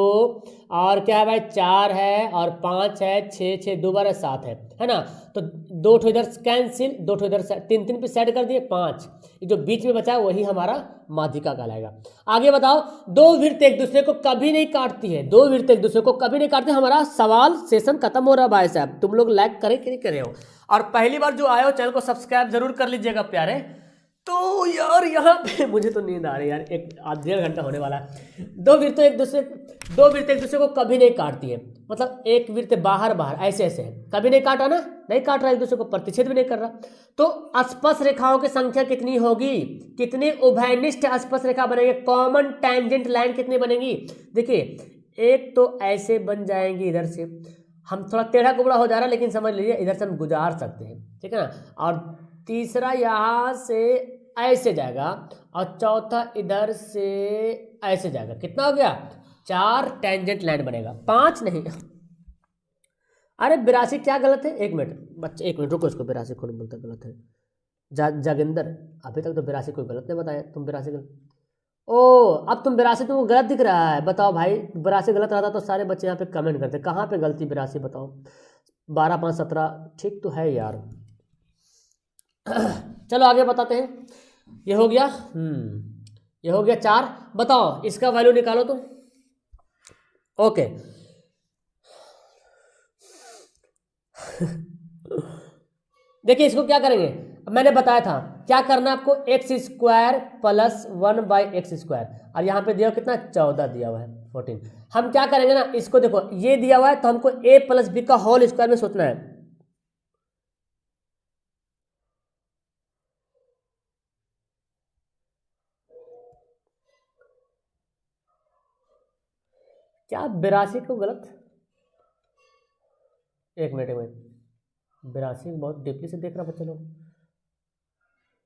और क्या है भाई, 4 है, और 5 है, 6 6 2 बार 7 है ना। तो 2 ठो इधर कैंसिल, 2 ठो इधर, 3 3 पे सेट कर दिए, 5, जो बीच में बचा है वही हमारा माध्यिका कहलाएगा। आगे बताओ, 2 वृत्त एक दूसरे को कभी नहीं काटती है, 2 वृत्त एक दूसरे को कभी नहीं काटते। हमारा सवाल सेशन खत्म हो रहा है भाई साहब, तुम लोग लाइक करे कि नहीं करे हो? और पहली बार जो आए हो चैनल को सब्सक्राइब जरूर कर लीजिएगा प्यारे। तो यार यहाँ पे मुझे तो नींद आ रही है यार, 1.5 घंटा होने वाला है। 2 वृत्त एक दूसरे को कभी नहीं काटती है, मतलब एक वृत्त बाहर बाहर ऐसे ऐसे है, कभी नहीं काटा ना, नहीं काट रहा एक दूसरे को, प्रतिच्छेद भी नहीं कर रहा। तो स्पर्श रेखाओं की संख्या कितनी होगी? कितनी उभयनिष्ठ स्पर्श रेखा बनेगी? कॉमन टेंजेंट लाइन कितनी बनेगी? देखिए, एक तो ऐसे बन जाएंगी, इधर से हम थोड़ा टेढ़ा कुबड़ा हो जा रहा है, लेकिन समझ लीजिए इधर से हम गुजार सकते हैं, ठीक है ना। और तीसरा यहाँ से ऐसे जाएगा, और चौथा इधर से ऐसे जाएगा। कितना हो गया? 4 टेंजेंट लाइन बनेगा, 5 नहीं। अरे 82 क्या गलत है? 1 मिनट बच्चे, 1 मिनट रुको, इसको 82 कौन बोलता गलत है? जागिंदर, अभी तक तो 82 कोई गलत नहीं बताया, तुम 82 गलत। ओ, अब तुम 82 तुमको गलत दिख रहा है? बताओ भाई, 82 गलत रहता तो सारे बच्चे यहाँ पे कमेंट करते, कहाँ पे गलती 82 बताओ। 12 5 17 ठीक तो है यार। चलो आगे बताते हैं, ये हो गया, ये हो गया 4। बताओ इसका वैल्यू निकालो तुम। ओके देखिए, इसको क्या करेंगे, मैंने बताया था क्या करना है आपको, x² + 1/x², और यहाँ पे दिया कितना? 14 दिया हुआ है, 14। हम क्या करेंगे ना, इसको देखो, ये दिया हुआ है तो हमको a + b का होल स्क्वायर में सोचना है। क्या 82 को गलत, एक मिनट 82 बहुत डीपली से देख रहा बच्चे लोग।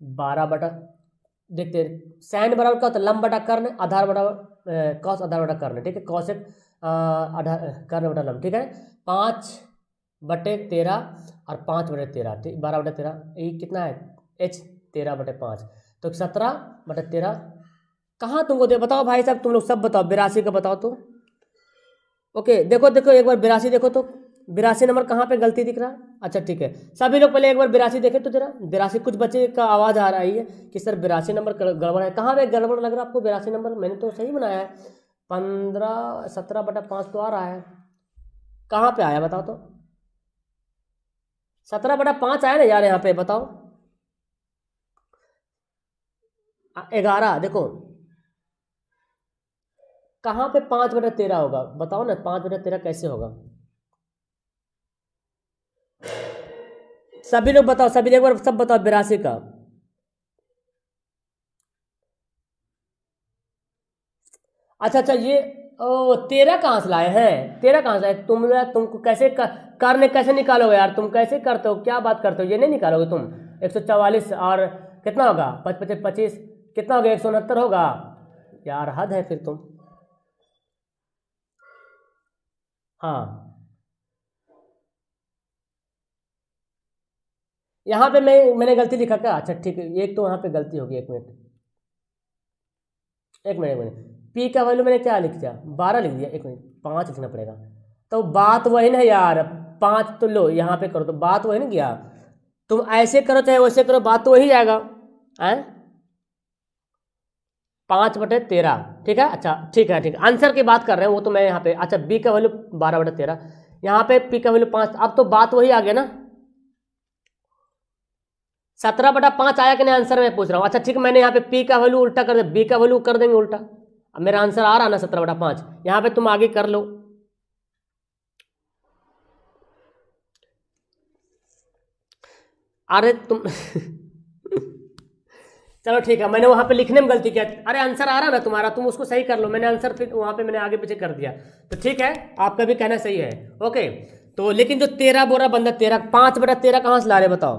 12 बटा, देखते साइन बराबर क्या होता है, लंब बटा कर्ण, आधार बटा कॉस, आधार बटा कर्ण, ठीक है, कॉसेक आधार कर्ण बटा लंब, ठीक है। 5/13 और 5/13, ठीक, 12/13, ये कितना है h 13/5, तो 17/13 कहाँ तुमको दे, बताओ भाई साहब तुम लोग सब बताओ, 82 का बताओ तो। ओके देखो देखो एक बार 82 देखो तो, 82 नंबर कहाँ पे गलती दिख रहा है। अच्छा ठीक है, सभी लोग पहले एक बार 82 देखे तो जरा 82, कुछ बच्चे का आवाज़ आ रही है कि सर 82 नंबर गड़बड़ है, कहाँ पे गड़बड़ लग रहा है आपको 82 नंबर, मैंने तो सही बनाया है, 17/5 तो आ रहा है, कहाँ पे आया बताओ तो, 17/5 आया ना यार यहाँ पे, बताओ। 11 देखो कहाँ पे 5/13 होगा, बताओ ना 5/13 कैसे होगा, सभी लोग बताओ, सभी एक बार सब बताओ 82 का। अच्छा अच्छा, ये ओ 13 कहाँ से लाए हैं, 13 कहाँ से लाए तुमको कैसे करने कैसे निकालोगे यार, तुम कैसे करते हो, क्या बात करते हो, ये नहीं निकालोगे तुम। 144 और कितना होगा 25, कितना होगा 169 होगा यार, हद है फिर तुम। हाँ यहाँ पे मैंने गलती लिखा क्या, अच्छा ठीक है, एक तो यहाँ पे गलती होगी, एक मिनट पी का वैल्यू मैंने क्या लिख दिया, 12 लिख दिया, एक मिनट 5 लिखना पड़ेगा, तो बात वही ना यार, 5 तो लो यहाँ पे करो तो बात वही ना गया, तुम ऐसे करो चाहे वैसे करो बात तो वही जाएगा, है 5/13, ठीक है। अच्छा ठीक है, ठीक है, आंसर की बात कर रहे हैं वो तो मैं यहाँ पे, अच्छा बी का वैल्यू 12/13, यहाँ पे पी का वैल्यू 5, अब तो बात वही आ गया ना, 17/5 आया कि नहीं आंसर में पूछ रहा हूँ। अच्छा ठीक है, मैंने यहाँ पे पी का वैल्यू उल्टा कर दिया, बी का वैल्यू कर देंगे उल्टा, अब मेरा आंसर आ रहा ना 17/5, यहाँ पे तुम आगे कर लो। अरे तुम चलो ठीक है, मैंने वहां पे लिखने में गलती किया, अरे आंसर आ रहा ना तुम्हारा, तुम उसको सही कर लो, मैंने आंसर फिर वहां पे मैंने आगे पीछे कर दिया, तो ठीक है आपका भी कहना सही है। ओके तो लेकिन जो 13 बोरा बंदा 13, 5/13 कहाँ से ला रहे बताओ,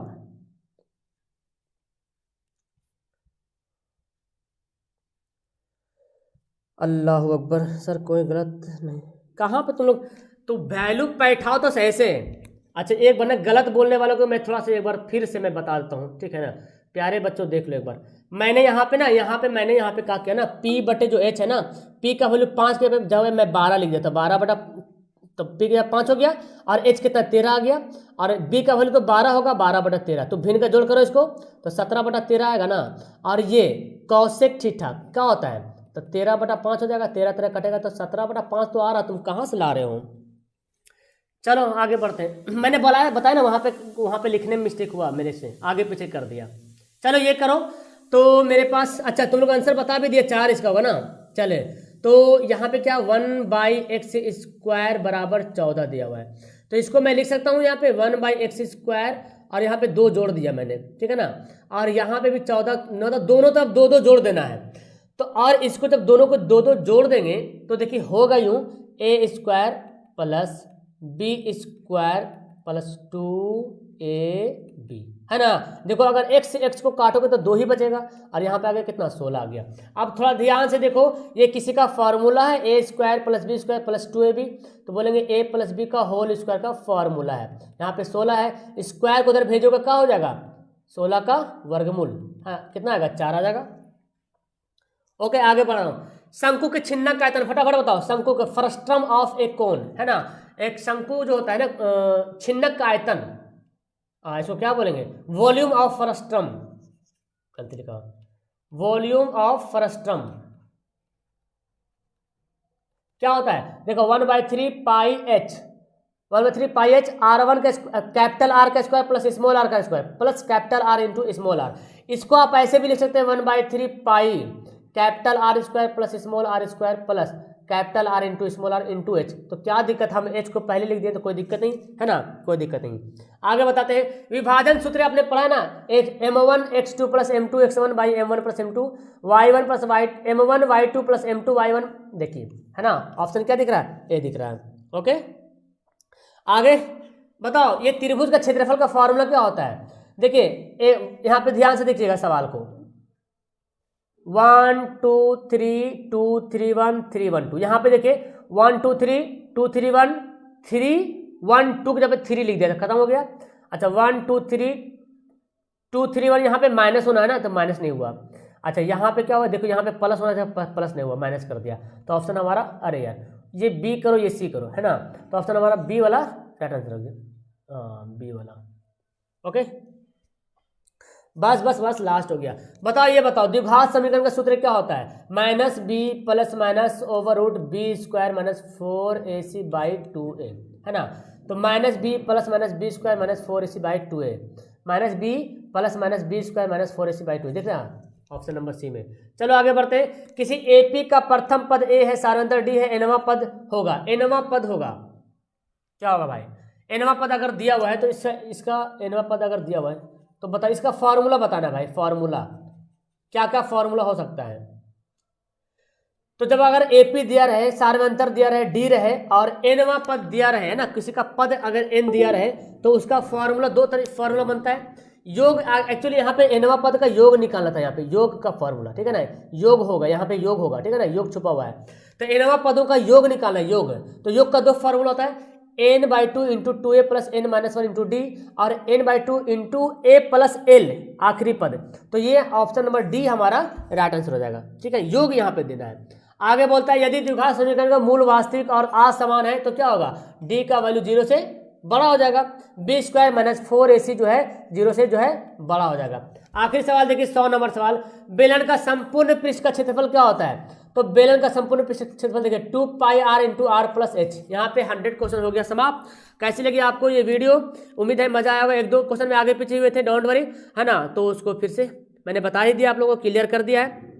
अल्लाह अकबर, सर कोई गलत नहीं, कहाँ पे तुम लोग, तो वैल्यू बैठाओ तो सही से। अच्छा एक बार ना गलत बोलने वालों को मैं थोड़ा सा एक बार फिर से मैं बता देता हूँ, ठीक है ना, प्यारे बच्चों देख लो एक बार, मैंने यहाँ पे ना, मैंने यहाँ पे क्या किया ना, पी बटे जो एच है ना, पी का वैल्यू 5 के जगह मैं 12 लिख देता, 12 बटा, तो पी का 5 हो गया, और एच कितना 13 आ गया, और बी का वैल्यू तो 12 होगा, 12/13, तो भिन्न का जोड़ करो इसको, तो 17/13 आएगा ना, और ये कौशिक ठीक ठाक क्या होता है, तो 13/5 हो जाएगा, 13 कटेगा तो 17/5 तो आ रहा, तुम कहाँ से ला रहे हो। चलो आगे बढ़ते हैं, मैंने बताया ना वहाँ पे लिखने में मिस्टेक हुआ मेरे से, आगे पीछे कर दिया। चलो ये करो, तो मेरे पास, अच्छा तुम लोग आंसर बता भी दिया, 4 इसका होगा ना, चले तो यहाँ पे क्या 1/x² बराबर 14 दिया हुआ है, तो इसको मैं लिख सकता हूँ यहाँ पे 1/x², और यहाँ पे 2 जोड़ दिया मैंने, ठीक है ना, और यहाँ पे भी 14, दोनों तरफ 2 जोड़ देना है, तो और इसको जब दोनों को 2 जोड़ देंगे तो देखिए होगा यूं, a² plus b² plus 2ab, है ना, देखो अगर x से x को काटोगे तो 2 ही बचेगा, और यहाँ पे आ गया कितना 16 आ गया। अब थोड़ा ध्यान से देखो, ये किसी का फॉर्मूला है, a² plus b² plus 2ab, तो बोलेंगे a प्लस b का होल स्क्वायर का फॉर्मूला है, यहाँ पे 16 है, स्क्वायर को उधर भेजोगे क्या हो जाएगा 16 का वर्गमूल, हाँ कितना आएगा 4 आ जाएगा। ओके आगे बढ़ रहा हूं, शंकु के छिन्नक का आयतन फटाफट बताओ, शंकु का फ्रस्ट्रम ऑफ ए कोन, है ना, एक शंकु जो होता है ना छिन्नक का आयतन, इसको क्या बोलेंगे, वॉल्यूम ऑफ फ्रस्ट्रम, गलती लिखा, वॉल्यूम ऑफ फ्रस्ट्रम क्या होता है, देखो 1/3 पाई एच, 1/3 पाई एच R1 का कैपिटल R का स्क्वायर प्लस स्मॉल r का square plus capital R into small r, इसको आप ऐसे भी लिख सकते हैं 1/3 pi capital R² plus small r² plus capital R into small r into H. तो क्या दिक्कत, हम एच को पहले लिख दिए तो कोई दिक्कत नहीं है ना, कोई दिक्कत नहीं। आगे बताते हैं, विभाजन सूत्र आपने पढ़ा है ना, m1 x2 plus m2 x1 by m1 plus m2 y1 plus m1 y2 plus m2 y1। देखिए है ना, ऑप्शन क्या दिख रहा है, ए दिख रहा है। ओके, आगे बताओ, ये त्रिभुज का क्षेत्रफल का फॉर्मूला क्या होता है। देखिए यहाँ पे ध्यान से देखिएगा सवाल को, 1 2 3 2 3 1 3 1 2। यहाँ पे देखिए 1 2 3 2 3 1 3 1 2 के जब 3 लिख दिया खत्म हो गया। अच्छा 1 2 3 2 3 1, यहाँ पे माइनस होना है ना, तो माइनस नहीं हुआ। अच्छा यहाँ पे क्या हुआ, देखो यहाँ पे प्लस होना था, प्लस नहीं हुआ, माइनस कर दिया। तो ऑप्शन हमारा, अरे यार ये बी करो ये सी करो, है ना, तो ऑप्शन हमारा बी वाला राइट आंसर हो गया, बी वाला। ओके, बस बस बस लास्ट हो गया। बताओ, ये बताओ द्विघात समीकरण का सूत्र क्या होता है, minus b plus minus over root b square minus 4ac by 2a, है ना। तो minus b plus minus b square minus 4ac by 2a, minus b plus minus b square minus 4ac by 2a, देख रहे हैं option number सी में। चलो आगे बढ़ते हैं, किसी एपी का प्रथम पद ए है, सारांतर डी है, एनवा पद होगा, एनवा पद होगा, क्या होगा भाई, एनवा पद अगर दिया हुआ है तो इसका एनवा पद अगर दिया हुआ है तो बता, इसका फॉर्मूला बताना भाई, फॉर्मूला क्या क्या फॉर्मूला हो सकता है। तो जब अगर एपी दिया रहे, सार्वंतर दिया रहे, डी रहे और एनवा पद दिया रहे, है ना, किसी का पद अगर एन दिया रहे तो उसका फॉर्मूला दो तरह फॉर्मूला बनता है। योग, एक्चुअली यहाँ पे एनवा पद का योग निकालना था, यहाँ पे योग का फॉर्मूला, ठीक है ना, योग होगा, यहाँ पे योग होगा, ठीक है ना, योग छुपा हुआ है। तो एनवा पदों का योग निकालना है, योग, तो योग का दो फॉर्मूला होता है, n/2 into 2a plus n-1 into D और n/2 into a plus L आखिरी पद। तो ये ऑप्शन नंबर डी हमारा राइट आंसर हो जाएगा, ठीक है, योग यहाँ पे देना है। आगे बोलता है, यदि द्विघात समीकरण का मूल वास्तविक और असमान है तो क्या होगा, डी का वैल्यू 0 से बड़ा हो जाएगा, बी स्क्वायर माइनस 4ac जो है 0 से जो है बड़ा हो जाएगा। आखिरी सवाल देखिए 100 नंबर सवाल, बेलन का संपूर्ण पृष्ठ का क्षेत्रफल क्या होता है। तो बेलन का संपूर्ण पृष्ठ क्षेत्रफल देखिए 2 pi r into r plus h. यहाँ पे 100 क्वेश्चन हो गया समाप्त। कैसी लगी आपको ये वीडियो, उम्मीद है मजा आया होगा। एक दो क्वेश्चन में आगे पीछे हुए थे, डोंट वरी, है ना, तो उसको फिर से मैंने बता ही दिया, आप लोगों को क्लियर कर दिया है।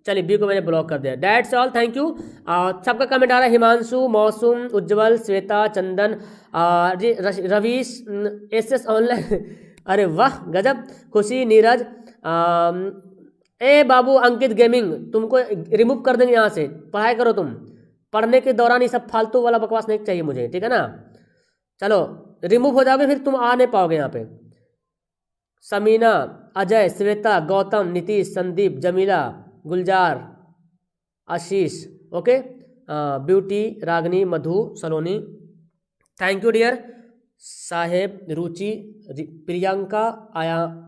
चलिए बी को मैंने ब्लॉक कर दिया, दैट्स ऑल, थैंक यू। सबका कमेंट आ रहा है, हिमांशु, मौसुम, उज्जवल, श्वेता, चंदन, रवीश, एस ऑनलाइन, अरे वाह गजब, खुशी, नीरज, ए बाबू, अंकित गेमिंग, तुमको रिमूव कर देंगे यहाँ से, पढ़ाई करो तुम, पढ़ने के दौरान ये सब फालतू वाला बकवास नहीं चाहिए मुझे, ठीक है ना। चलो रिमूव हो जाओगे फिर तुम आ नहीं पाओगे यहाँ पे। Samina, Ajay, Shweta, Gautam, Nitish, Sandeep, Jamila, Gulzar, Ashish, okay, beauty, Ragini, Madhu, Saloni, thank you dear, Saheb, Ruchi, Priyanka,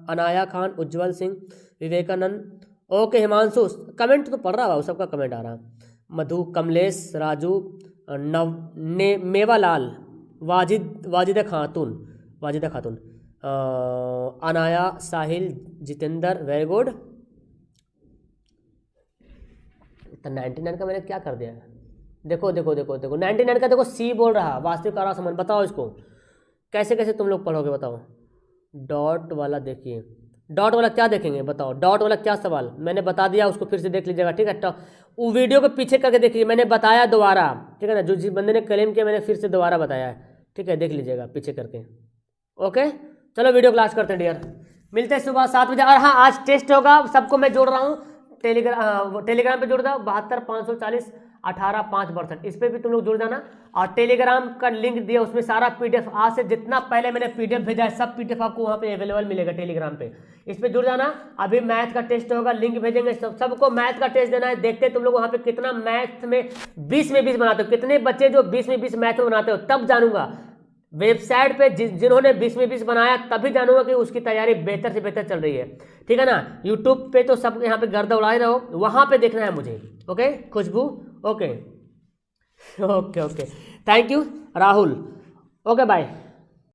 Anaya Khan, Ujjwal Singh, Vivekanand, okay, Himanshu, comment तो पढ़ रहा है, सबका कमेंट आ रहा है, मधु, कमलेश, राजू, मेवालाल, वाजिदा खातून, अनाया, साहिल, जितेंद्र, वेरी गुड। तो 99 का मैंने क्या कर दिया, देखो 99 का देखो सी बोल रहा, वास्तविक और असमान, बताओ इसको कैसे कैसे तुम लोग पढ़ोगे, बताओ। डॉट वाला देखिए, डॉट वाला क्या देखेंगे बताओ, डॉट वाला क्या सवाल मैंने बता दिया, उसको फिर से देख लीजिएगा, ठीक है। वो वीडियो को पीछे करके देखिए, मैंने बताया दोबारा, ठीक है ना, जो जिस बंदे ने क्लेम किया मैंने फिर से दोबारा बताया है, ठीक है, देख लीजिएगा पीछे करके। ओके चलो वीडियो क्लास करते हैं डियर, मिलते हैं सुबह 7 बजे। और हाँ आज टेस्ट होगा, सबको मैं जोड़ रहा हूँ टेलीग्राम पे जुड़ जाओ, 72 540 18 562, इस पर भी तुम लोग जुड़ जाना। और टेलीग्राम का लिंक दिया, उसमें सारा पीडीएफ आज से जितना पहले मैंने पीडीएफ भेजा है सब पीडीएफ आपको वहाँ पे अवेलेबल मिलेगा टेलीग्राम पे, इस पे जुड़ जाना। अभी मैथ का टेस्ट होगा, लिंक भेजेंगे, सबको मैथ का टेस्ट देना है। देखते तुम लोग वहाँ पे कितना मैथ में 20 में 20 बनाते हो, कितने बच्चे जो 20 में 20 मैथ में बनाते हो, तब जानूंगा। वेबसाइट पे जिन्होंने 20 में 20 बनाया तभी जानूंगा कि उसकी तैयारी बेहतर से बेहतर चल रही है, ठीक है ना। यूट्यूब पे तो सब यहाँ पे गर्दा उड़ाए रहो, वहाँ पे देखना है मुझे, okay Khushbu, okay thank you Rahul, okay bye.